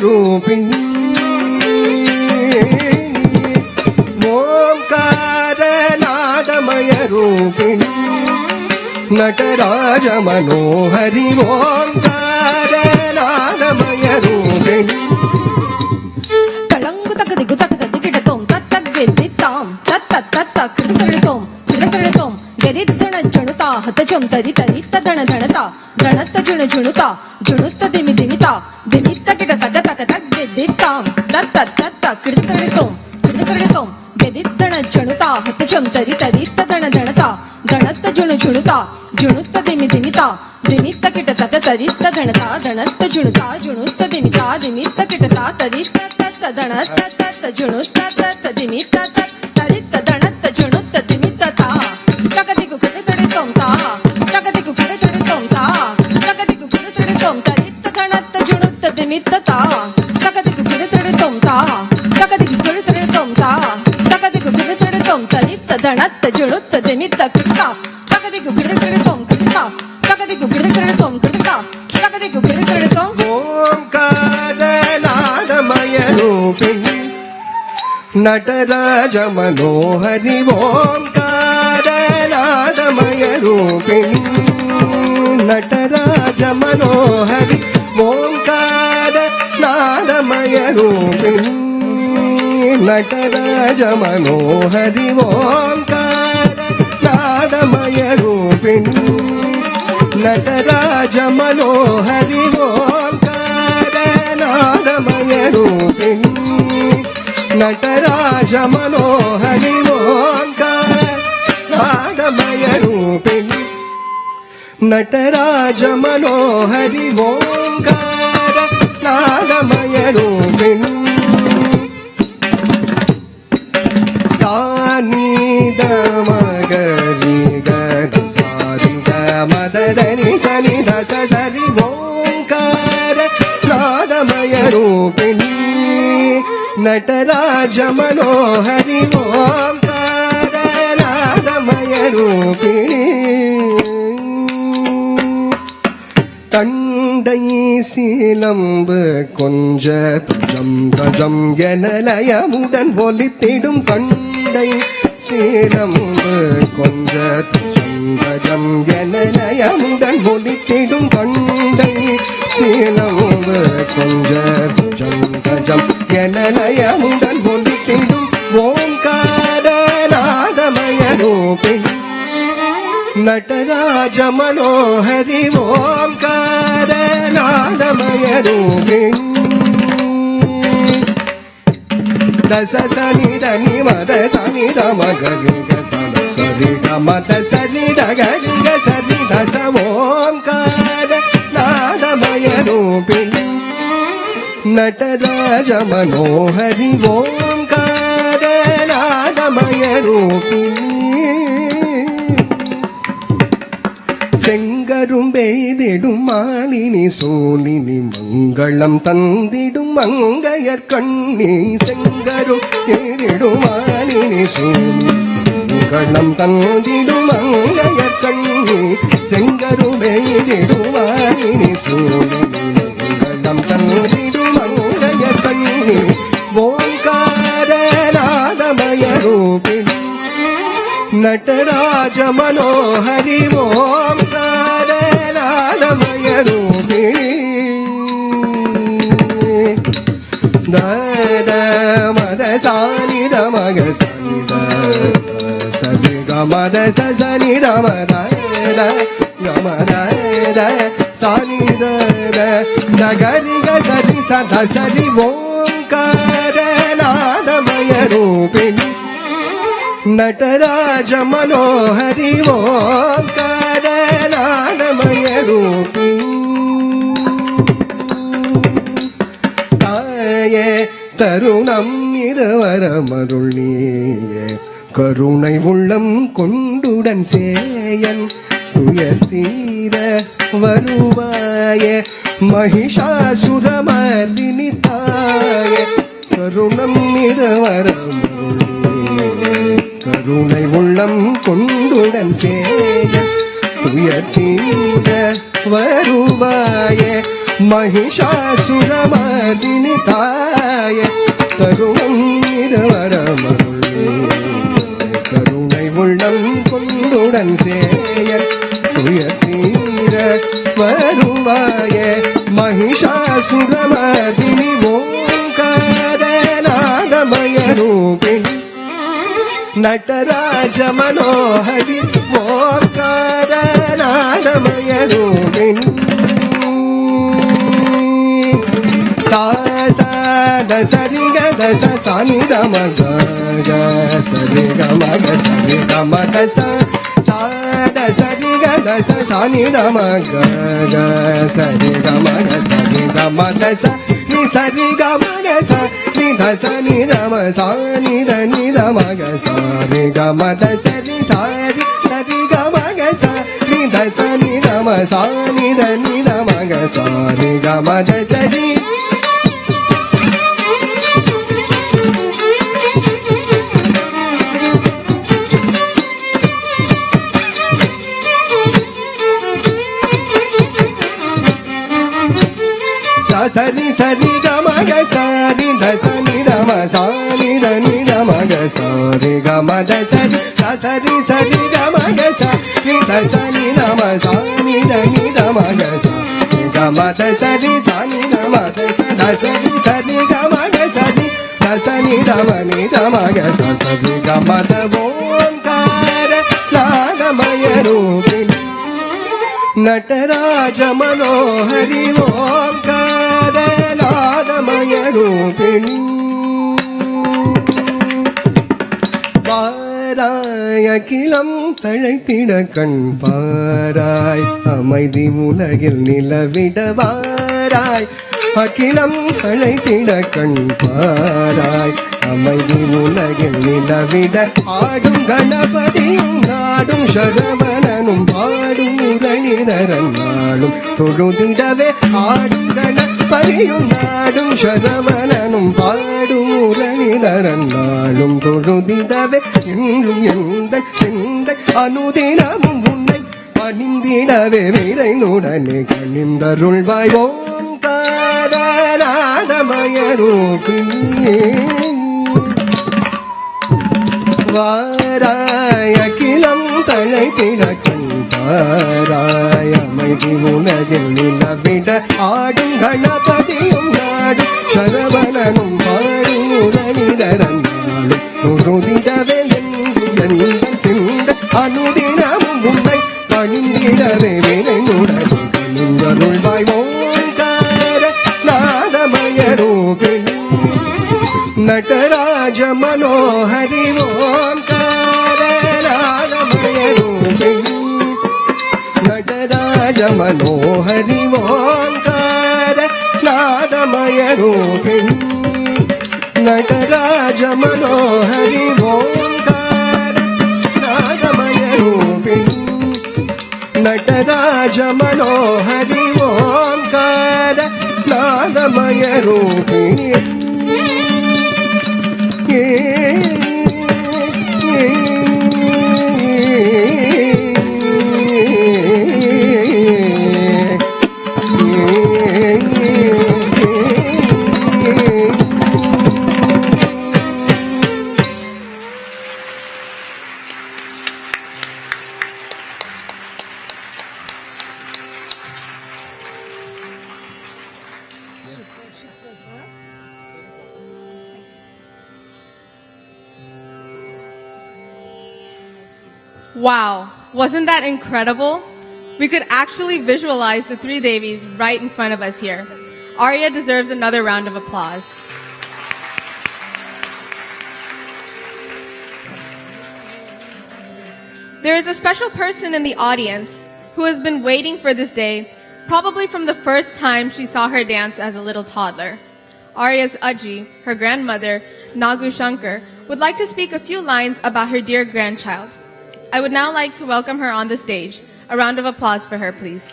ரூபிணி ஓம்கார நாதமய ரூபிணி நடராஜ மனோஹரி. ஓம்கார நாதமய ரூபிணி தளங்கு தக்கதி குதக்கத திகிடத்தோம் தத்தக் கெதித்தாம் தத்த தத்த கிருதழுத்தோம் கிருதழுத்தோம் கெதித்தண ஜணுதா ஹதஜம் தரி தரி ததண தணதா தணத்த ஜுணு ஜுணுதா ஜுணுத்த திமி திமிதா திமித்த கிட தக தக தக் கெதித்தாம் தத்த தத்த கிருதழுத்தோம் கிருதழுத்தோம் கெதித்தண ஜணுதா ஹதஜம் தரி தரி ததண தணதா தணத்த ஜுணு ஜுணுதா ஜுணுத்த திமி திமிதா திமித்த கிட தக தரி ததணதா தணத்த ஜுணுதா ஜுணுத்த திமிதா திமித்த கிட தா தரி தத்த தணத்த தத்த ஜுணுத்த தத்த திமித்த தரித்த தணத்த ஜுணுத்த திமித்த தா தகதிகு கிருதழுத்தோம் தா தகதிகு கிருதழுத்தோம் தா தகதிகு கிருதழுத்தோம் தரித்த தணத்த ஜுணுத்த திமித்த தா தகதிகு கிருதழுத்தோம் தா தகதிகு கிருதழுத்தோம் தா தகதிகு கிருதழுத்தோம் தரித்த தணத்த ஜுணுத்த திமித்த கிருதா தகதிகு கிருதழுத்தோம் கிருதா தகதிகு கிருதழுத்தோம் கிருதா தகதிகு கிருதழுத்தோம். ஓம்கார நாதமய ரூபிணி நடராஜ மனோஹரி. ஓம்கார நாதமய ரூபிணி நடராஜ மனோஹரி. ஓம்கார நாதமய ரூபிணி நடராஜ மனோஹரி. ஓம்கார நாதமய ரூபிணி நடராஜ மனோஹரி. ஓம்கார நாதமய ரூபிணி நடராஜ மனோஹரி. ஓம்கார நாதமய ரூபிணி நடராஜ மனோஹரி. ஓம்கார நாதமய ரூபிணி சானித மகரி கரி சாரித மததனி சனித சரி. ஓம்கார நாதமய ரூபிணி நடராஜ மனோஹரி. ஓம்கார நாதமய ரூபிணி தண்டை சீலம்பு கொஞ்ச துஜம் கஜம் எனலயமுடன் ஒலித்திடும். தண்டை சீலம்பு கொஞ்ச துஜம் கஜம் எனலயமுடன் ஒலித்திடும். தண்டை சீலம்பு கொஞ்ச துஜம் கஜம் எனலயமுடன் ஒலித்திடும். ஓம்கார நாதமய ரூபிணி நடராஜ மனோஹரி. ஓம்கார நாதமய ரூபிணி தச சனி தனி மத சனி தம கரி சரி மத சரி தகரி சரி தச. ஓம்கார ರೂಪಿಣಿ ನಟರಾಜ ಮನೋಹರಿ ಓಂಕಾರ ನಾದಮಯ ರೂಪಿಣಿ செங்கரும் பெய்திடும் மாலினி சோலினி மங்களம் தந்திடும் மங்கையர் கண்ணி செங்கரும் பெய்திடும் மாலினி சோலினி மங்களம் தந்திடும் மங்கையர் கண்ணி செங்கரும் பெய்திடும் மாலினி சோலினி மங்களம் தந்திடும் மங்கையர் கண்ணி ஓங்கார நாதமய ரூபிணி ನಟರಾಜ ಮನೋಹರಿ ಓಂಕಾರ ನಾದಮಯ ರೂಪಿಣಿ ದ ಮದ ಸಾನಿ ದ ಮಗ ಸನಿ ದ ಸರಿ ಗ ಮದ ಸನಿ ದ ಮದ ಗ ಮದ ಸಾನಿ ದ ಗರಿ ಗ ಸರಿ ಸದ ಸರಿ ಓಂಕಾರ ನಾದಮಯ ರೂಪಿಣಿ ನಟರಾಜ ಮನೋಹರಿ ಓಂಕಾರ ನಾದಮಯ ರೂಪಿಣಿ தாயே தருணம் இருவர மருள் நீயே கருணை உள்ளம் கொண்டுடன் சேயன் துயர்த்தீர வருவாயே மகிஷாசுரமர்தினி தாயே கருணம் இருவர மருள் கருணை உள்ளம் கொண்டுடன் சேய துயர்த்தீர வருவாயே மகிஷாசுரமர்தினி தாயே கருணம் இருவரமருளே கருணை உள்ளம் கொண்டுடன் சேய துயர்த்தீர வருவாயே மகிஷாசுரமர்தினி ஓங்கார நாதமய ரூபிணி ನಟರಾಜ ಮನೋಹರಿ ಓಂಕಾರ ನಾದಮಯ ರೂಪಿಣಿ ಸಾ ದ ಸರಿ ಗ ದ ಸ ಸಾನಿ ದ ಮ ಗ ಗ ಸರಿ ಗ ಮ ಗ ಸರಿ ಗ ಮ ದ ಸ ಸಾ ದ ಸರಿ ಗ ದ ಸ ಸಾನಿ ದ ಮ ಗ ಗ ಸರಿ ಗ ಮ ಗ ಸರಿ ಗ ಮ ದ ಸ ನಿ ಸರಿ ಗ ಮ ಗ ಸ ನಿ ದ ಸ ನಿ ದ ಮ ಸಾ ನಿ ದ ನಿ ದ ಮ ಗ ಸ ರಿ ಗ ಮ ದ ಸ ರಿ ಸಾ ರಿ ಸರಿ ಗ ಮ ಗ ಸ ನಿ ದ ಸ ನಿ ದ ಮ ಸಾ ನಿ ದ ನಿ ದ ಮ ಗ ಸ ರಿ ಗ ಮ ದ ಸ ರಿ சரி சரி க மக சரி த சனி த ம சானி த நி த மக சரி க ம த சரி சரி சரி க மக சரி த சனி த ம சானி த நி த மக சரி க ம த சரி சானி த ம த சரி சரி க மக சரி த சனி த ம நி த மக சரி க ம த ஓங்கார நாதமய ரூபிணி ನಟರಾಜ ಮನೋಹರಿ ಓಂಕಾರ ನಾದಮಯ ರೂಪಿಣಿ பாராய் அகிலம் தழைத்திட கண் பாராய் அமைதி உலகில் நிலவிட வாராய் அகிலம் தழைத்திட கண் பாராய் அமைதி உலகில் நிலவிட ஆடும் கணபதியும் நாடும் சரவணனும் பாடும் முரளிதரன் நாளும் தொழுதிடவே ஆடும் கணபதியும் நாடும் சரவணனும் பாடும் முரளிதரன் நாளும் தொழுதிடவே என்றும் எந்த சிந்தை அனுதினமும் உன்னை பணிந்திடவே விரைந்துடனே கணிந்தருள்வாய் ஓங்கார நாதமய ரூபிணி வாராய் அகிலம் தழைத்திட கண் பாராய் அமைதி உலகில் நிலவிட ஆடும் கணபதியும் நாடும் சரவணனும் பாடும் முரளிதரன் நாளும் தொழுதிடவே என்று எந்த சிந்த அனுதினமும் உன்னை பணிந்திடவே விரைந்துடனே கணிந்தருள்வாய் ஓங்கார நாதமய ரூபிணி ನಟರಾಜ ಮನೋಹರಿ ಓಂಕಾರ ನಾದಮಯ ರೂಪಿಣಿ ನಟರಾಜ ಮನೋಹರಿ ಓಂಕಾರ ನಟರಾಜ ಮನೋಹರಿ ಓಂಕಾರ ನಾದಮಯ ರೂಪಿಣಿ Wow, wasn't that incredible? We could actually visualize the three Devis right in front of us here. Aria deserves another round of applause. There is a special person in the audience who has been waiting for this day, probably from the first time she saw her dance as a little toddler. Aria's Aji, her grandmother, Nagu Shankar, would like to speak a few lines about her dear grandchild. I would now like to welcome her on the stage. A round of applause for her, please.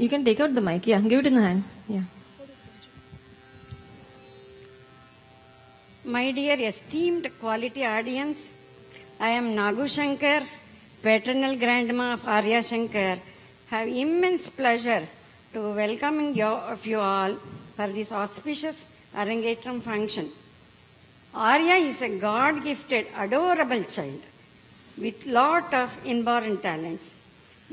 You can take out the mic. Yeah, give it in the hand. Yeah. My dear esteemed quality audience, I am Nagu Shankar, paternal grandma of Aria Shankar. Have immense pleasure to welcoming you all for this auspicious Arangetram function. Aria is a God-gifted, adorable child with lot of inborn talents.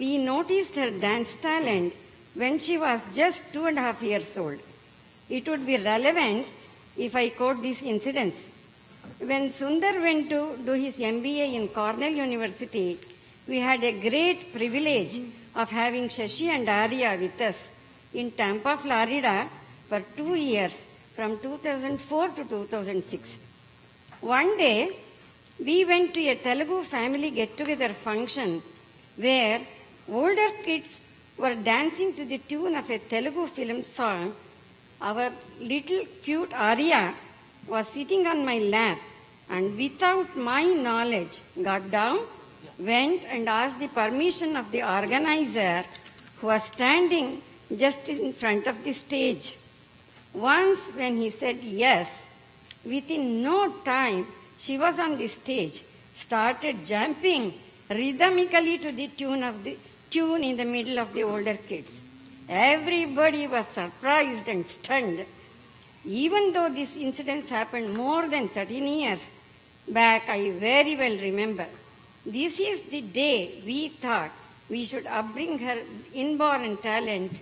We noticed her dance talent when she was just 2.5 years old. It would be relevant if I quote these incidents. When Sundar went to do his MBA in Cornell University, we had a great privilege of having Shashi and Aria with us in Tampa, Florida for 2 years, from 2004 to 2006. One day, we went to a Telugu family get-together function where older kids were dancing to the tune of a Telugu film song. Our little cute Aria was sitting on my lap and without my knowledge got down, went and asked the permission of the organizer who was standing just in front of the stage. Once when he said yes, within no time she was on the stage, started jumping rhythmically to the tune in the middle of the older kids. Everybody was surprised and stunned. Even though this incident happened more than 13 years back, I very well remember. This is the day we thought we should upbring her inborn talent.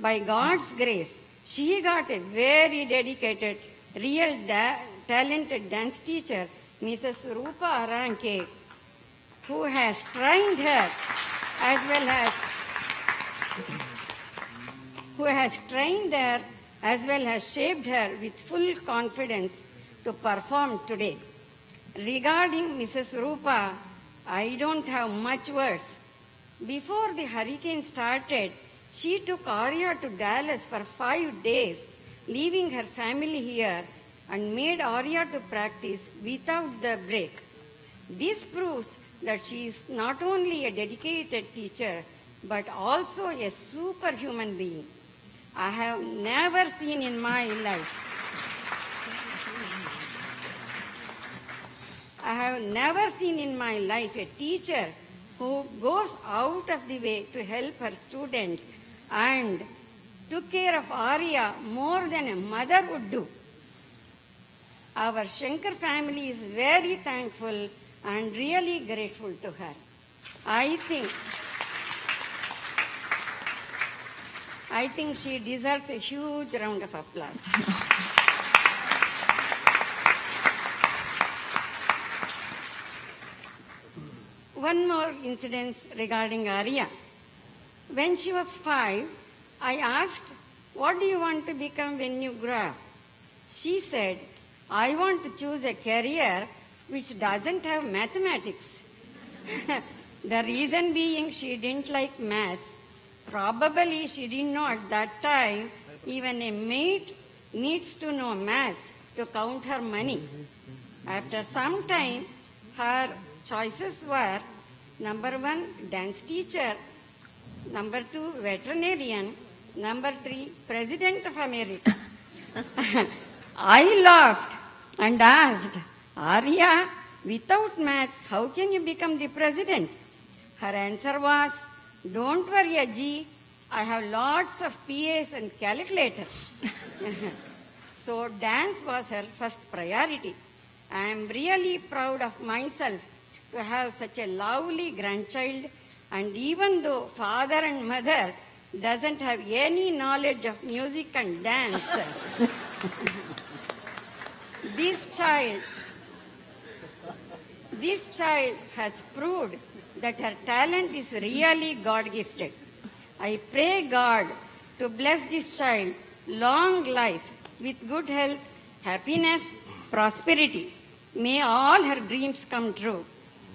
By God's grace, she got a very dedicated, real talented dance teacher, Mrs. Rupa Aranke, who has trained her as well as shaped her with full confidence to perform today. Regarding Mrs. Rupa, I don't have much words. Before the hurricane started, she took Aria to Dallas for 5 days, leaving her family here, and made Aria to practice without the break. This proves that she is not only a dedicated teacher, but also a superhuman being. I have never seen in my life a teacher who goes out of the way to help her student and took care of Aria more than a mother would do. Our Shankar family is very thankful and really grateful to her. I think she deserves a huge round of applause. One more incident regarding Aria. When she was 5, I asked, "What do you want to become when you grow up?" She said, "I want to choose a career which doesn't have mathematics." The reason being she didn't like maths, Probably she didn't know at that time even a maid needs to know math to count her money. After some time, her choices were number 1, dance teacher, number 2, veterinarian, number 3, President of America. I laughed and asked, Aria, without maths, how can you become the president? Her answer was, don't worry, Aji, I have lots of PAs and calculators. So dance was her first priority. I am really proud of myself to have such a lovely grandchild, and even though father and mother doesn't have any knowledge of music and dance, this child has proved that her talent is really God-gifted. I pray God to bless this child long life with good health, happiness, prosperity. May all her dreams come true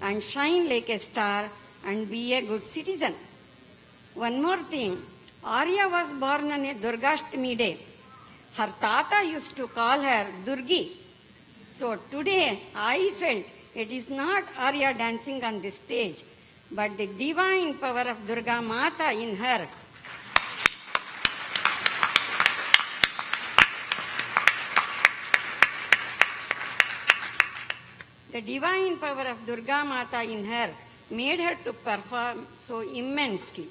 and shine like a star and be a good citizen. One more thing, Arya was born on a Durgashtami day. Her tata used to call her Durgi. So today I felt it is not Arya dancing on the stage, but the divine power of Durga Mata in her. The divine power of Durga Mata in her made her to perform so immensely.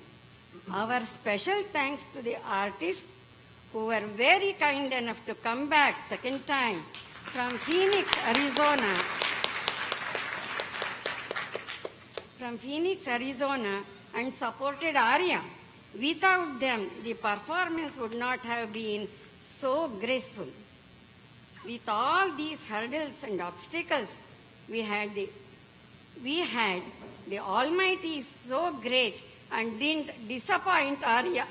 Our special thanks to the artists who were very kind enough to come back second time from Phoenix, Arizona and supported Aria. Without them, the performance would not have been so graceful. With all these hurdles and obstacles, we had the Almighty is so great and didn't disappoint Arya.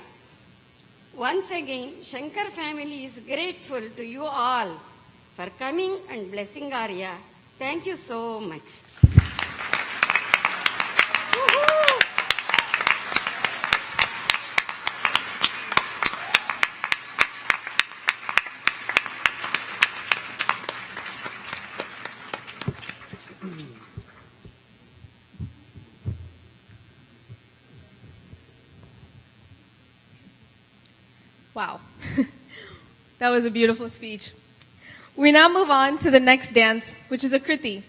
Once again, Shankar family is grateful to you all for coming and blessing Arya. Thank you so much. Wow. That was a beautiful speech. We now move on to the next dance, which is a kriti.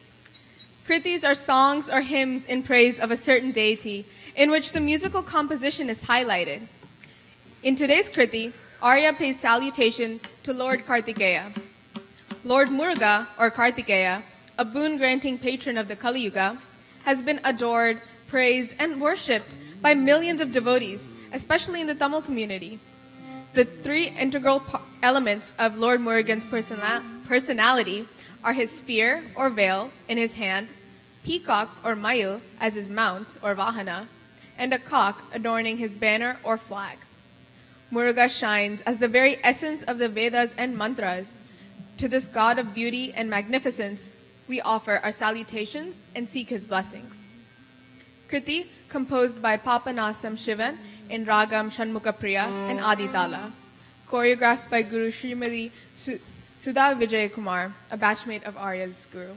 Kritis are songs or hymns in praise of a certain deity in which the musical composition is highlighted. In today's kriti, Arya pays salutation to Lord Kartikeya. Lord Muruga, or Kartikeya, a boon-granting patron of the Kali Yuga, has been adored, praised, and worshipped by millions of devotees, especially in the Tamil community. The three integral elements of Lord Murugan's personality are his spear or veil in his hand, peacock or mail as his mount or vahana, and a cock adorning his banner or flag. Muruga shines as the very essence of the Vedas and mantras. To this god of beauty and magnificence, we offer our salutations and seek his blessings. Kriti, composed by Papanasam Shivan in Ragam Shanmukapriya and Aditala, choreographed by Guru Srimati Sudha Vijay Kumar, a batchmate of Arya's guru.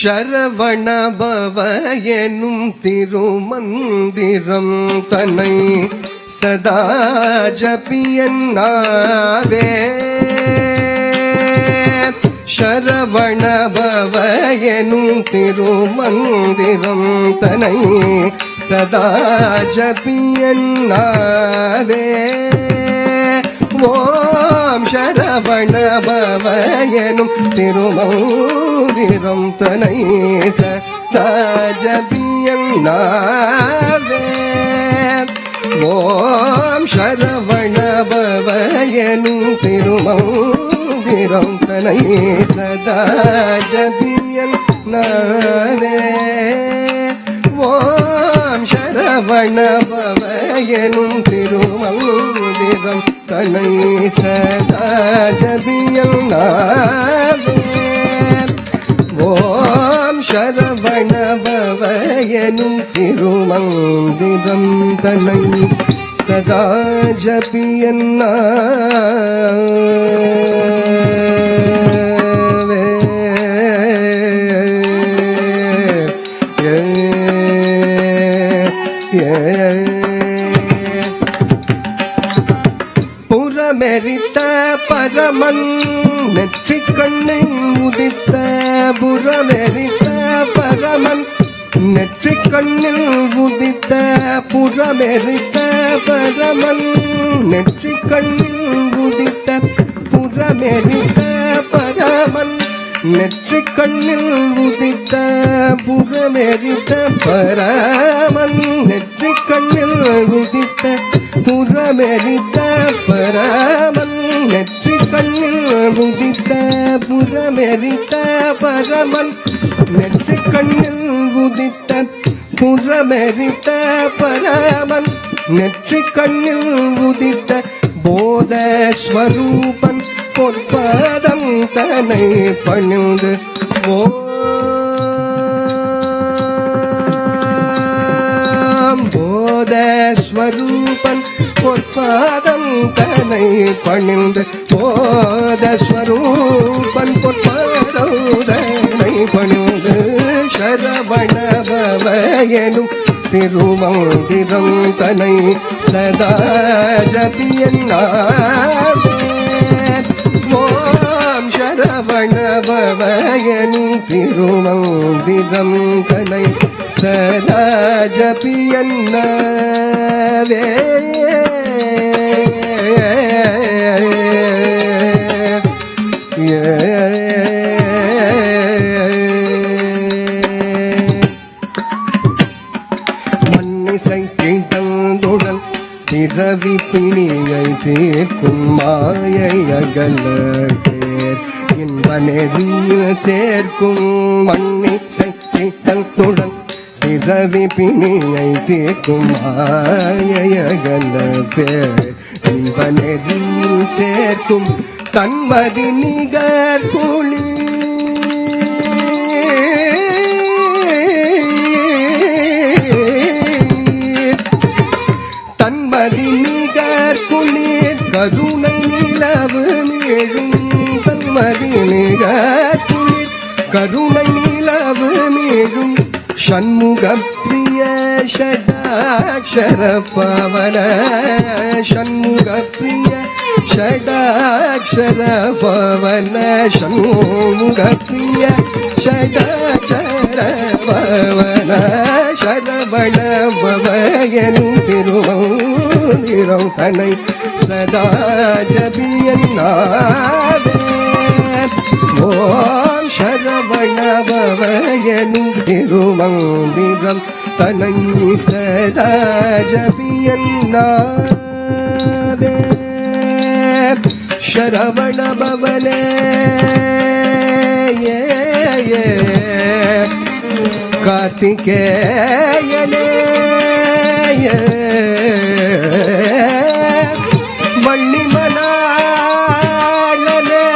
Saravana பவ எனும் திருமந்திரம் தன்னை சதா ஜபியன்னாவே. சரவண பவ எனும் திருமந்திரம் தன்னை சதா ஜபியன்னாவே. ஓம் சரவண பவ எனும் திருமந்திரம் தன்னை சதா ஜபியன்னாவே. ஓம் சரவண பவ எனும் திருமந்திரம் தன்னை சதா ஜபியன்னாவே. ஓம் சரவண பவ எனும் திருமந்திரம் தன்னை சதா ஜபியன்னாவே. ஓம் சரவண பவ எனும் திருமந்திரம் தன்னை சதா ஜபியன்னாவே. புறமெரித்த பரமன் நெற்றிக் கண்ணை உதித்த புறமெரித்த பரமன் நெற்றிக் கண்ணில் உதித்த புறமெரித்த பரமன் நெற்றிக் கண்ணில் உதித்த புறமெரித்த பரமன் நெற்றிக் கண்ணில் உதித்த புறமெரித்த பரமன் நெற்றிக் கண்ணில் உதித்த புறமெரித்த பரமன் நெற்றிக் கண்ணில் உதித்த புறமெரித்த பரமன் நெற்றிக் கண்ணில் உதித்த புறமெரித்த பரமன் நெற்றிக் கண்ணில் உதித்த போதஸ்வரூபன் பொற்பாதம் தன்னை பணிந்து போதஸ்வரூபன் பொற்பாதம் தன்னை பணிந்து போதஸ்வரூபன் பொற்பாதம் தன்னை பணிந்து சரவண பவ எனும் திருமந்திரம் தன்னை சதா ஜபியன்னாவே. ஓம் சரவண பவ எனும் திருமந்திரம் தன்னை சதா ஜபியன்னாவே. மன்னிசை கிடந்துடல் பிறவி பிணியை தீர்க்கும் மாயை அகல இன்ப நெறியில் சேர்க்கும். மன்னிசை கிடந்துடல் பிறவி பிணியை தீர்க்கும் மாயை அகல இன்ப நெறியில் சேர்க்கும். தன்மதி நிகர் குளி தன்மதி நிகர் குளிர் கருணை நிலவு மேழும். தன்மதி நிகர் குளிர் கருணை நிலவு மேழும். ஷண்முக பிரிய ஷடாக்ஷர பவன ஷண்முக பிரிய ஷடாக்ஷர பவன ஷண்முக பிரிய ஷடாக்ஷர பவன சரவண பவ எனும் திருமந்திரம் தன்னை சதா ஜபியன்னாவே. ஓம் சரவண பவ எனும் திருமந்திரம் தன்னை சதா ஜபியன்னாவே. சரவண பவனே கார்த்திகேயனே வள்ளிமணாளனே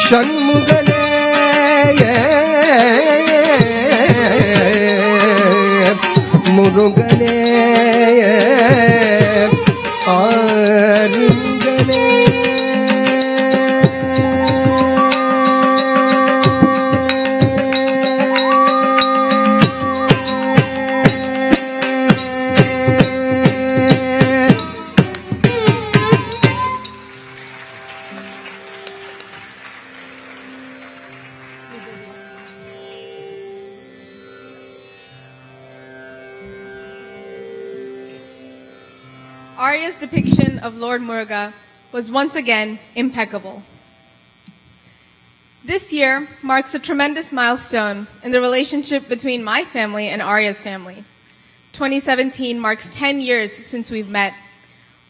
ஷண்முகனே முருகனே ஆரிங்கனே Aria's depiction of Lord Muruga was once again impeccable. This year marks a tremendous milestone in the relationship between my family and Aria's family. 2017 marks 10 years since we've met.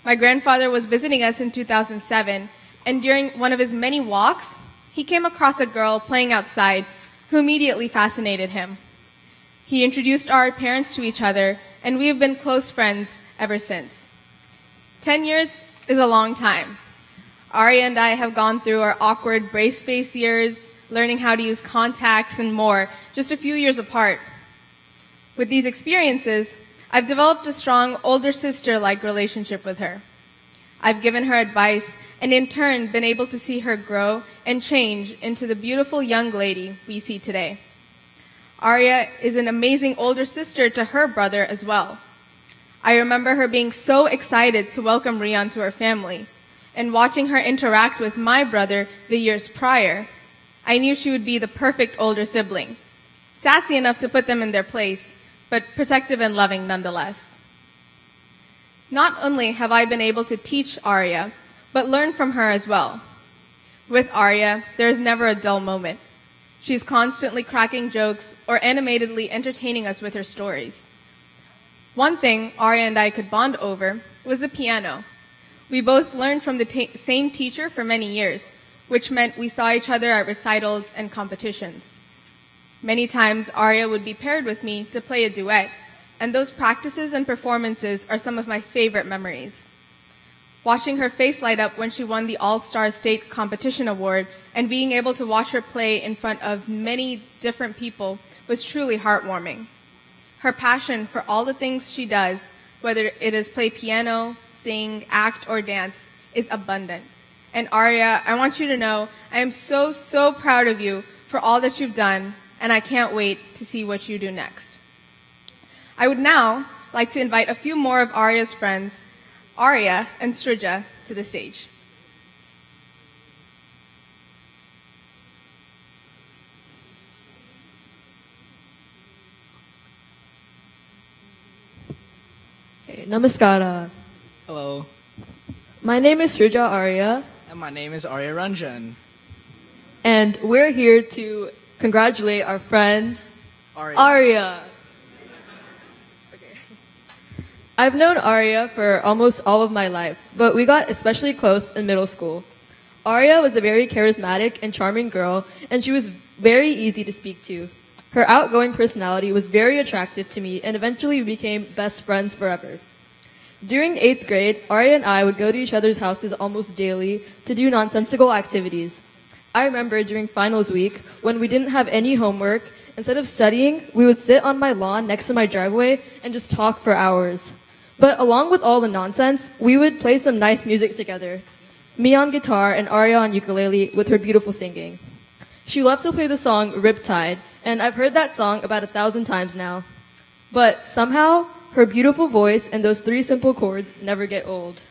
My grandfather was visiting us in 2007, and during one of his many walks, he came across a girl playing outside who immediately fascinated him. He introduced our parents to each other, and we have been close friends ever since. 10 years is a long time. Aria and I have gone through our awkward brace face years, learning how to use contacts and more, just a few years apart. With these experiences, I've developed a strong older sister-like relationship with her. I've given her advice and in turn been able to see her grow and change into the beautiful young lady we see today. Aria is an amazing older sister to her brother as well. I remember her being so excited to welcome Rian to her family, and watching her interact with my brother the years prior, I knew she would be the perfect older sibling, sassy enough to put them in their place, but protective and loving nonetheless. Not only have I been able to teach Aria, but learn from her as well. With Aria, there is never a dull moment. She's constantly cracking jokes or animatedly entertaining us with her stories. One thing Aria and I could bond over was the piano. We both learned from the same teacher for many years, which meant we saw each other at recitals and competitions. Many times, Aria would be paired with me to play a duet, and those practices and performances are some of my favorite memories. Watching her face light up when she won the All-Star State Competition Award and being able to watch her play in front of many different people was truly heartwarming. Her passion for all the things she does, whether it is play piano, sing, act, or dance, is abundant. And Aria, I want you to know I am so, so proud of you for all that you've done, and I can't wait to see what you do next. I would now like to invite a few more of Aria's friends, Aria and Srija, to the stage. Namaskara. Hello. My name is Srija Aria. And my name is Aria Ranjan. And we're here to congratulate our friend, Aria. Okay. I've known Aria for almost all of my life, but we got especially close in middle school. Aria was a very charismatic and charming girl, and she was very easy to speak to. Her outgoing personality was very attractive to me, and eventually we became best friends forever. During 8th grade, Aria and I would go to each other's houses almost daily to do nonsensical activities. I remember during finals week, when we didn't have any homework, instead of studying, we would sit on my lawn next to my driveway and just talk for hours. But along with all the nonsense, we would play some nice music together. Me on guitar and Aria on ukulele with her beautiful singing. She loved to play the song Riptide, and I've heard that song about 1,000 times now. But somehow, her beautiful voice and those 3 simple chords never get old.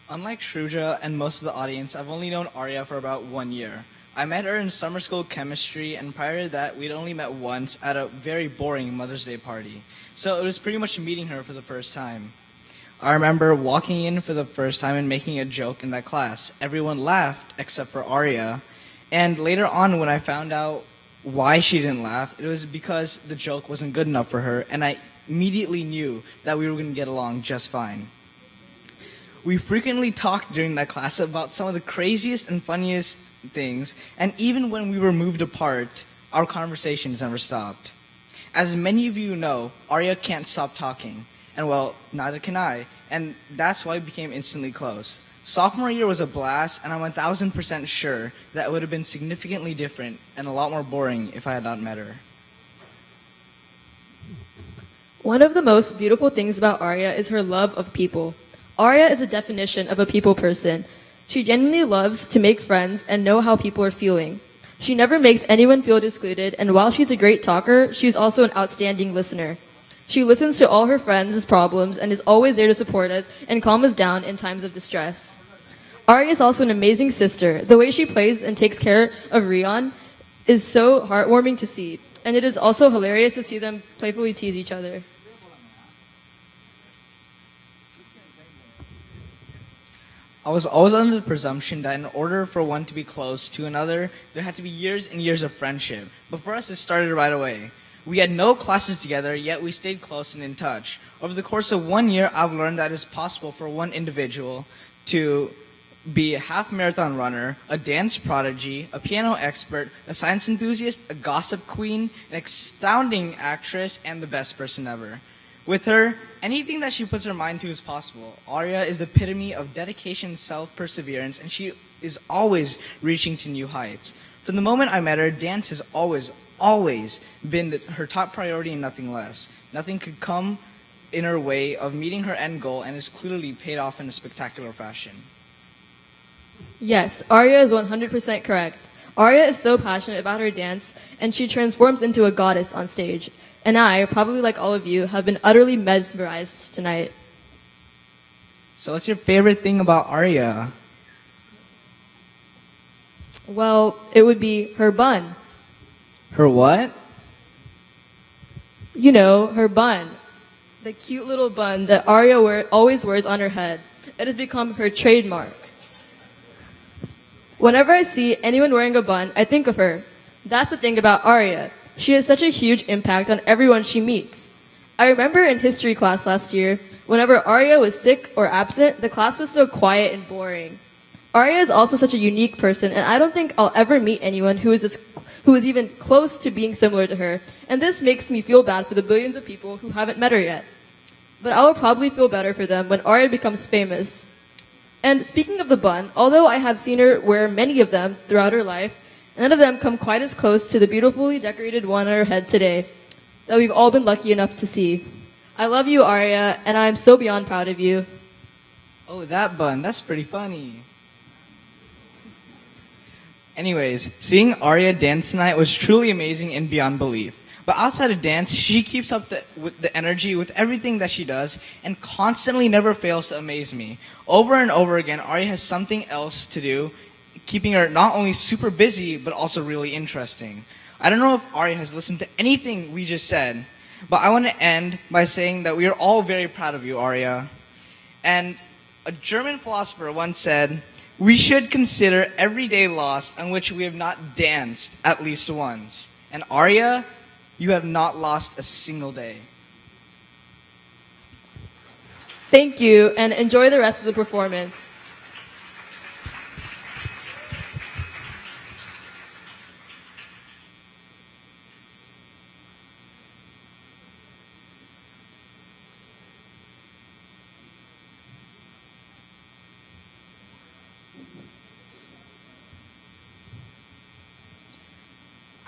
Unlike Shruja and most of the audience, I've only known Aria for about 1 year. I met her in summer school chemistry, and prior to that, we'd only met once at a very boring Mother's Day party. So it was pretty much meeting her for the first time. I remember walking in for the first time and making a joke in that class. Everyone laughed except for Aria. And later on, when I found out why she didn't laugh, it was because the joke wasn't good enough for her, and I immediately knew that we were going to get along just fine. We frequently talked during that class about some of the craziest and funniest things, and even when we were moved apart, our conversations never stopped. As many of you know, Aria can't stop talking, and well, neither can I, and that's why we became instantly close. Sophomore year was a blast, and I'm 1,000% sure that it would have been significantly different and a lot more boring if I had not met her. One of the most beautiful things about Aria is her love of people. Aria is a definition of a people person. She genuinely loves to make friends and know how people are feeling. She never makes anyone feel excluded, and while she's a great talker, she's also an outstanding listener. She listens to all her friends' problems and is always there to support us and calm us down in times of distress. Aria is also an amazing sister. The way she plays and takes care of Rian is so heartwarming to see, and it is also hilarious to see them playfully tease each other. I was always under the presumption that in order for one to be close to another, there had to be years and years of friendship. But for us, it started right away. We had no classes together, yet we stayed close and in touch. Over the course of 1 year, I've learned that it's possible for one individual to be a half marathon runner, a dance prodigy, a piano expert, a science enthusiast, a gossip queen, an astounding actress, and the best person ever. With her, anything that she puts her mind to is possible. Aria is the epitome of dedication, self-perseverance, and she is always reaching to new heights. From the moment I met her, dance has always been her top priority and nothing less. Nothing could come in her way of meeting her end goal, and is clearly paid off in a spectacular fashion. Yes, Aria is 100% correct. Aria is so passionate about her dance, and she transforms into a goddess on stage. And I, probably like all of you, have been utterly mesmerized tonight. So what's your favorite thing about Aria? Well, it would be her bun. Her what? You know, her bun. The cute little bun that Aria always wears on her head. It has become her trademark. Whenever I see anyone wearing a bun, I think of her. That's the thing about Aria. She has such a huge impact on everyone she meets. I remember in history class last year, whenever Aria was sick or absent, the class was so quiet and boring. Aria is also such a unique person, and I don't think I'll ever meet anyone who is even close to being similar to her, and this makes me feel bad for the billions of people who haven't met her yet. But I will probably feel better for them when Aria becomes famous. And speaking of the bun, although I have seen her wear many of them throughout her life, none of them come quite as close to the beautifully decorated one on her head today that we've all been lucky enough to see. I love you, Aria, and I'm so beyond proud of you. Oh, that bun. That's pretty funny. Anyways, seeing Aria dance tonight was truly amazing and beyond belief. But outside of dance, she keeps up with the energy with everything that she does and constantly never fails to amaze me. Over and over again, Aria has something else to do, keeping her not only super busy, but also really interesting. I don't know if Aria has listened to anything we just said, but I want to end by saying that we are all very proud of you, Aria. And a German philosopher once said, "We should consider every day lost on which we have not danced at least once." And Aria, you have not lost a single day. Thank you, and enjoy the rest of the performance.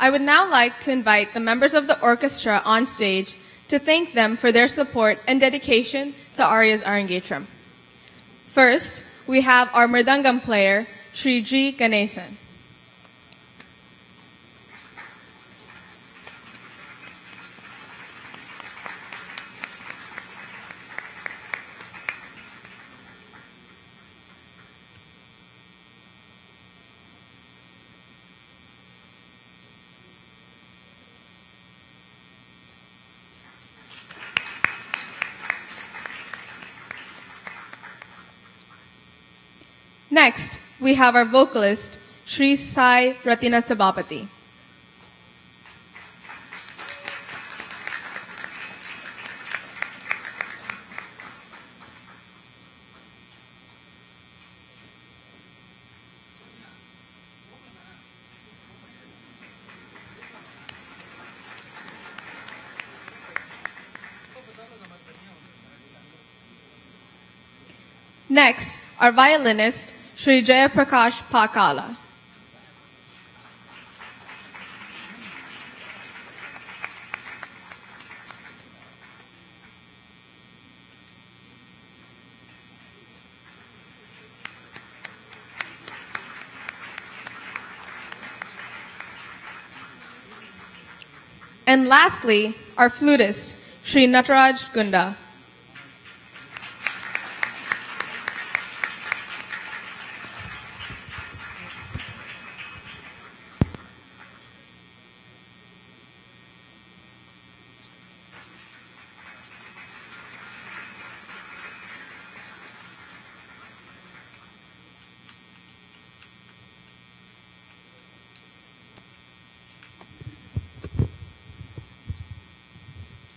I would now like to invite the members of the orchestra on stage to thank them for their support and dedication to Aria's Arangetram. First, we have our Mridangam player, Sri G. Ganesan. Next, we have our vocalist, Sri Sai Ratina Sabapati. Next, our violinist, Sri Jayaprakash Pakala. And lastly, our flutist, Sri Nataraj Gunda.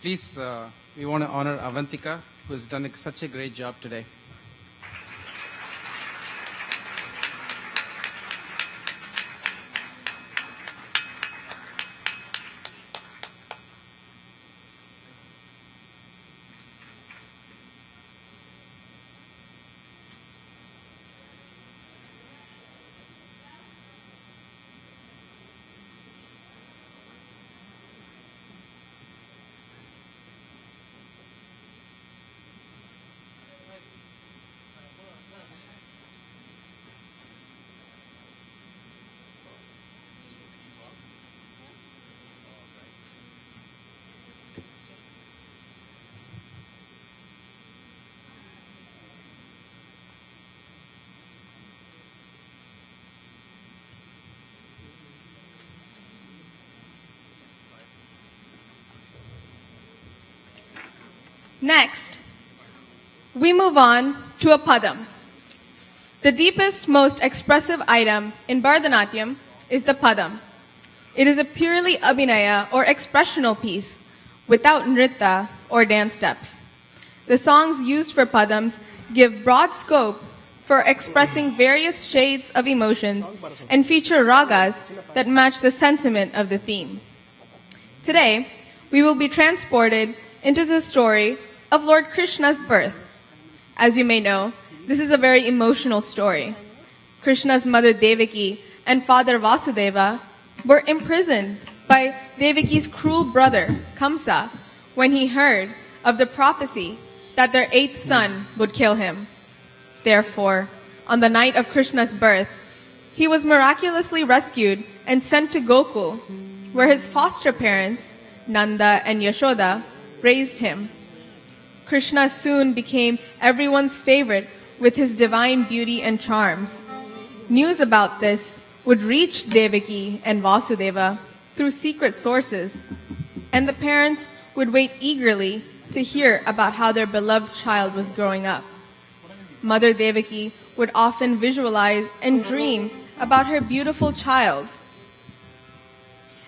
Please, we want to honor Avantika, who has done such a great job today. Next, we move on to a padam. The deepest, most expressive item in Bharatnatyam is the padam. It is a purely abhinaya or expressional piece without nritta or dance steps. The songs used for padams give broad scope for expressing various shades of emotions and feature ragas that match the sentiment of the theme. Today, we will be transported into the story of Lord Krishna's birth. As you may know, this is a very emotional story. Krishna's mother Devaki and father Vasudeva were imprisoned by Devaki's cruel brother Kamsa when he heard of the prophecy that their 8th son would kill him. Therefore, on the night of Krishna's birth, he was miraculously rescued and sent to Gokul, where his foster parents, Nanda and Yashoda, raised him. Krishna soon became everyone's favorite with his divine beauty and charms. News about this would reach Devaki and Vasudeva through secret sources, and the parents would wait eagerly to hear about how their beloved child was growing up. Mother Devaki would often visualize and dream about her beautiful child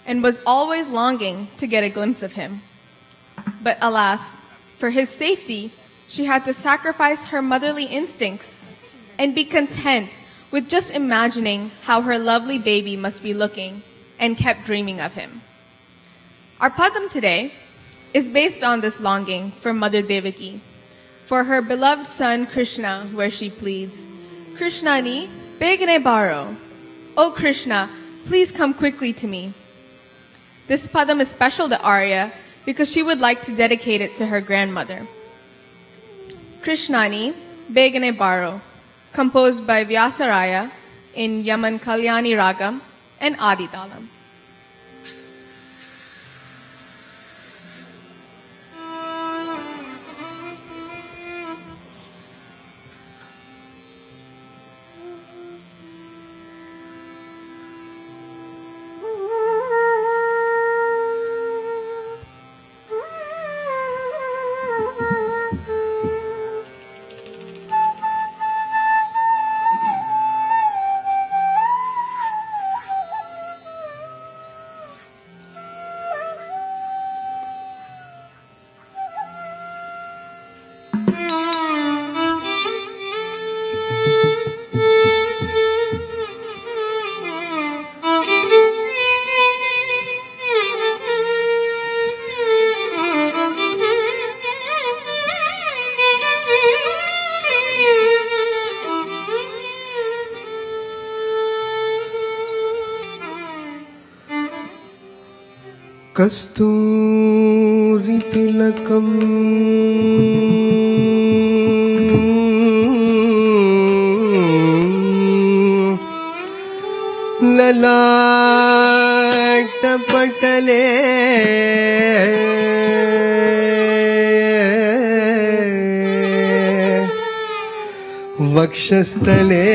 and was always longing to get a glimpse of him. But alas, for his safety, she had to sacrifice her motherly instincts and be content with just imagining how her lovely baby must be looking, and kept dreaming of him. Our padam today is based on this longing for Mother Devaki, for her beloved son Krishna, where she pleads, "Krishnani, begane baro. Oh Krishna, please come quickly to me." This padam is special to Aria because she would like to dedicate it to her grandmother. Krishnani, begane baro, composed by Vyasaraya in Yaman Kalyani Ragam and Adi Talam. कस्तूरी तिलकम ललाट पटले वक्षस्थले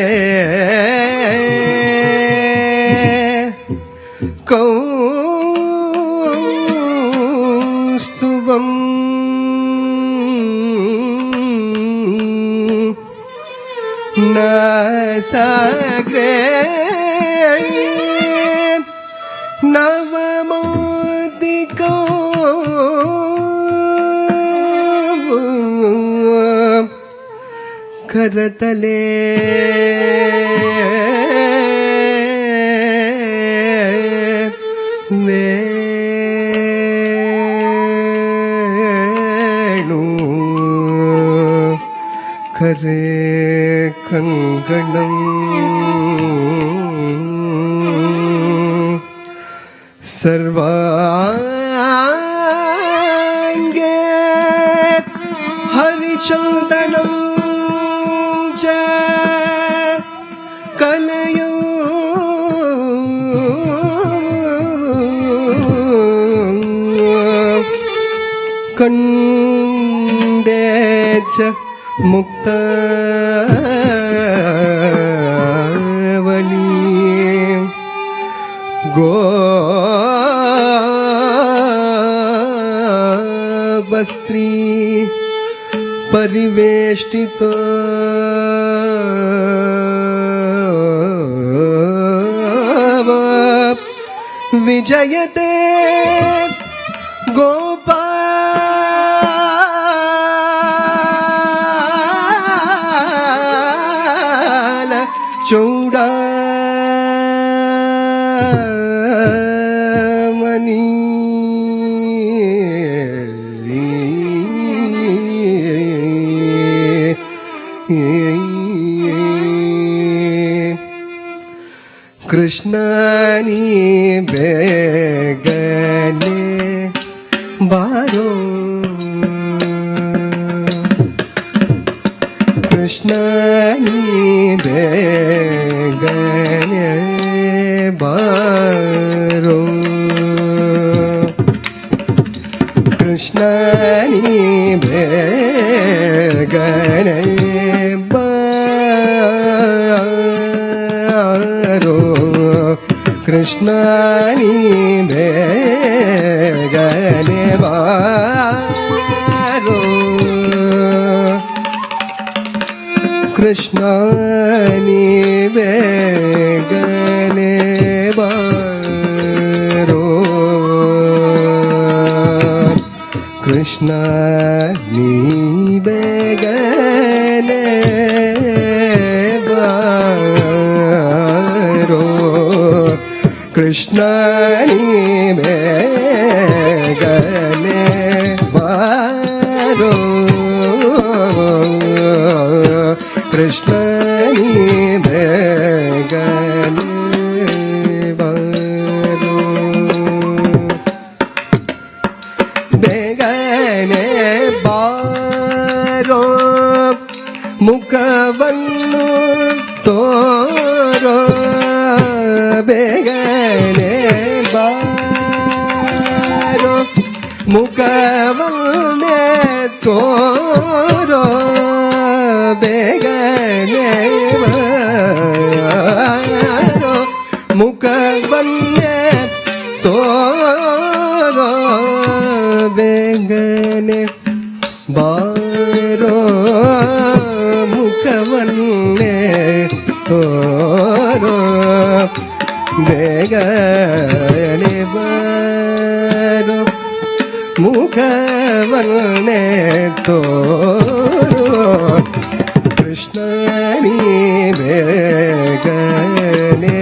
कौस्तुभं नासाग्रे नवमोदिको ಕರತಲೆ ವೇಣು ಕರೆ ಕಂಗಣಂ ಸರ್ವಾಂಗೇ ಹರಿಚಂದನಂ ಚ ಕಲಯೋ ಕಂಡೇ ಚ ಮುಕ್ತಾವನಿ ಗೋವಸ್ತ್ರೀ ಪರಿವೇಷ್ಟಿತ ವಿಜಯತೆ ಗೋಪಾಲ ಚೂಡಾಮಣಿ ಕೃಷ್ಣನಿ ಬೇಗನೆ ಬಾರೋ ಕೃಷ್ಣನಿ ಬೇಗನೆ ಬಾರೋ ಕೃಷ್ಣನಿ ಬೇಗನೆ ಬಾರೋ ಕೃಷ್ಣನಿ ಬೇಗನೆ ಬಾರೋ ಕೃಷ್ಣನಿ ಬೇಗನೆ ಬಾರೋ ಕೃಷ್ಣನಿ ಬೇಗನೆ ಬಾರೋ ಕೃಷ್ಣನಿ ಬೇಗನೆ ಬಾರೋ ಕೃಷ್ಣನಿ ಬೇಗನೆ ಬಾರೋ ಬೇಗನೆ ಬಾರೋ ಮುಖವನ್ನು ತೋರೋ ಬೇಗನೆ ಬಾರೋ ಮುಖವನ್ನೇ ತೋರೋ ಬೇಗನೆ ಬಾರೋ ಮುಖವನ್ನೇ ತೋರೋ ಬೇಗನೆ ಬಾರೋ ಮುಖವನ್ನೇ ತೋರೋ ಬೇಗನೆ ಬಾರೋ ಮುಖವನ್ನೇ ತೋರೋ ಕೃಷ್ಣನಿ ಬೇಗನೆ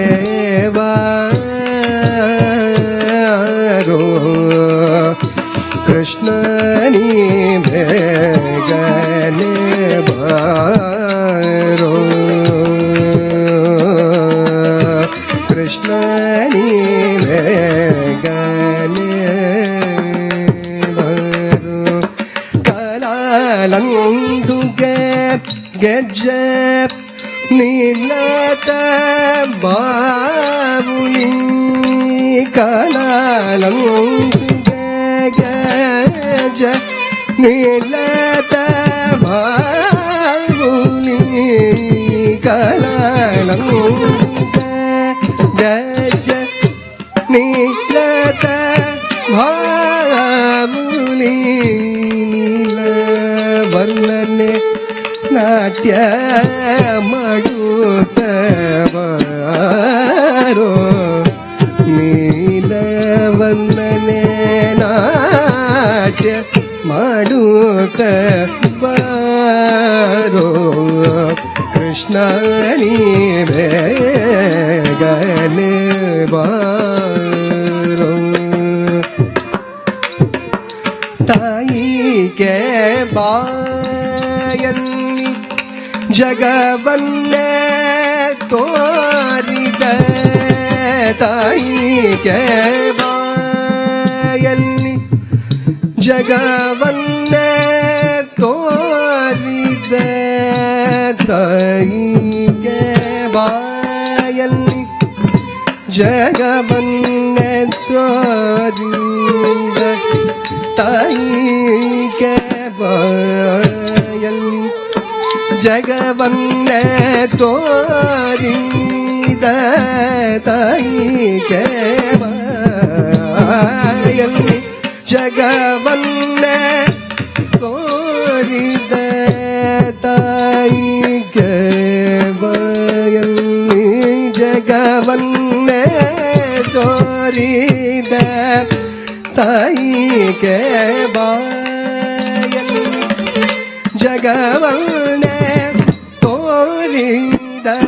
ಬಾರೋ ಕೃಷ್ಣನಿ ಬೇಗನೆ ಬಾರೋ ಕೃಷ್ಣನಿ ಬೇಗನೆ ಬಾರೋ ಕಲಾಲಂದುಗೆ ಗೆಜ್ಜೆ ನೀಲತ ಬಾವುಲಿ ಕಲಾಲಂದುಗೆ ಗೆಜ್ಜೆ ನೀಲತ ಬಾವುಲಿ ಕಲಾಲಂದುಗೆ ಗೆಜ್ಜೆ ನೀಲತ ಬಾವುಲಿ ನೀಲ ವರ್ಣನೆ ನಾಟ್ಯ ಮಾಡುತ್ತ ಬಾರೋ ನೀಲವನ್ನನೆ ನಾಟ್ಯ ಮಾಡುತ್ತ ಬಾರೋ Krishna ni begane baro tai ke bayanni jagavanne toride tai ke bayanni jagavanne toride tai ke bayanni jagavanne toride tai ke bayanni jagavanne toride tai ke bayanni jagavanne toride tai ke bayanni jagavanne toride tai ke bayanni jagavanne toride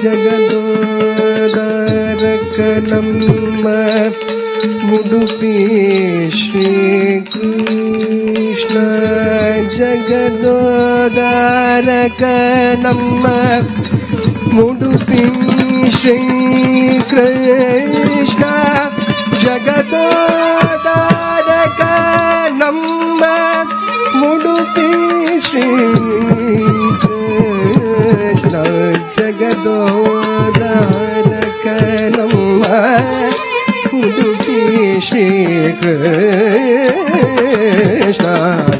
jagadodarakanamma Udupi Shri Krishna Jagadodarakanamma Udupi Shri Krishna Jagadodarakanamma Udupi Shri Krishna Jagadodarakanamma Udupi Shri Krishna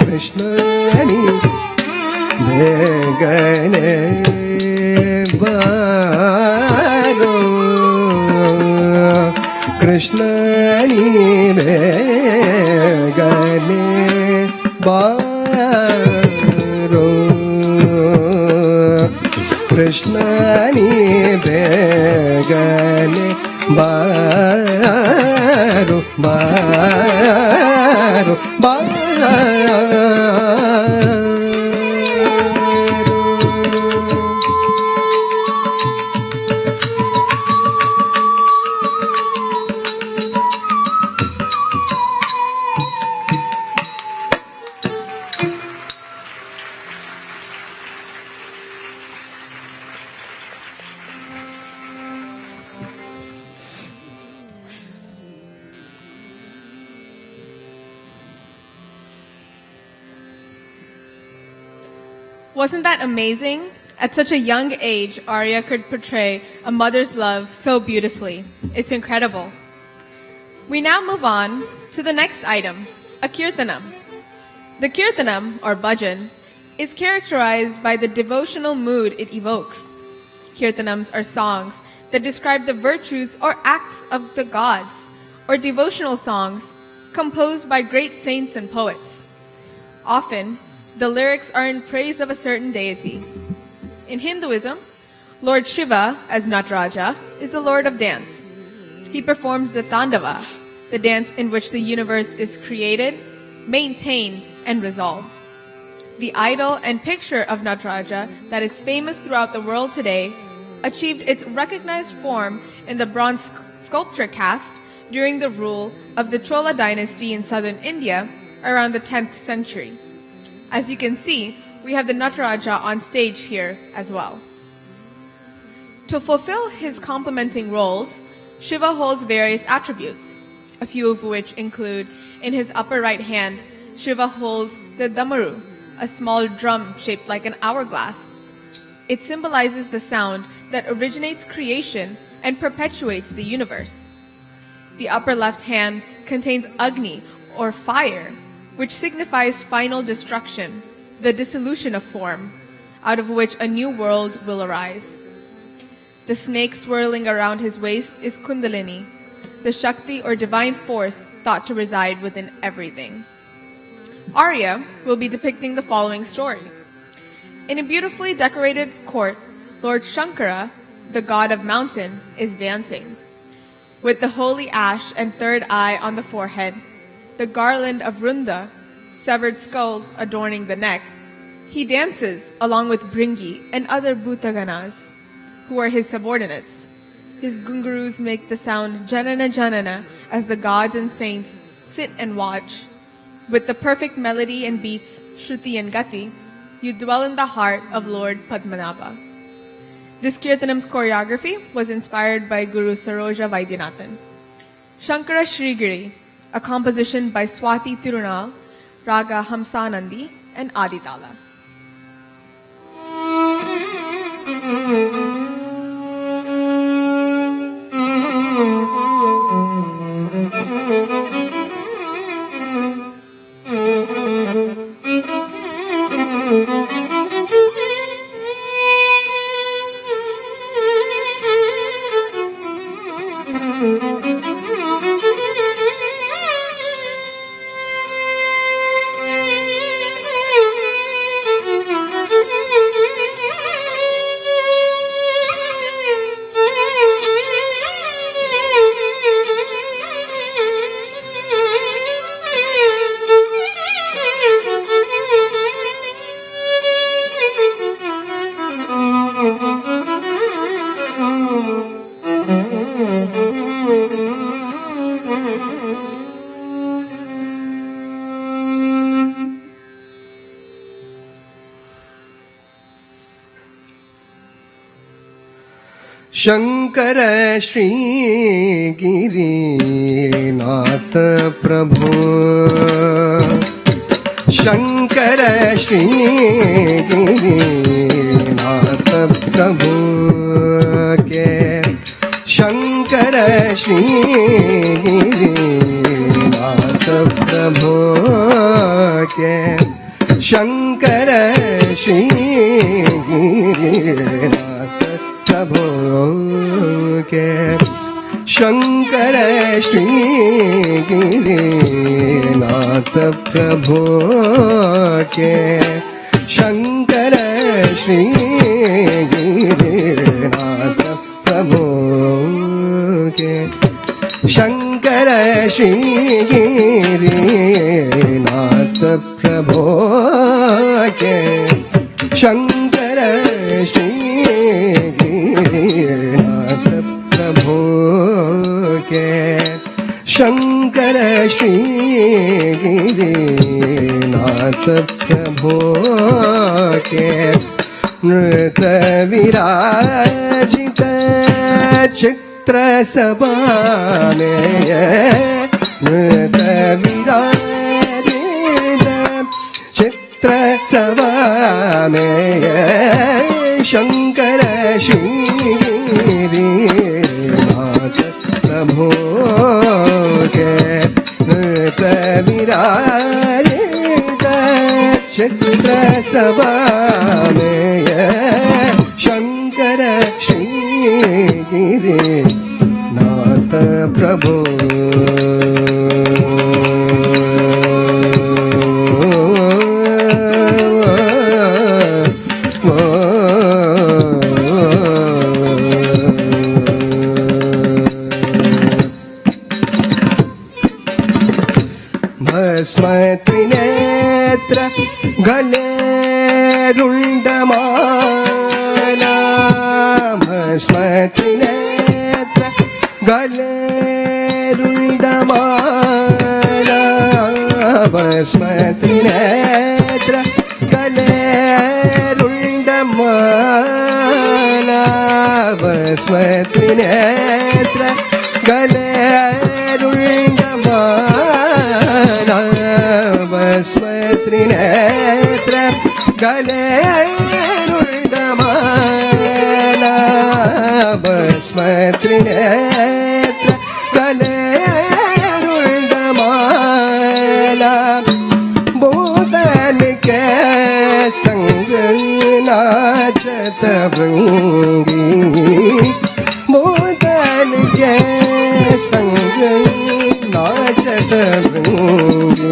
Krishna ni begane baro Krishna ni begane baro Krishna ni begane baro baro baro Wasn't that amazing? At such a young age, Aria could portray a mother's love so beautifully. It's incredible. We now move on to the next item, a kirtanam. The kirtanam, or bhajan, is characterized by the devotional mood it evokes. Kirtanams are songs that describe the virtues or acts of the gods, or devotional songs composed by great saints and poets. Often, the lyrics are in praise of a certain deity. In Hinduism, Lord Shiva, as Nataraja, is the lord of dance. He performs the Tandava, the dance in which the universe is created, maintained, and resolved. The idol and picture of Nataraja that is famous throughout the world today achieved its recognized form in the bronze sculpture cast during the rule of the Chola dynasty in southern India around the 10th century. As you can see, we have the Nataraja on stage here as well. To fulfill his complementing roles, Shiva holds various attributes, a few of which include, in his upper right hand, Shiva holds the damaru, a small drum shaped like an hourglass. It symbolizes the sound that originates creation and perpetuates the universe. The upper left hand contains Agni, or fire, which signifies final destruction, the dissolution of form, out of which a new world will arise. The snake swirling around his waist is Kundalini, the Shakti or divine force thought to reside within everything. Aria will be depicting the following story. In a beautifully decorated court, Lord Shankara, the god of mountain, is dancing. With the holy ash and third eye on the forehead, the garland of runda, severed skulls adorning the neck, He dances along with Bringi and other Bhutaganas, who are his subordinates. His gungurus make the sound janana janana as the gods and saints sit and watch. With the perfect melody and beats, Shruti and Gati, you dwell in the heart of Lord Padmanabha. This Kirtanam's choreography was inspired by Guru Saroja Vaidyanathan. Shankara Shrigiri, a composition by Swati Tirunal, Raga Hamsanandi, and Aditala. Shankar Shri Girinath प्रभु शंकर श्री गिरिनाथ प्रभु के शंकर श्री गिरिनाथ प्रभु के शंकर श्री गिरिनाथ प्रभु के शंकर श्री गिरिनाथ प्रभु के शंकर श्री गिरिनाथ प्रभु के शंकर श्री गिरिनाथ प्रभु के शंकर श्री गिरिनाथ प्रभु के शंकर श्री गिरिनाथ प्रभु के नृत विराजित चित्र सभा में नृत विराजित चित्र सभा में शंकर श्री गिरिनाथ प्रभु के नृत विराजित चित्र सभा में शंकर श्री गिरिनाथ प्रभु भस्म त्रिनेत्र गले रुंडमाला भस्म त्रिनेत्र गले रुंडमाला भस्म त्रिनेत्र गले रुंडमाला भस्म त्रिनेत्र गले रुंडमाला भस्म त्रिनेत्र गले रुंडमाला भस्म त्रिनेत्र गले रुंडमाला बोधन के संग नाचत भृंगी बोधन के संग नाचत भृंगी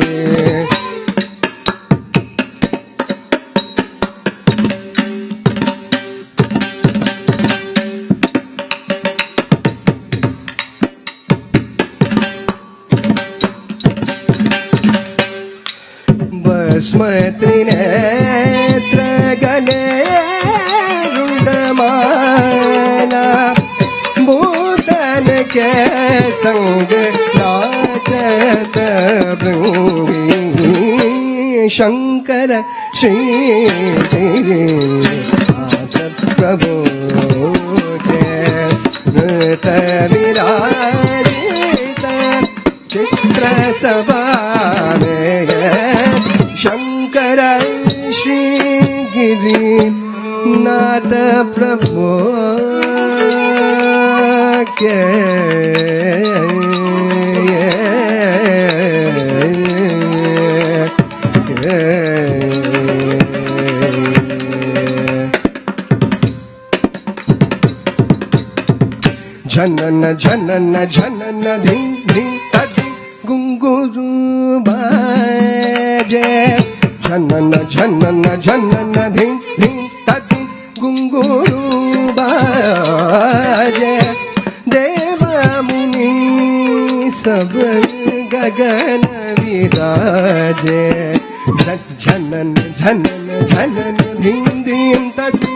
भस्म त्रिनेत्र गले रुंडमाला भूतन के संग नाचत भृंगी शंकर श्री नाथ प्रभु के नृत विराजित चित्र सभा में शंकर श्री गिरी नाथ प्रभु के झनन झनन झनन धिं धिं तदि गुंगुरु बाजे झनन झनन झनन धिं धिं तदि गुंगुरु बाजे देव मुनि सब गगन विराजे झनन झनन झनन धिं धिं तदि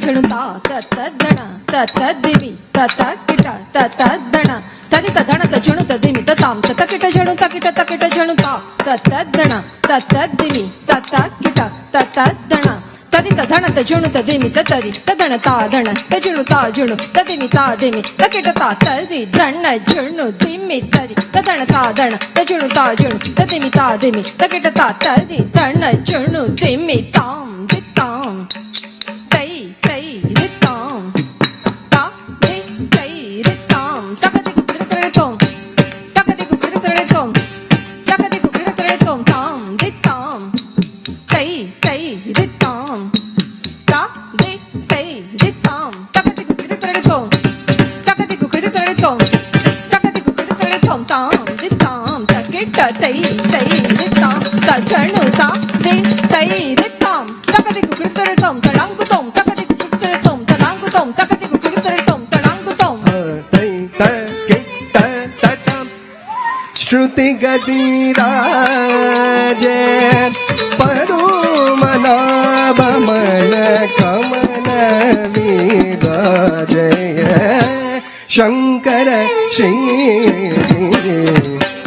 झणुता तत दण तत दिमि तत किट तत दण तनित दण त झणुत दिमि तताम तत किट झणुता किट तकिट झणुता तत दण तत दिमि तत किट तत दण तनित दण त झणुत दिमि ततरि तदण ता दण त झणुता झणु तदिमि ता दिमि तकिट ता तरि दण झणु दिमि तरि तदण ता दण त झणुता झणु तदिमि ता दिमि तकिट ता तरि दण झणु दिमि ताम दिताम श्रुति गतिराजे पदुमनाभ मन कमल विराजय शंकर श्री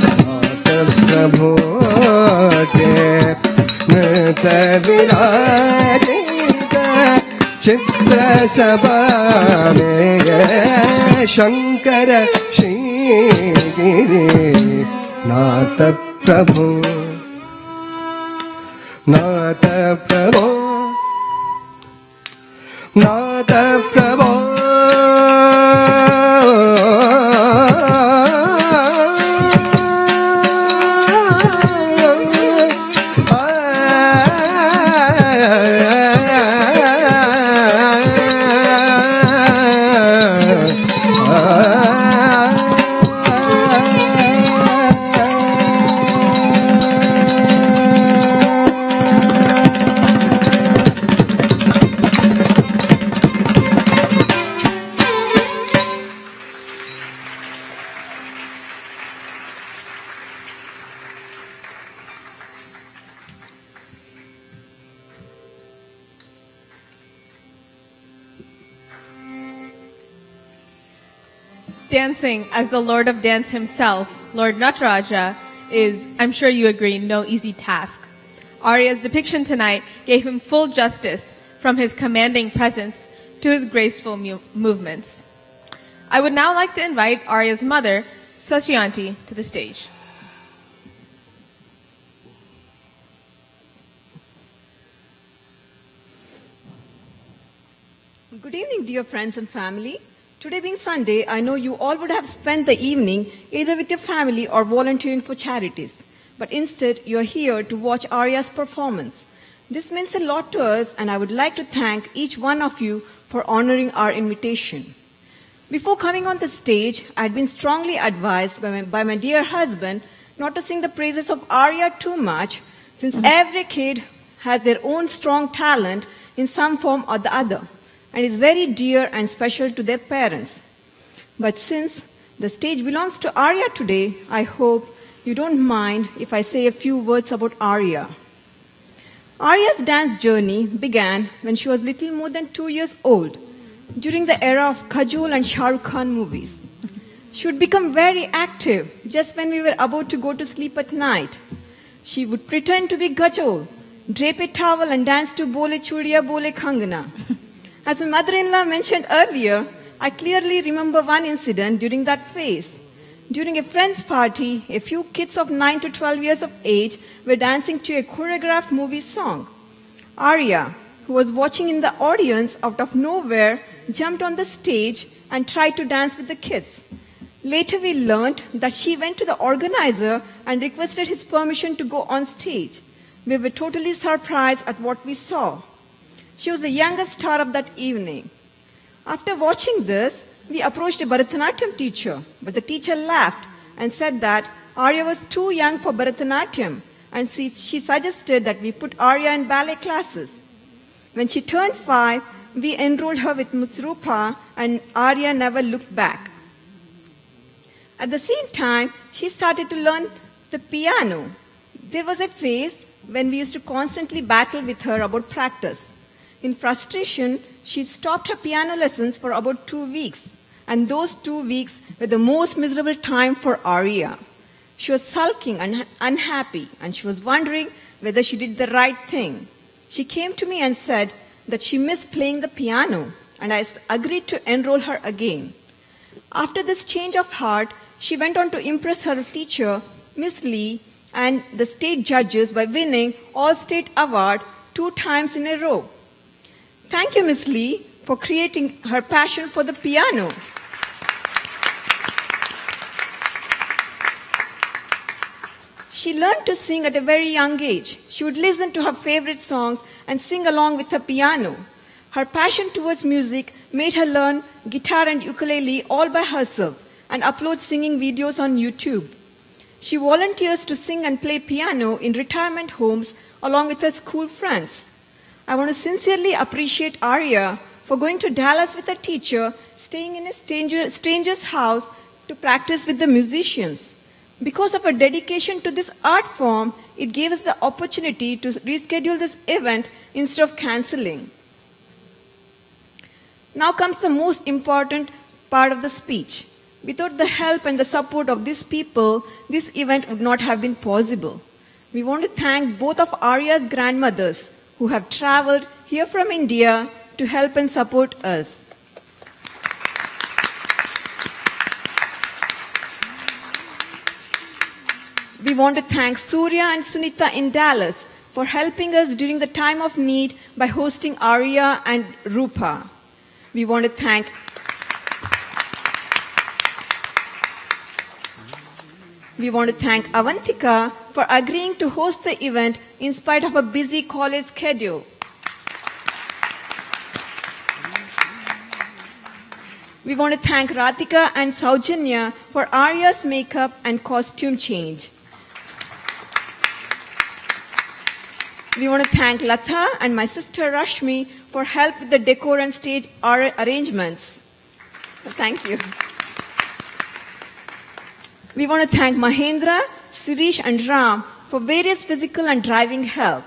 नाथ प्रभु के नृत विराजित चित्र सभा में शंकर श्री गिरी नाथ प्रभु नाथ प्रभु नाथ प्रभु Dancing as the Lord of Dance himself, Lord Nataraja, is, I'm sure you agree, no easy task. Aria's depiction tonight gave him full justice, from his commanding presence to his graceful movements. I would now like to invite Aria's mother, Sasyanti, to the stage. Good evening, dear friends and family. Today being Sunday, I know you all would have spent the evening either with your family or volunteering for charities. But instead, you are here to watch Aria's performance. This means a lot to us, and I would like to thank each one of you for honoring our invitation. Before coming on the stage, I had been strongly advised by my dear husband not to sing the praises of Aria too much, since every kid has their own strong talent in some form or the other, and is very dear and special to their parents. But since the stage belongs to Aria today, I hope you don't mind if I say a few words about Aria. Aria's dance journey began when she was little more than 2 years old, during the era of Kajol and Shah Rukh Khan movies. She would become very active just when we were about to go to sleep at night. She would pretend to be Kajol, drape a towel and dance to Bole Chudiya Bole Khangana. As my mother-in-law mentioned earlier, I clearly remember one incident during that phase. During a friend's party, a few kids of 9 to 12 years of age were dancing to a choreographed movie song. Aria, who was watching in the audience out of nowhere, jumped on the stage and tried to dance with the kids. Later we learned that she went to the organizer and requested his permission to go on stage. We were totally surprised at what we saw. She was the youngest star of that evening. After watching this, we approached a Bharatnatyam teacher, but the teacher laughed and said that Aria was too young for Bharatnatyam, and she suggested that we put Aria in ballet classes. When she turned 5, we enrolled her with Ms. Rupa, and Aria never looked back. At the same time, she started to learn the piano. There was a phase when we used to constantly battle with her about practice. In frustration, she stopped her piano lessons for about 2 weeks, and those 2 weeks were the most miserable time for Aria. She was sulking and unhappy, and she was wondering whether she did the right thing. She came to me and said that she missed playing the piano, and I agreed to enroll her again. After this change of heart, she went on to impress her teacher, Miss Lee, and the state judges by winning All-State Award 2 times in a row. Thank you, Miss Lee, for creating her passion for the piano. She learned to sing at a very young age. She would listen to her favorite songs and sing along with her piano. Her passion towards music made her learn guitar and ukulele all by herself and upload singing videos on YouTube. She volunteers to sing and play piano in retirement homes along with her school friends. I want to sincerely appreciate Aria for going to Dallas with a teacher, staying in a stranger's house to practice with the musicians. Because of her dedication to this art form, it gave us the opportunity to reschedule this event instead of canceling. Now comes the most important part of the speech. Without the help and the support of these people, this event would not have been possible. We want to thank both of Aria's grandmothers who have traveled here from India to help and support us. We want to thank Surya and Sunita in Dallas for helping us during the time of need by hosting Aria and Rupa. We want to thank Avantika for agreeing to host the event in spite of a busy college schedule. We want to thank Ratika and Saujanya for Aria's makeup and costume change. We want to thank Latha and my sister Rashmi for help with the decor and stage arrangements. Thank you. We want to thank Mahendra, Sirish and Ram for various physical and driving help.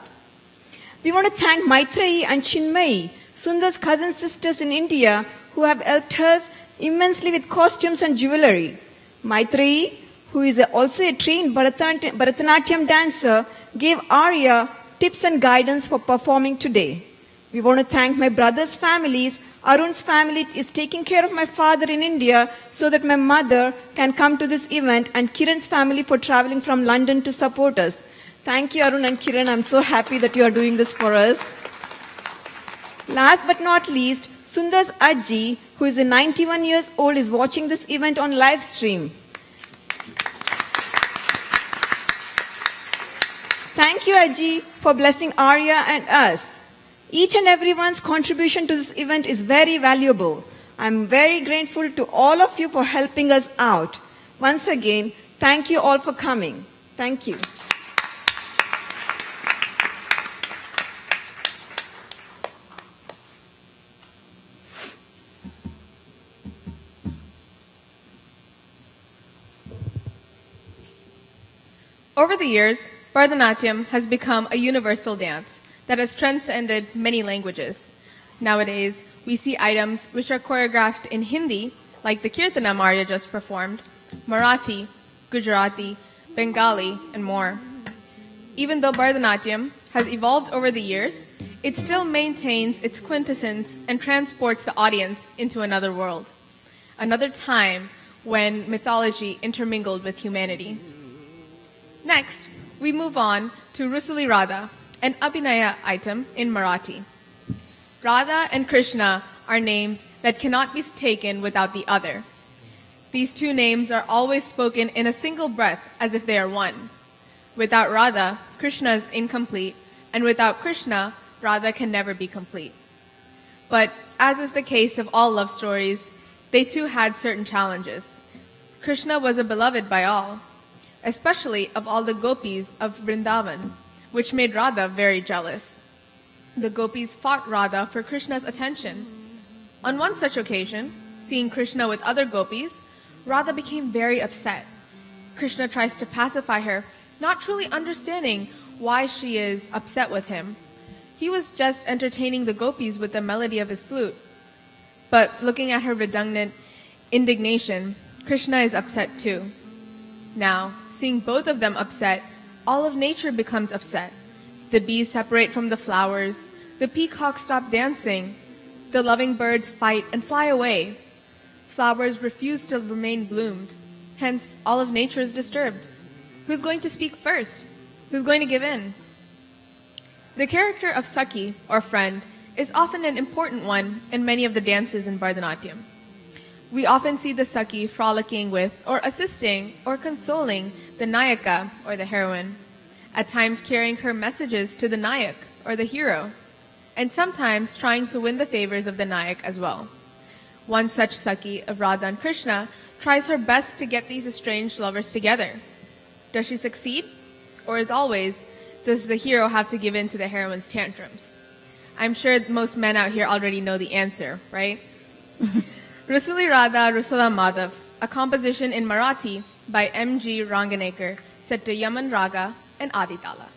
We want to thank Maitreyi and Chinmayi, Sundar's cousin sisters in India, who have helped us immensely with costumes and jewelry. Maitreyi, who is also a trained Bharatnatyam dancer, gave Aria tips and guidance for performing today. We want to thank my brother's families. Arun's family is taking care of my father in India so that my mother can come to this event, and Kiran's family for traveling from London to support us. Thank you, Arun and Kiran. I'm so happy that you are doing this for us. Last but not least, Sundar's Ajji, who is 91 years old, is watching this event on live stream. Thank you, Ajji, for blessing Aria and us. Each and everyone's contribution to this event is very valuable. I'm very grateful to all of you for helping us out. Once again, thank you all for coming. Thank you. Over the years, Bharatnatyam has become a universal dance that has transcended many languages. Nowadays, we see items which are choreographed in Hindi, like the Kirtanam Aria just performed, Marathi, Gujarati, Bengali, and more. Even though Bharatanatyam has evolved over the years, it still maintains its quintessence and transports the audience into another world, another time when mythology intermingled with humanity. Next, we move on to Rusuli Radha, an Abhinaya item in Marathi. Radha and Krishna are names that cannot be taken without the other. These two names are always spoken in a single breath as if they are one. Without Radha, Krishna is incomplete, and without Krishna, Radha can never be complete. But as is the case of all love stories, they too had certain challenges. Krishna was a beloved by all, especially of all the gopis of Vrindavan, which made Radha very jealous. The gopis fought Radha for Krishna's attention. On one such occasion, seeing Krishna with other gopis, Radha became very upset. Krishna tries to pacify her, not truly understanding why she is upset with him. He was just entertaining the gopis with the melody of his flute. But looking at her redundant indignation, Krishna is upset too. Now, seeing both of them upset, all of nature becomes upset. The bees separate from the flowers, the peacocks stop dancing, the loving birds fight and fly away. Flowers refuse to remain bloomed. Hence, all of nature is disturbed. Who's going to speak first? Who's going to give in? The character of Sakhi, or friend, is often an important one in many of the dances in Bharatanatyam. We often see the Sakhi frolicking with, or assisting, or consoling the Nayaka, or the heroine, at times carrying her messages to the Nayak, or the hero, and sometimes trying to win the favors of the Nayak as well. One such Sakhi of Radha and Krishna tries her best to get these estranged lovers together. Does she succeed? Or as always, does the hero have to give in to the heroine's tantrums? I'm sure most men out here already know the answer, right? Rusuli Radha Rusula Madhav, a composition in Marathi by M.G. Ranganekar, set to Yaman Raga and Aditala.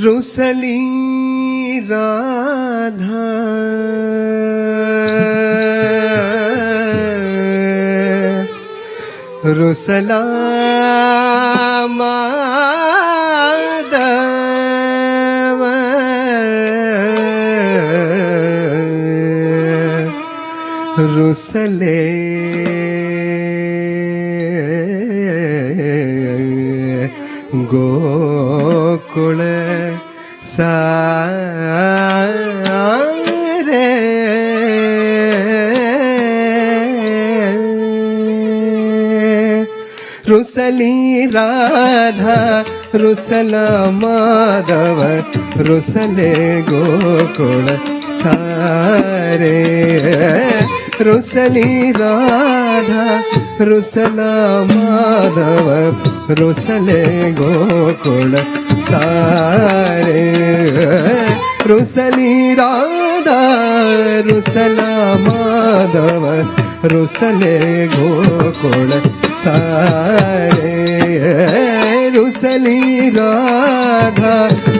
रुसली राधा रुसला माधव रुसले गोकुल सारे रुसली राधा रुसला माधव रुसले गोकुल सारे रुसली राधा रुसला माधव रुसले गोकुल सारे रुसली राधा रुसला माधव रुसले गोकुल सारे रुसली राधा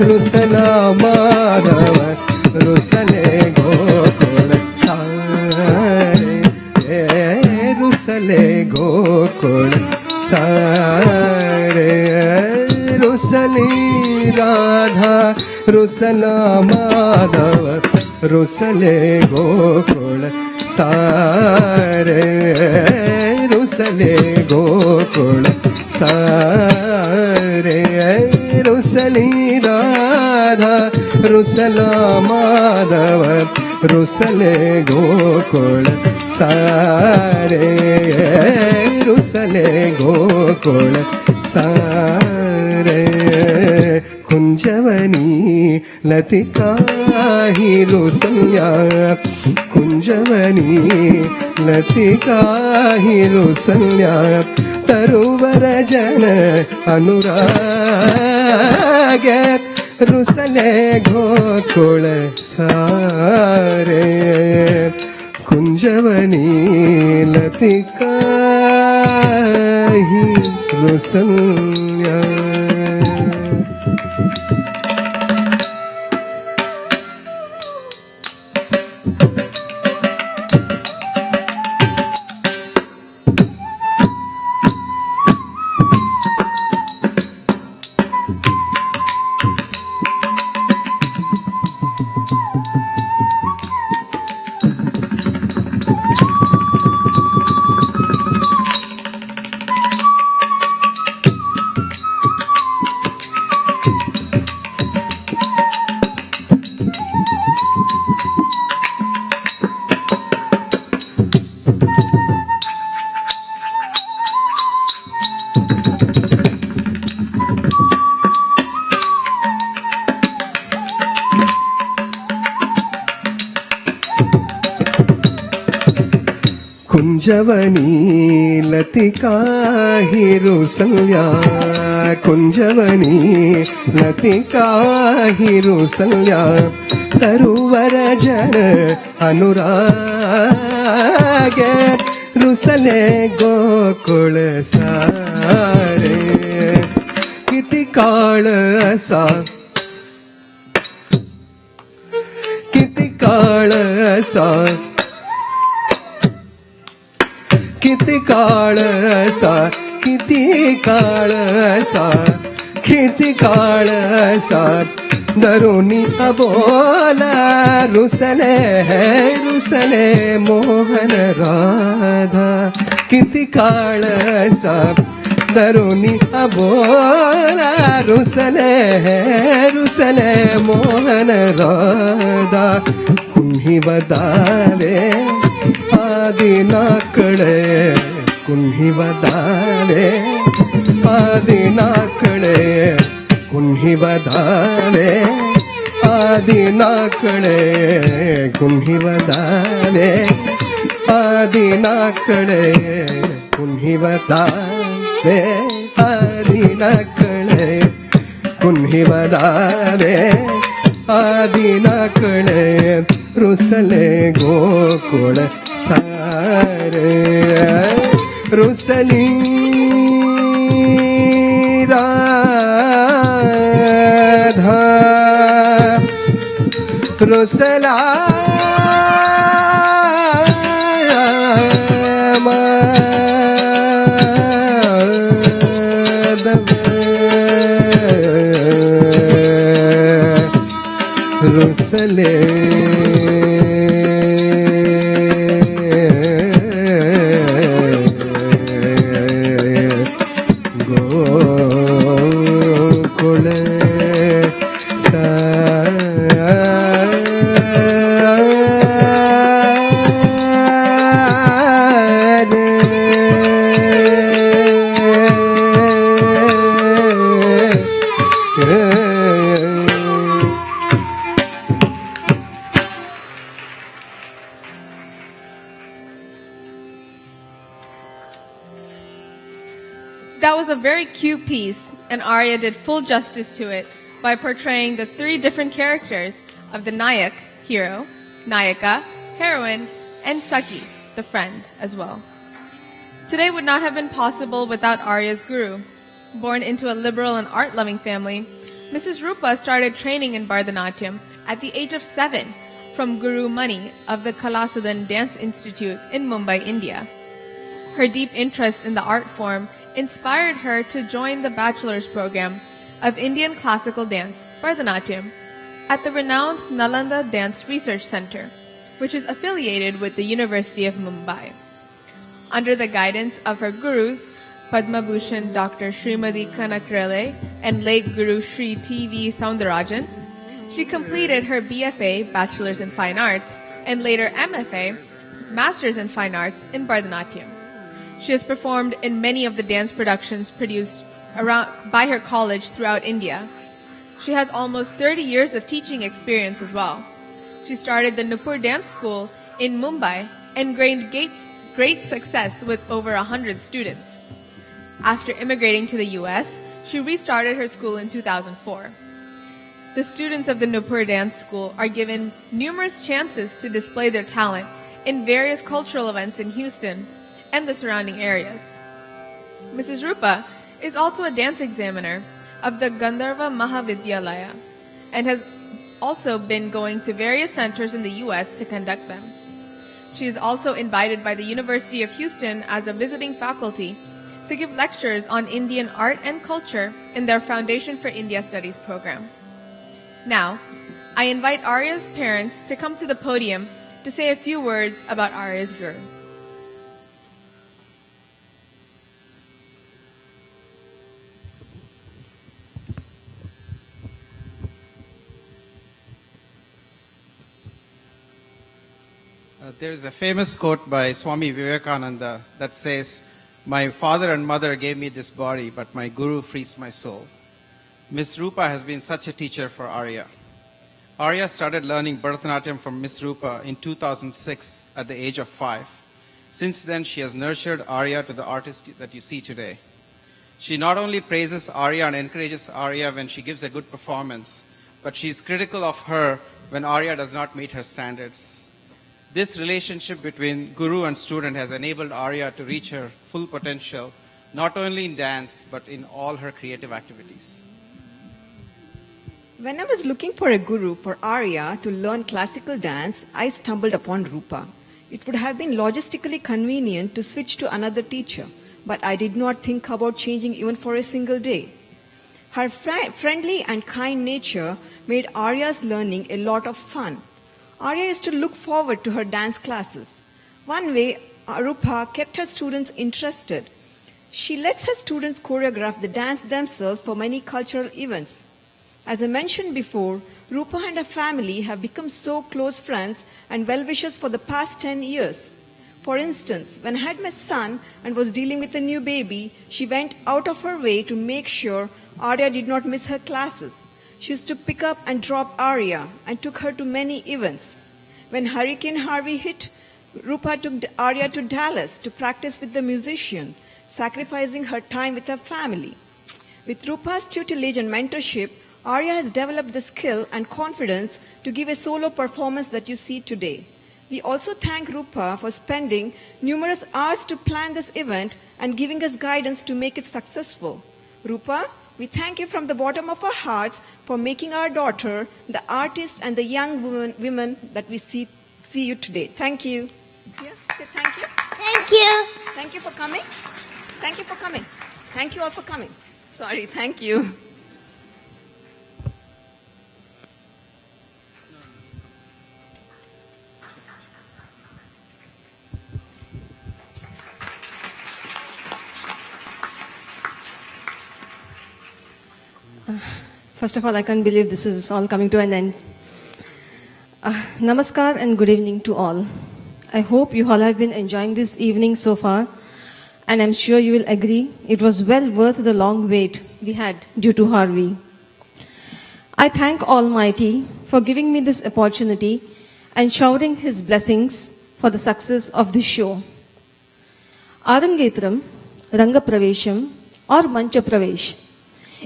रुसला माधव रुसले गोकुल सारे रुसले गोकुल सारे रुसली राधा रुसला माधव रुसले गोकुल सारे रुसले गोकुल सारे रुसली राधा रुसला माधव रुसले गोकुल सारे रुसले गोकुल सारे कुंजवनी लतिका ही रुसल्या कुंजवनी लतिका ही रुसल्या तरुवर जन अनुराग रुसले गोकुल सारे कुंजवनी लतिका ही रुसल्या कुंजवनी लतिका ही रुसल्या कुंजवनी लतिका ही रुसल्या तरुवर जन अनुराग रुसले गोकुळ सारे किती काळ असा किती काळ असा किती काळ असा किती काळ असा किती काळ असा दरुनी अबोला रुसले रुसले मोहन राधा किती काळ असा ದರುನಿ ಅಬೋಲ ರುಸಲೆ ರುಸಲೆ ಮೋಹನ ರಾಧ ಕುನ್ಹಿ ಬದಾವೆ ಆದಿನ ಕಳೆ ಕುನ್ಹಿ ಬದಾವೆ ಆದಿನ ಕಳೆ ಕುನ್ಹಿ ಬದಾವೆ ಆದಿನ ಕಳೆ ಕುನ್ಹಿ ಬದಾವೆ ಆದಿನ ಕಳೆ ಕುನ್ಹಿ ಬದಾವೆ ಆದಿನ ಕಳೆ ಕುನ್ಹಿ ಬದಾವೆ ಆದಿನ ಕಳೆ ರುಸಲೆ ಗೋಕುಳ ಸಾರೆ ರುಸಲಿ Radha ರುಸಲಾ ರುಸಲೆ Gokul That was a very cute piece, and Aria did full justice to it by portraying the 3 different characters of the Nayak, hero, Nayaka, heroine, and Saki, the friend, as well. Today would not have been possible without Aria's guru. Born into a liberal and art-loving family, Mrs. Rupa started training in Bharatnatyam at the age of 7 from Guru Mani of the Kalasadan Dance Institute in Mumbai, India. Her deep interest in the art form inspired her to join the bachelor's program of Indian classical dance, Bharatnatyam, at the renowned Nalanda Dance Research Center, which is affiliated with the University of Mumbai. Under the guidance of her gurus, Padma Bhushan Dr. Srimati Kanakrele and late Guru Sri T.V. Soundarajan, she completed her BFA, Bachelor's in Fine Arts, and later MFA, Master's in Fine Arts in Bharatnatyam. She has performed in many of the dance productions produced by her college throughout India. She has almost 30 years of teaching experience as well. She started the Nupur Dance School in Mumbai and gained great success with over 100 students. After immigrating to the US, she restarted her school in 2004. The students of the Nupur Dance School are given numerous chances to display their talent in various cultural events in Houston and the surrounding areas. Mrs. Rupa is also a dance examiner of the Gandharva Mahavidyalaya and has also been going to various centers in the US to conduct them. She is also invited by the University of Houston as a visiting faculty to give lectures on Indian art and culture in their Foundation for India Studies program. Now, I invite Aria's parents to come to the podium to say a few words about Aria's guru. There is a famous quote by Swami Vivekananda that says, "My father and mother gave me this body, but my guru frees my soul." Miss Rupa has been such a teacher for Aria. Aria started learning Bharatnatyam from Miss Rupa in 2006 at the age of 5. Since then, she has nurtured Aria to the artist that you see today. She not only praises Aria and encourages Aria when she gives a good performance, but she is critical of her when Aria does not meet her standards. This relationship between guru and student has enabled Aria to reach her full potential, not only in dance, but in all her creative activities. When I was looking for a guru for Aria to learn classical dance, I stumbled upon Rupa. It would have been logistically convenient to switch to another teacher, but I did not think about changing even for a single day. Her friendly and kind nature made Aria's learning a lot of fun. Aria used to look forward to her dance classes. One way, Rupa kept her students interested. She lets her students choreograph the dance themselves for many cultural events. As I mentioned before, Rupa and her family have become so close friends and well-wishers for the past 10 years. For instance, when I had my son and was dealing with a new baby, she went out of her way to make sure Aria did not miss her classes. She used to pick up and drop Aria and took her to many events. When Hurricane Harvey hit, Rupa took Aria to Dallas to practice with the musician, sacrificing her time with her family. With Rupa's tutelage and mentorship, Aria has developed the skill and confidence to give a solo performance that you see today. We also thank Rupa for spending numerous hours to plan this event and giving us guidance to make it successful. Rupa, we thank you from the bottom of our hearts for making our daughter the artist and the young women that we see you today. Thank you. Yeah, say thank you. Thank you. Thank you for coming. Thank you for coming. Thank you all for coming. Sorry, thank you. First of all, I can't believe this is all coming to an end. Namaskar and good evening to all. I hope you all have been enjoying this evening so far, and I'm sure you will agree it was well worth the long wait we had due to Harvey. I thank Almighty for giving me this opportunity and showering His blessings for the success of this show. Arangetram, Ranga Pravesham or Mancha Pravesh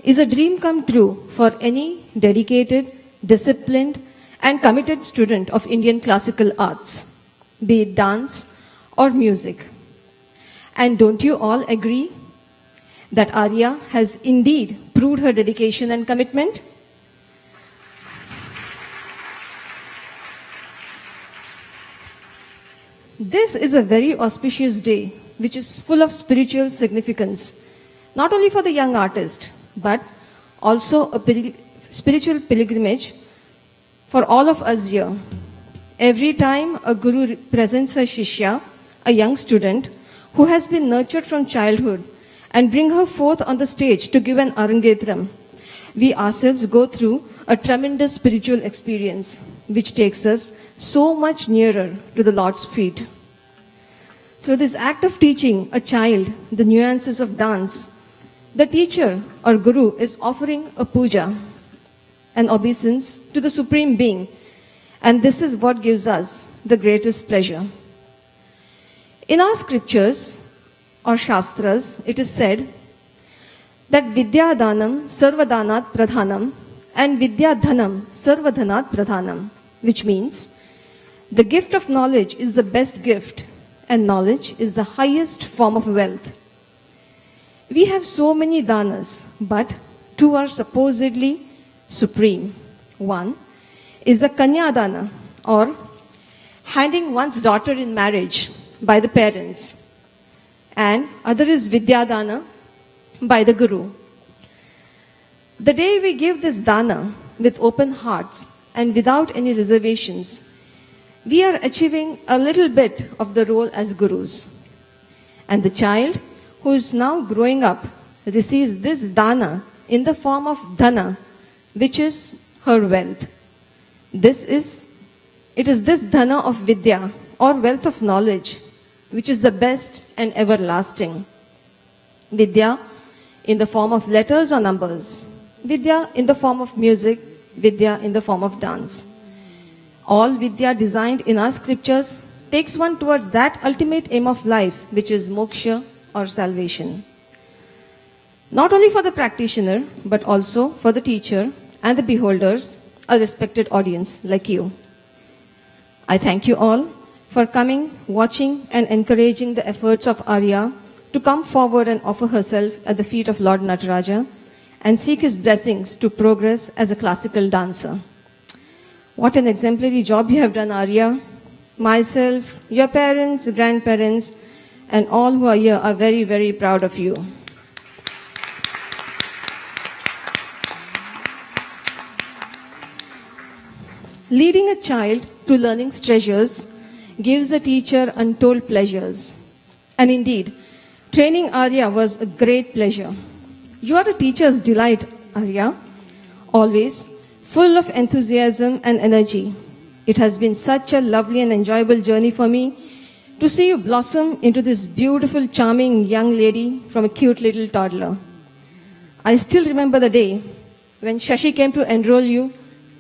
is a dream come true for any dedicated, disciplined and committed student of Indian classical arts, be it dance or music. And don't you all agree that Aria has indeed proved her dedication and commitment? This is a very auspicious day which is full of spiritual significance, not only for the young artist, but also a spiritual pilgrimage for all of us here. Every time a guru presents her shishya, a young student who has been nurtured from childhood, and bring her forth on the stage to give an Arangetram, we ourselves go through a tremendous spiritual experience which takes us so much nearer to the Lord's feet. Through this act of teaching a child the nuances of dance, the teacher or guru is offering a puja, an obeisance to the Supreme Being, and this is what gives us the greatest pleasure. In our scriptures or shastras, it is said that Vidya Danam Sarvadanat Pradhanam and Vidya Dhanam Sarvadhanat Pradhanam, which means the gift of knowledge is the best gift and knowledge is the highest form of wealth. We have so many danas, but two are supposedly supreme. One is the Kanya Dana, or handing one's daughter in marriage by the parents, and other is Vidya Dana by the Guru. The day we give this dana with open hearts and without any reservations, we are achieving a little bit of the role as gurus. And the child who is now growing up receives this dana in the form of dhana, which is her wealth. It is this dhana of vidya or wealth of knowledge which is the best and everlasting. Vidya in the form of letters or numbers, vidya in the form of music, vidya in the form of dance. All vidya designed in our scriptures takes one towards that ultimate aim of life, which is moksha or salvation. Not only for the practitioner, but also for the teacher and the beholders, a respected audience like you. I thank you all for coming, watching and encouraging the efforts of Aria to come forward and offer herself at the feet of Lord Nataraja and seek his blessings to progress as a classical dancer. What an exemplary job you have done, Aria. Myself, your parents, grandparents, and all who are here are very, very proud of you. Leading a child to learning's treasures gives a teacher untold pleasures. And indeed, Training Aria was a great pleasure. You are a teacher's delight, Aria, always full of enthusiasm and energy. It has been such a lovely and enjoyable journey for me to see you blossom into this beautiful, charming young lady from a cute little toddler. I still remember the day when Shashi came to enroll you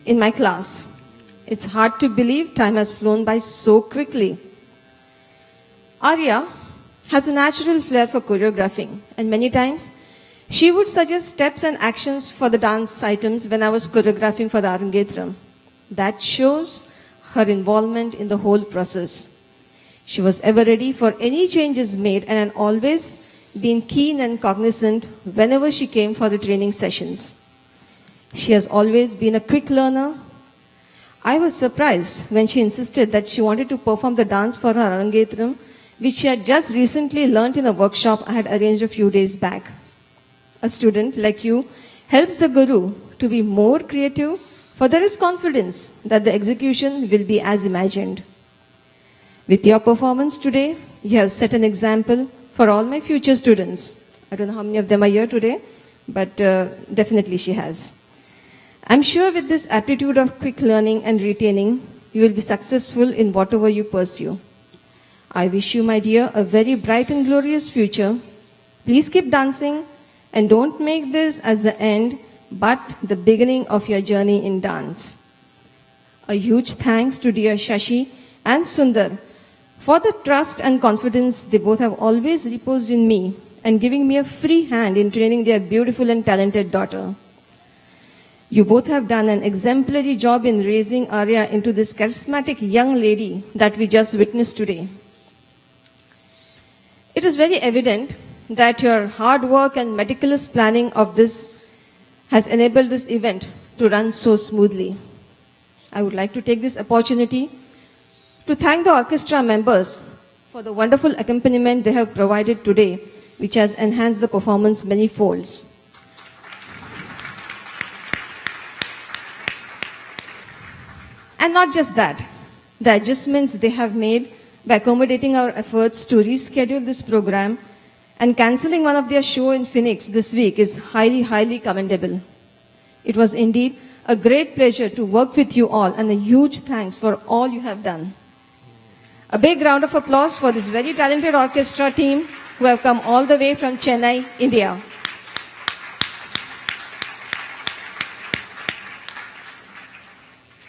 in my class. It's hard to believe time has flown by so quickly. Aria has a natural flair for choreographing, and many times she would suggest steps and actions for the dance items when I was choreographing for the Arangetram. That shows her involvement in the whole process. She was ever ready for any changes made and had always been keen and cognizant whenever she came for the training sessions. She has always been a quick learner. I was surprised when she insisted that she wanted to perform the dance for her Arangetram, which she had just recently learnt in a workshop I had arranged a few days back. A student like you helps the guru to be more creative, for there is confidence that the execution will be as imagined. With your performance today, you have set an example for all my future students. I don't know how many of them are here today, but definitely she has. I'm sure with this aptitude of quick learning and retaining, you will be successful in whatever you pursue. I wish you, my dear, a very bright and glorious future. Please keep dancing and don't make this as the end, but the beginning of your journey in dance. A huge thanks to dear Shashi and Sundar for the trust and confidence they both have always reposed in me and giving me a free hand in training their beautiful and talented daughter. You both have done an exemplary job in raising Aria into this charismatic young lady that we just witnessed today. It is very evident that your hard work and meticulous planning of this has enabled this event to run so smoothly. I would like to take this opportunity to thank the orchestra members for the wonderful accompaniment they have provided today, which has enhanced the performance many folds. And not just that, the adjustments they have made by accommodating our efforts to reschedule this program and cancelling one of their shows in Phoenix this week is highly, highly commendable. It was indeed a great pleasure to work with you all, and a huge thanks for all you have done. A big round of applause for this very talented orchestra team who have come all the way from Chennai, India.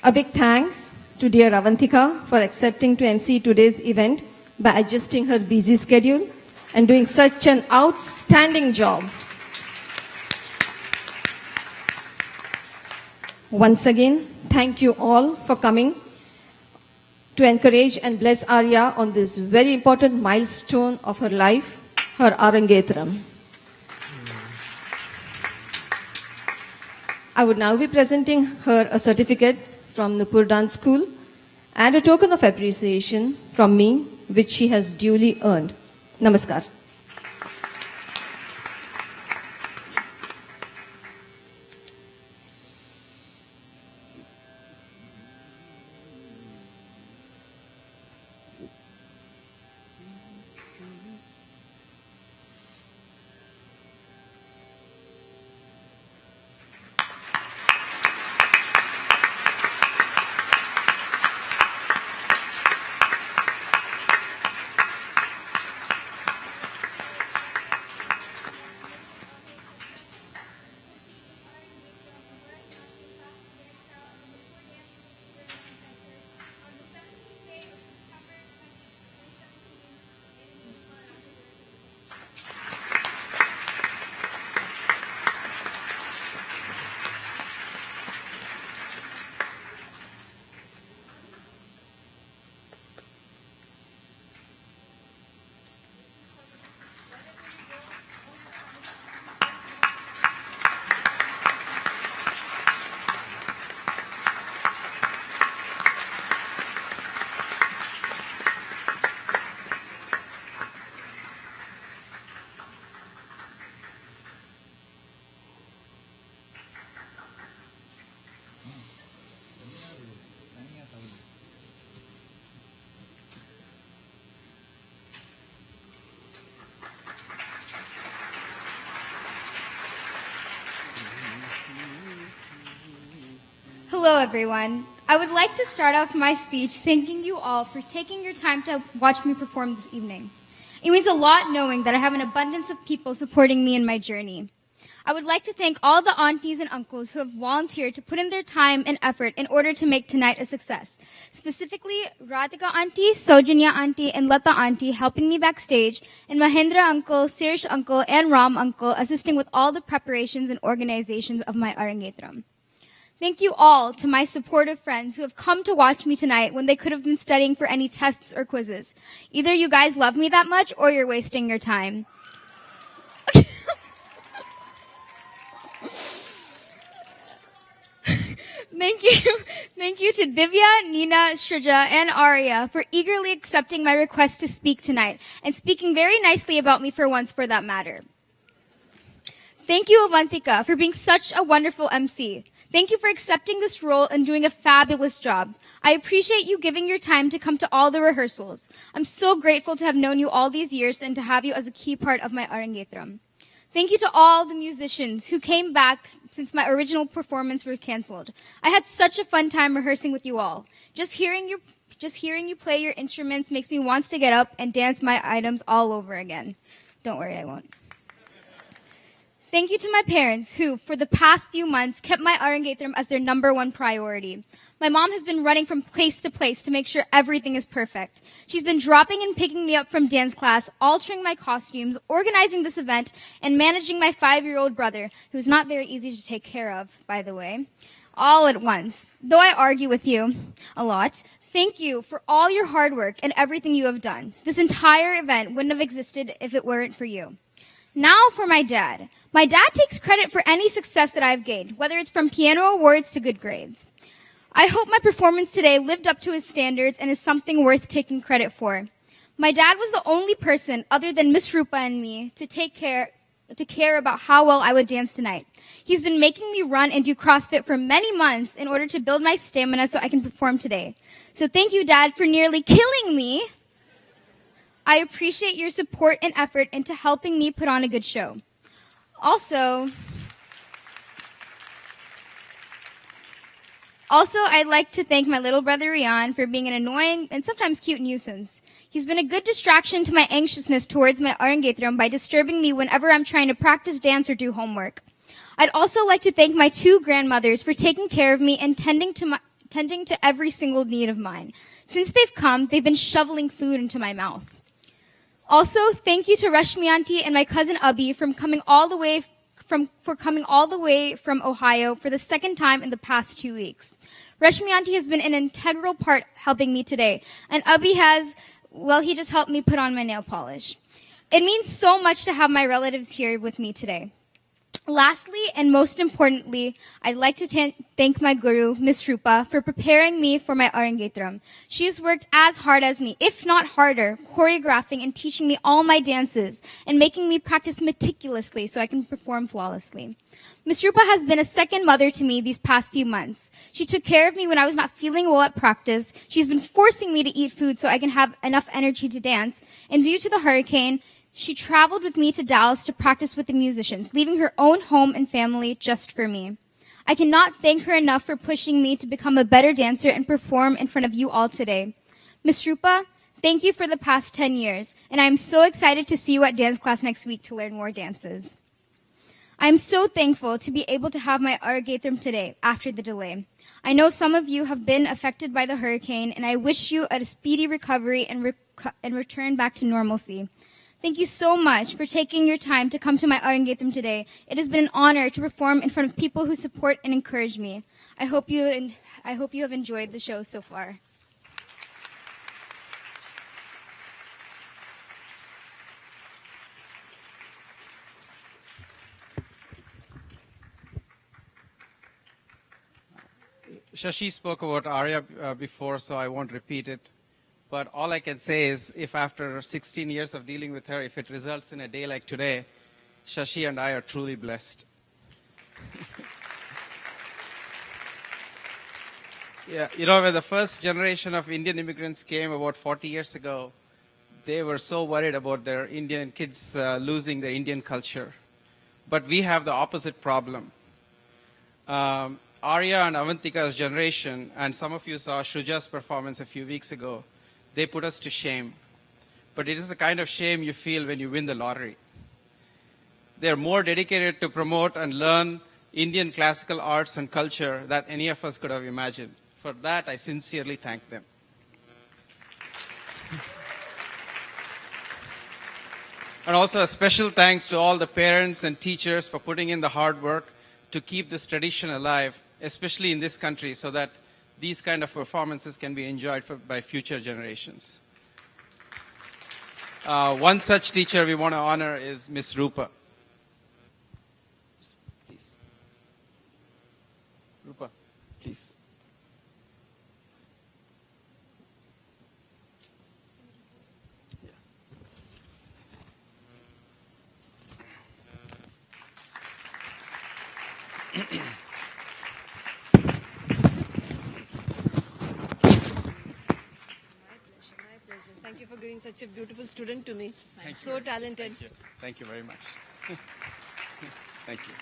A big thanks to dear Avantika for accepting to MC today's event by adjusting her busy schedule and doing such an outstanding job. Once again, thank you all for coming to encourage and bless Aria on this very important milestone of her life, her Arangetram. I would now be presenting her a certificate from Nupur Dance School and a token of appreciation from me, which she has duly earned. Namaskar. Hello, everyone. I would like to start off my speech thanking you all for taking your time to watch me perform this evening. It means a lot knowing that I have an abundance of people supporting me in my journey. I would like to thank all the aunties and uncles who have volunteered to put in their time and effort in order to make tonight a success. Specifically, Radhika auntie, Sojanya auntie, and Lata auntie helping me backstage, and Mahendra uncle, Sirish uncle, and Ram uncle assisting with all the preparations and organizations of my Arangetram. Thank you all to my supportive friends who have come to watch me tonight when they could have been studying for any tests or quizzes. Either you guys love me that much or you're wasting your time. Thank you to Divya, Nina, Shrija, and Aria for eagerly accepting my request to speak tonight and speaking very nicely about me for once for that matter. Thank you, Avantika, for being such a wonderful MC. Thank you for accepting this role and doing a fabulous job. I appreciate you giving your time to come to all the rehearsals. I'm so grateful to have known you all these years and to have you as a key part of my Arangetram. Thank you to all the musicians who came back since my original performance was canceled. I had such a fun time rehearsing with you all. Just hearing you play your instruments makes me want to get up and dance my items all over again. Don't worry, I won't. Thank you to my parents who, for the past few months, kept my Arangetram as their #1 priority. My mom has been running from place to place to make sure everything is perfect. She's been dropping and picking me up from dance class, altering my costumes, organizing this event, and managing my 5-year-old brother, who's not very easy to take care of, by the way, all at once. Though I argue with you a lot, thank you for all your hard work and everything you have done. This entire event wouldn't have existed if it weren't for you. Now for my dad. My dad takes credit for any success that I've gained, whether it's from piano awards to good grades. I hope my performance today lived up to his standards and is something worth taking credit for. My dad was the only person other than Miss Rupa and me to care about how well I would dance tonight. He's been making me run and do CrossFit for many months in order to build my stamina so I can perform today. So thank you, Dad, for nearly killing me. I appreciate your support and effort into helping me put on a good show. Also, I'd like to thank my little brother Rian for being an annoying and sometimes cute nuisance. He's been a good distraction to my anxiousness towards my Arangetram by disturbing me whenever I'm trying to practice dance or do homework. I'd also like to thank my 2 grandmothers for taking care of me and tending to every single need of mine. Since they've come, they've been shoveling food into my mouth. Also, thank you to Rashmi Auntie and my cousin Abhi for coming all the way from Ohio for the second time in the past 2 weeks. Rashmi Auntie has been an integral part helping me today, and Abhi he just helped me put on my nail polish. It means so much to have my relatives here with me today. Lastly, and most importantly, I'd like to thank my guru, Miss Rupa, for preparing me for my Arangetram. She has worked as hard as me, if not harder, choreographing and teaching me all my dances and making me practice meticulously so I can perform flawlessly. Miss Rupa has been a second mother to me these past few months. She took care of me when I was not feeling well at practice. She's been forcing me to eat food so I can have enough energy to dance. And due to the hurricane, she traveled with me to Dallas to practice with the musicians, leaving her own home and family just for me. I cannot thank her enough for pushing me to become a better dancer and perform in front of you all today. Miss Rupa, thank you for the past 10 years, and I am so excited to see you at dance class next week to learn more dances. I am so thankful to be able to have my Arangetram today after the delay. I know some of you have been affected by the hurricane, and I wish you a speedy recovery and return back to normalcy. Thank you so much for taking your time to come to my Arangetram today. It has been an honor to perform in front of people who support and encourage me. I hope you have enjoyed the show so far. Shashi spoke about Aria before, so I won't repeat it. But all I can say is, if after 16 years of dealing with her, if it results in a day like today, Shashi and I are truly blessed. Yeah, when the first generation of Indian immigrants came about 40 years ago, they were so worried about their Indian kids losing their Indian culture. But we have the opposite problem. Aria and Avantika's generation, and some of you saw Shruja's performance a few weeks ago, they put us to shame. But it is the kind of shame you feel when you win the lottery. They are more dedicated to promote and learn Indian classical arts and culture than any of us could have imagined. For that, I sincerely thank them. And also a special thanks to all the parents and teachers for putting in the hard work to keep this tradition alive, especially in this country, so that these kind of performances can be enjoyed by future generations. One such teacher we want to honor is Miss Rupa. Please. Rupa, please. Thank you for giving such a beautiful student to me. So talented. Thank you. Thank you very much. Thank you.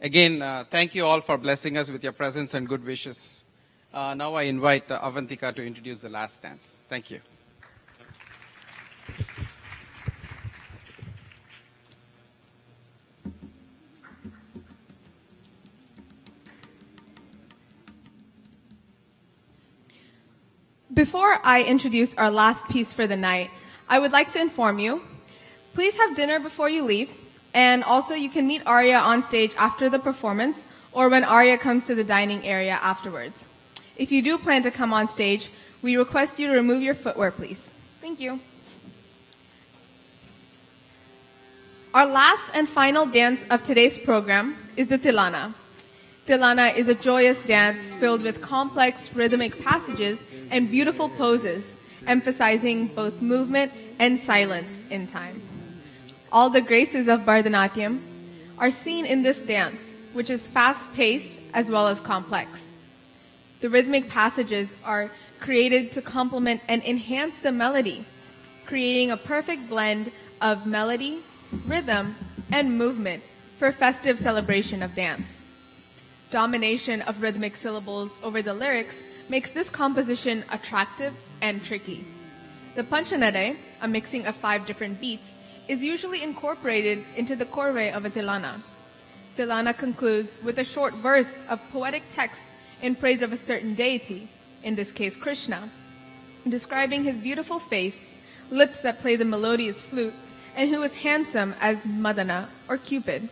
Again, thank you all for blessing us with your presence and good wishes. Now I invite Avantika to introduce the last dance. Thank you. Before I introduce our last piece for the night, I would like to inform you, please have dinner before you leave, and also you can meet Aria on stage after the performance or when Aria comes to the dining area afterwards. If you do plan to come on stage, we request you to remove your footwear, please. Thank you. Our last and final dance of today's program is the Tilana. Tilana is a joyous dance filled with complex rhythmic passages and beautiful poses, emphasizing both movement and silence in time. All the graces of Bharatnatyam are seen in this dance, which is fast-paced as well as complex. The rhythmic passages are created to complement and enhance the melody, creating a perfect blend of melody, rhythm, and movement for festive celebration of dance. Domination of rhythmic syllables over the lyrics makes this composition attractive and tricky. The panchanare, a mixing of 5 different beats, is usually incorporated into the corve of a tilana. Tilana concludes with a short verse of poetic text in praise of a certain deity, in this case Krishna, describing his beautiful face, lips that play the melodious flute, and who is handsome as Madana or Cupid.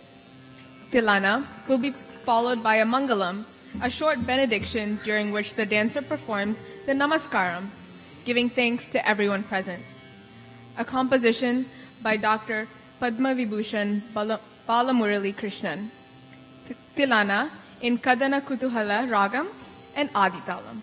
Tilana will be followed by a mangalam, a short benediction during which the dancer performs the namaskaram, giving thanks to everyone present. A composition by Dr. Padma Vibhushan Balamurali Krishnan. Tilana in Kadana Kutuhala Ragam and Aditalam.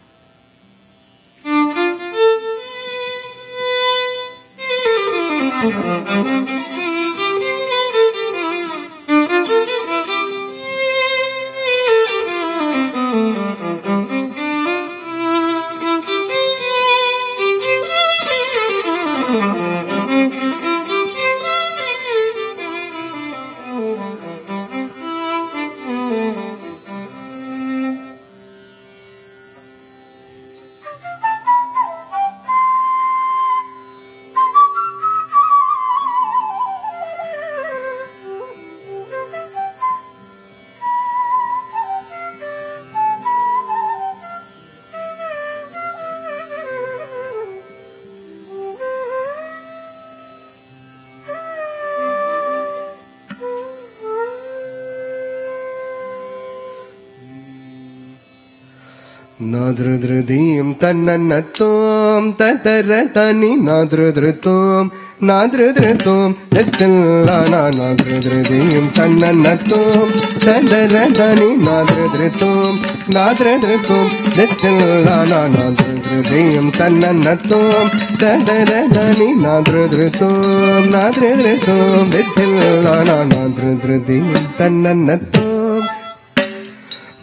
Nadrudrudim tannanatom tataratani nadrudrutum nadrudrutum letillana nadrudrudim tannanatom tataratani nadrudrutum nadrudrutum letillana nadrudrudim tannanatom tataratani nadrudrutum nadrudrutum letillana nadrudrudim tannanatom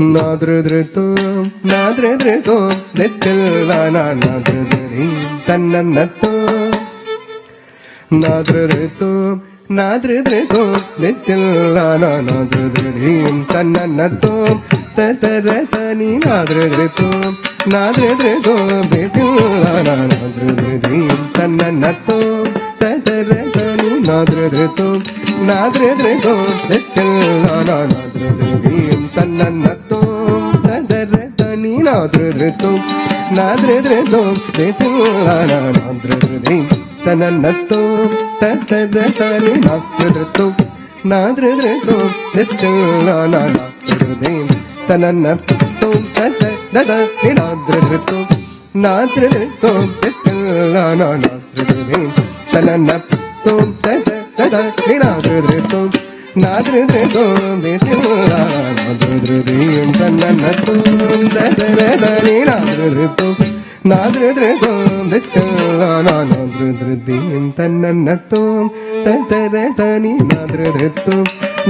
Nadrudrutum, nadrudrutum, litillana, nadrudrudim, tannanatum. Nadrudrutum, nadridritum ditillana nadridrim tananatum tataratani nadridritum nadridritum ditillana nadridrim tananatum tataratani nadridritum nadridritum ditillana nadridrim tananatum tataratani nadridritum nadridritum ditillana nadridrim tananatum tataratani nadridritum nadridritum ditillana nadridrim tananatum tataratani nadridritum nadridritum ditillana nadridrim tananatum tataratani nadridritum nadridritum ditillana nadridrim tananatum tataratani nadridritum nadridritum ditillana nadridrim tananatum tataratani nadridritum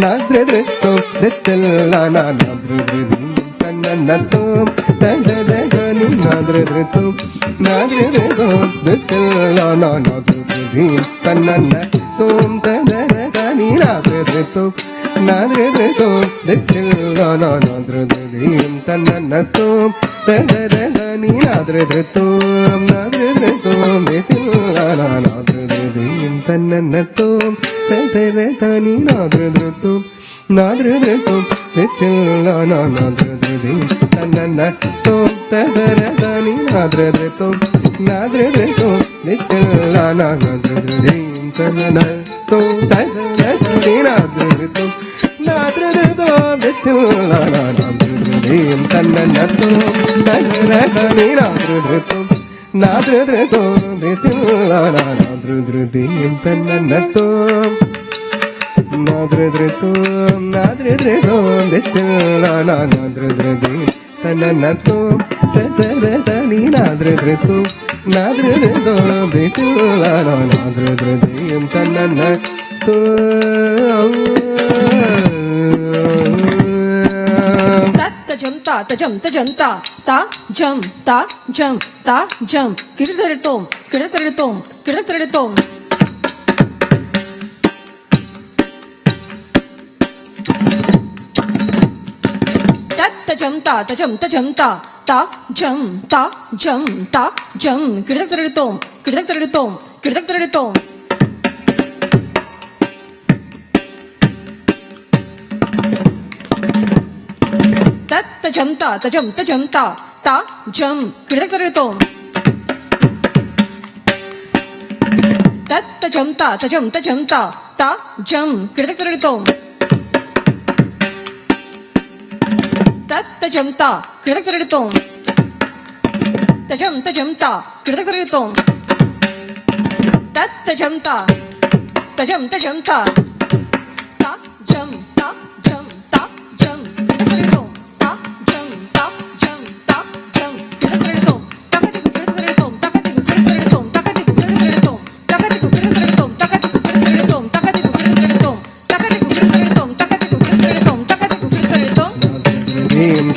nadridritum ditillana nadridrim tananatum tataratani nadridritum nadridritum ditillana nadridrim tananatum tataratani nadridritum nadridritum ditillana nadridrim tananatum tataratani nadridritum nadridritum ditillana nadridrim tananatum tataratani nadridritum nadridritum ditillana nadridrim tananatum tataratani nadridritum nadridritum ditillana nadridrim tananatum tataratani nadridritum nadridritum ditillana nadridrim tananatum tataratani nadridritum nadridritum ditillana nadridrim tananatum nadridritum nadridritum ditillana nadridrim tananatum tataratani nadridritum nadridritum ditillana nadridrim tananatum tajam ta ta jam ta jam kidataritum tajam ta ta jam kidataritum tajam ta jam kidataritum tajam ta jam kidataritum tajam ta kidataritum tajam ta kidataritum tajam ta tajam ta jam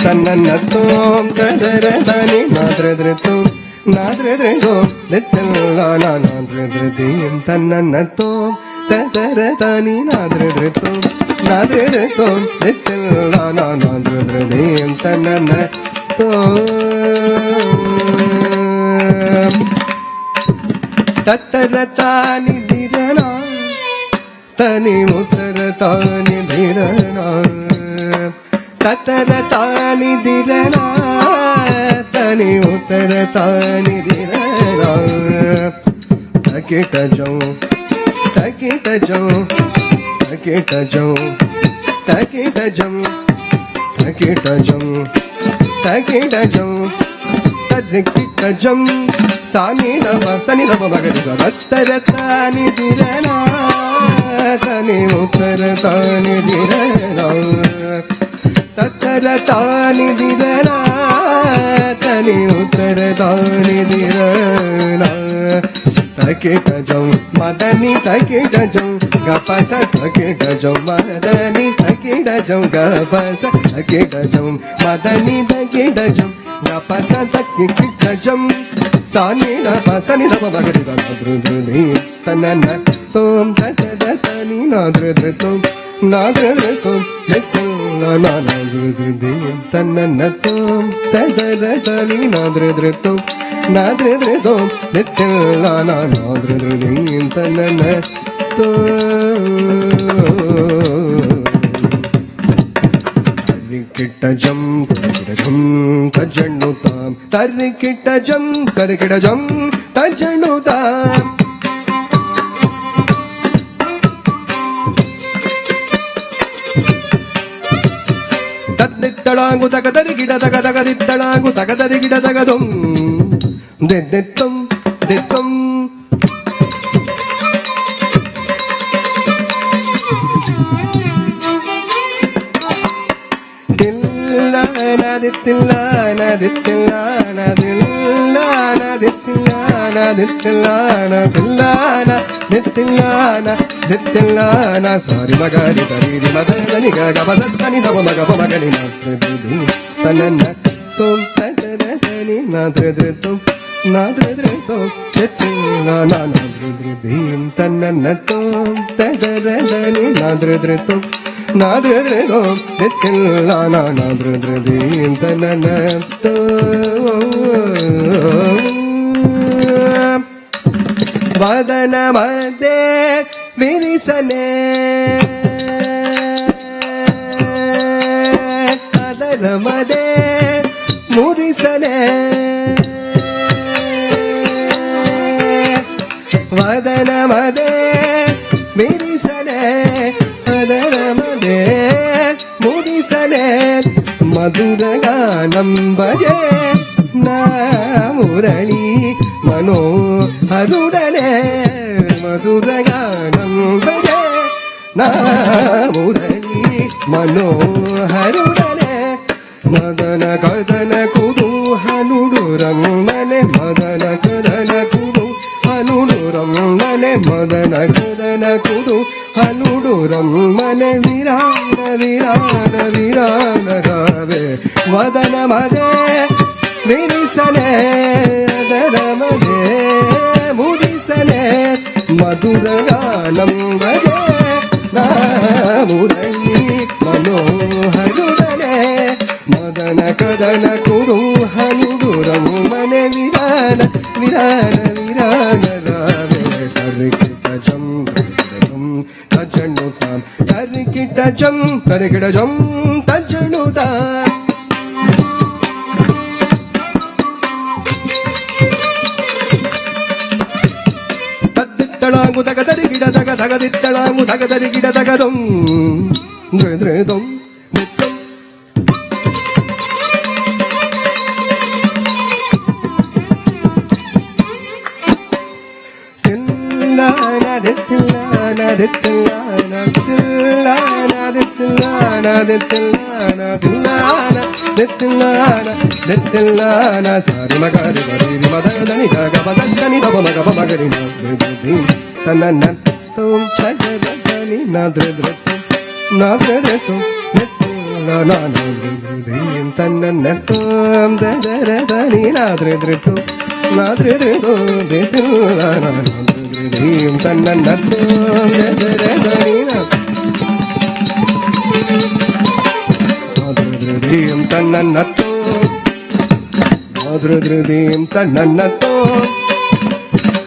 tananatum tataratani nadridritum nadridritum ditillana nadridrim tananatum tataratani nadridritum nadridritum ditillana nadridrim tananatum tataratani dirana tani uttaratani dirana tataratani dirana tani uttaratani dirana takitajam takitajam takitajam takitajam takitajam takitajam tadrikitajam sani dava magari tataratani dirana tani uttaratani dirana tataratani dirana tani uttaratani dirana takitajam madani takitajam gapasa takitajam madani takitajam gapasa takitajam madani takitajam gapasa takitajam sani dapa magari tanana tom tani nadridritum nadridritum nadridridim tananatum tani nadridritum nadridritum nadridridim tananatum Tarikittajam tarikittajam tajannutam tarikittajam tarikittajam tajannutam Taddittalangu takadarigida takadagadittalangu takadarigida takadum Dedettum dettum Ditillana ditillana dillana ditillana ditillana dillana ditillana ditillana sari magari sari madani gaga badani dava maga magani nadridri tanana tom tadani nadridritum nadridritum ditillana nadridrim tanana tom tadani nadridritum Nadridridom, ditillana nadridridim tananatum Vadanamade virisane Vadanamade murisane Vadanamade virisane Vadanamade murisane Madhuraganam bhaje na murali mano harudane Madhuraganam bhaje na murali mano harudane Madana kadana kudu hanuduram mane Madana kadana kudu hanuduram mane Madana kadana kudu hanuduram mane virana virana virana rave Vadana made virisane Vadana made murisane Madhuraganam bhaje na murali manoharudane Madana kadana kudu hanuduram mane virana virana virana rave Tarikittajam tarikittajam tajannutam tarikittajam tarikittajam tajannutam Taddittalangu tagadarigida tagaditalangu tagadarigida tagadum dridridum Ditillana ditillana ditillana ditillana ditillana ditillana ditillana ditillana sari magari sari madani gaga basani dava maga magari nadridrim tananatum tagadani nadridritum nadridritum ditillana nadridrim tananatum dadadani nadridritum nadridritum ditillana Dim tananatum dadadadina Madridrim tananatum Madridrim tananatum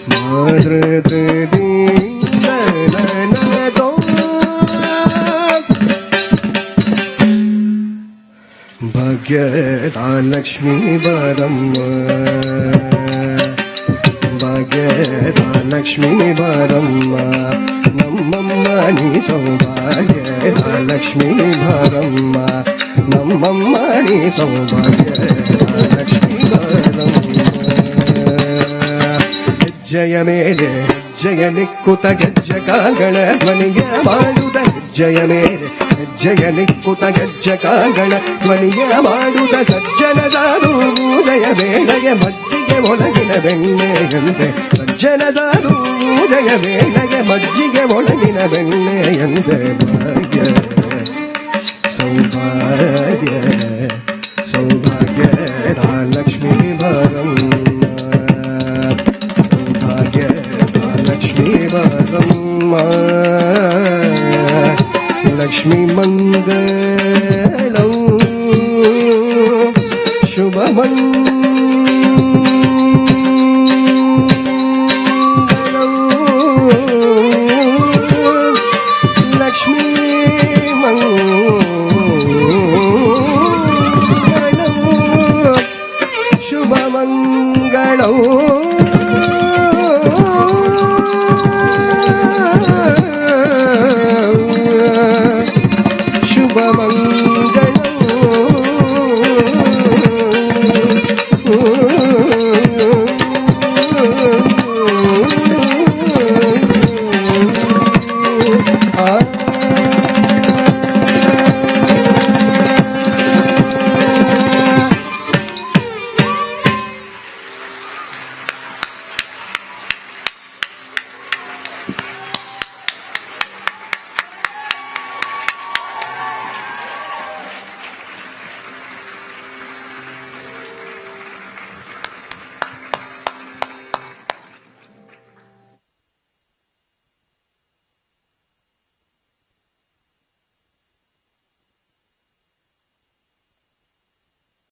Madridrim tananatum Bhagyata Lakshmi Varamma Bhagyata Lakshmi Varamma Nammani Saubhagyata Lakshmi Varamma Nammani Saubhagyata Lakshmi Varamma Jaya Mele Jaya Nikkuta Gajjakagala Maniya Maduda Jaya Mele Jaya Nikkuta Gajjakagala Maniya Maduda Sajjana Sadhu Jaya Melaya Majjige Molagina Benneyante Sajjana Sadhu Jaya Melaya Majjige Molagina Benneyante Bhagya Saubhagya Saubhagya Lakshmi Varamma Saubhagya Lakshmi Varamma Lakshmi Mangal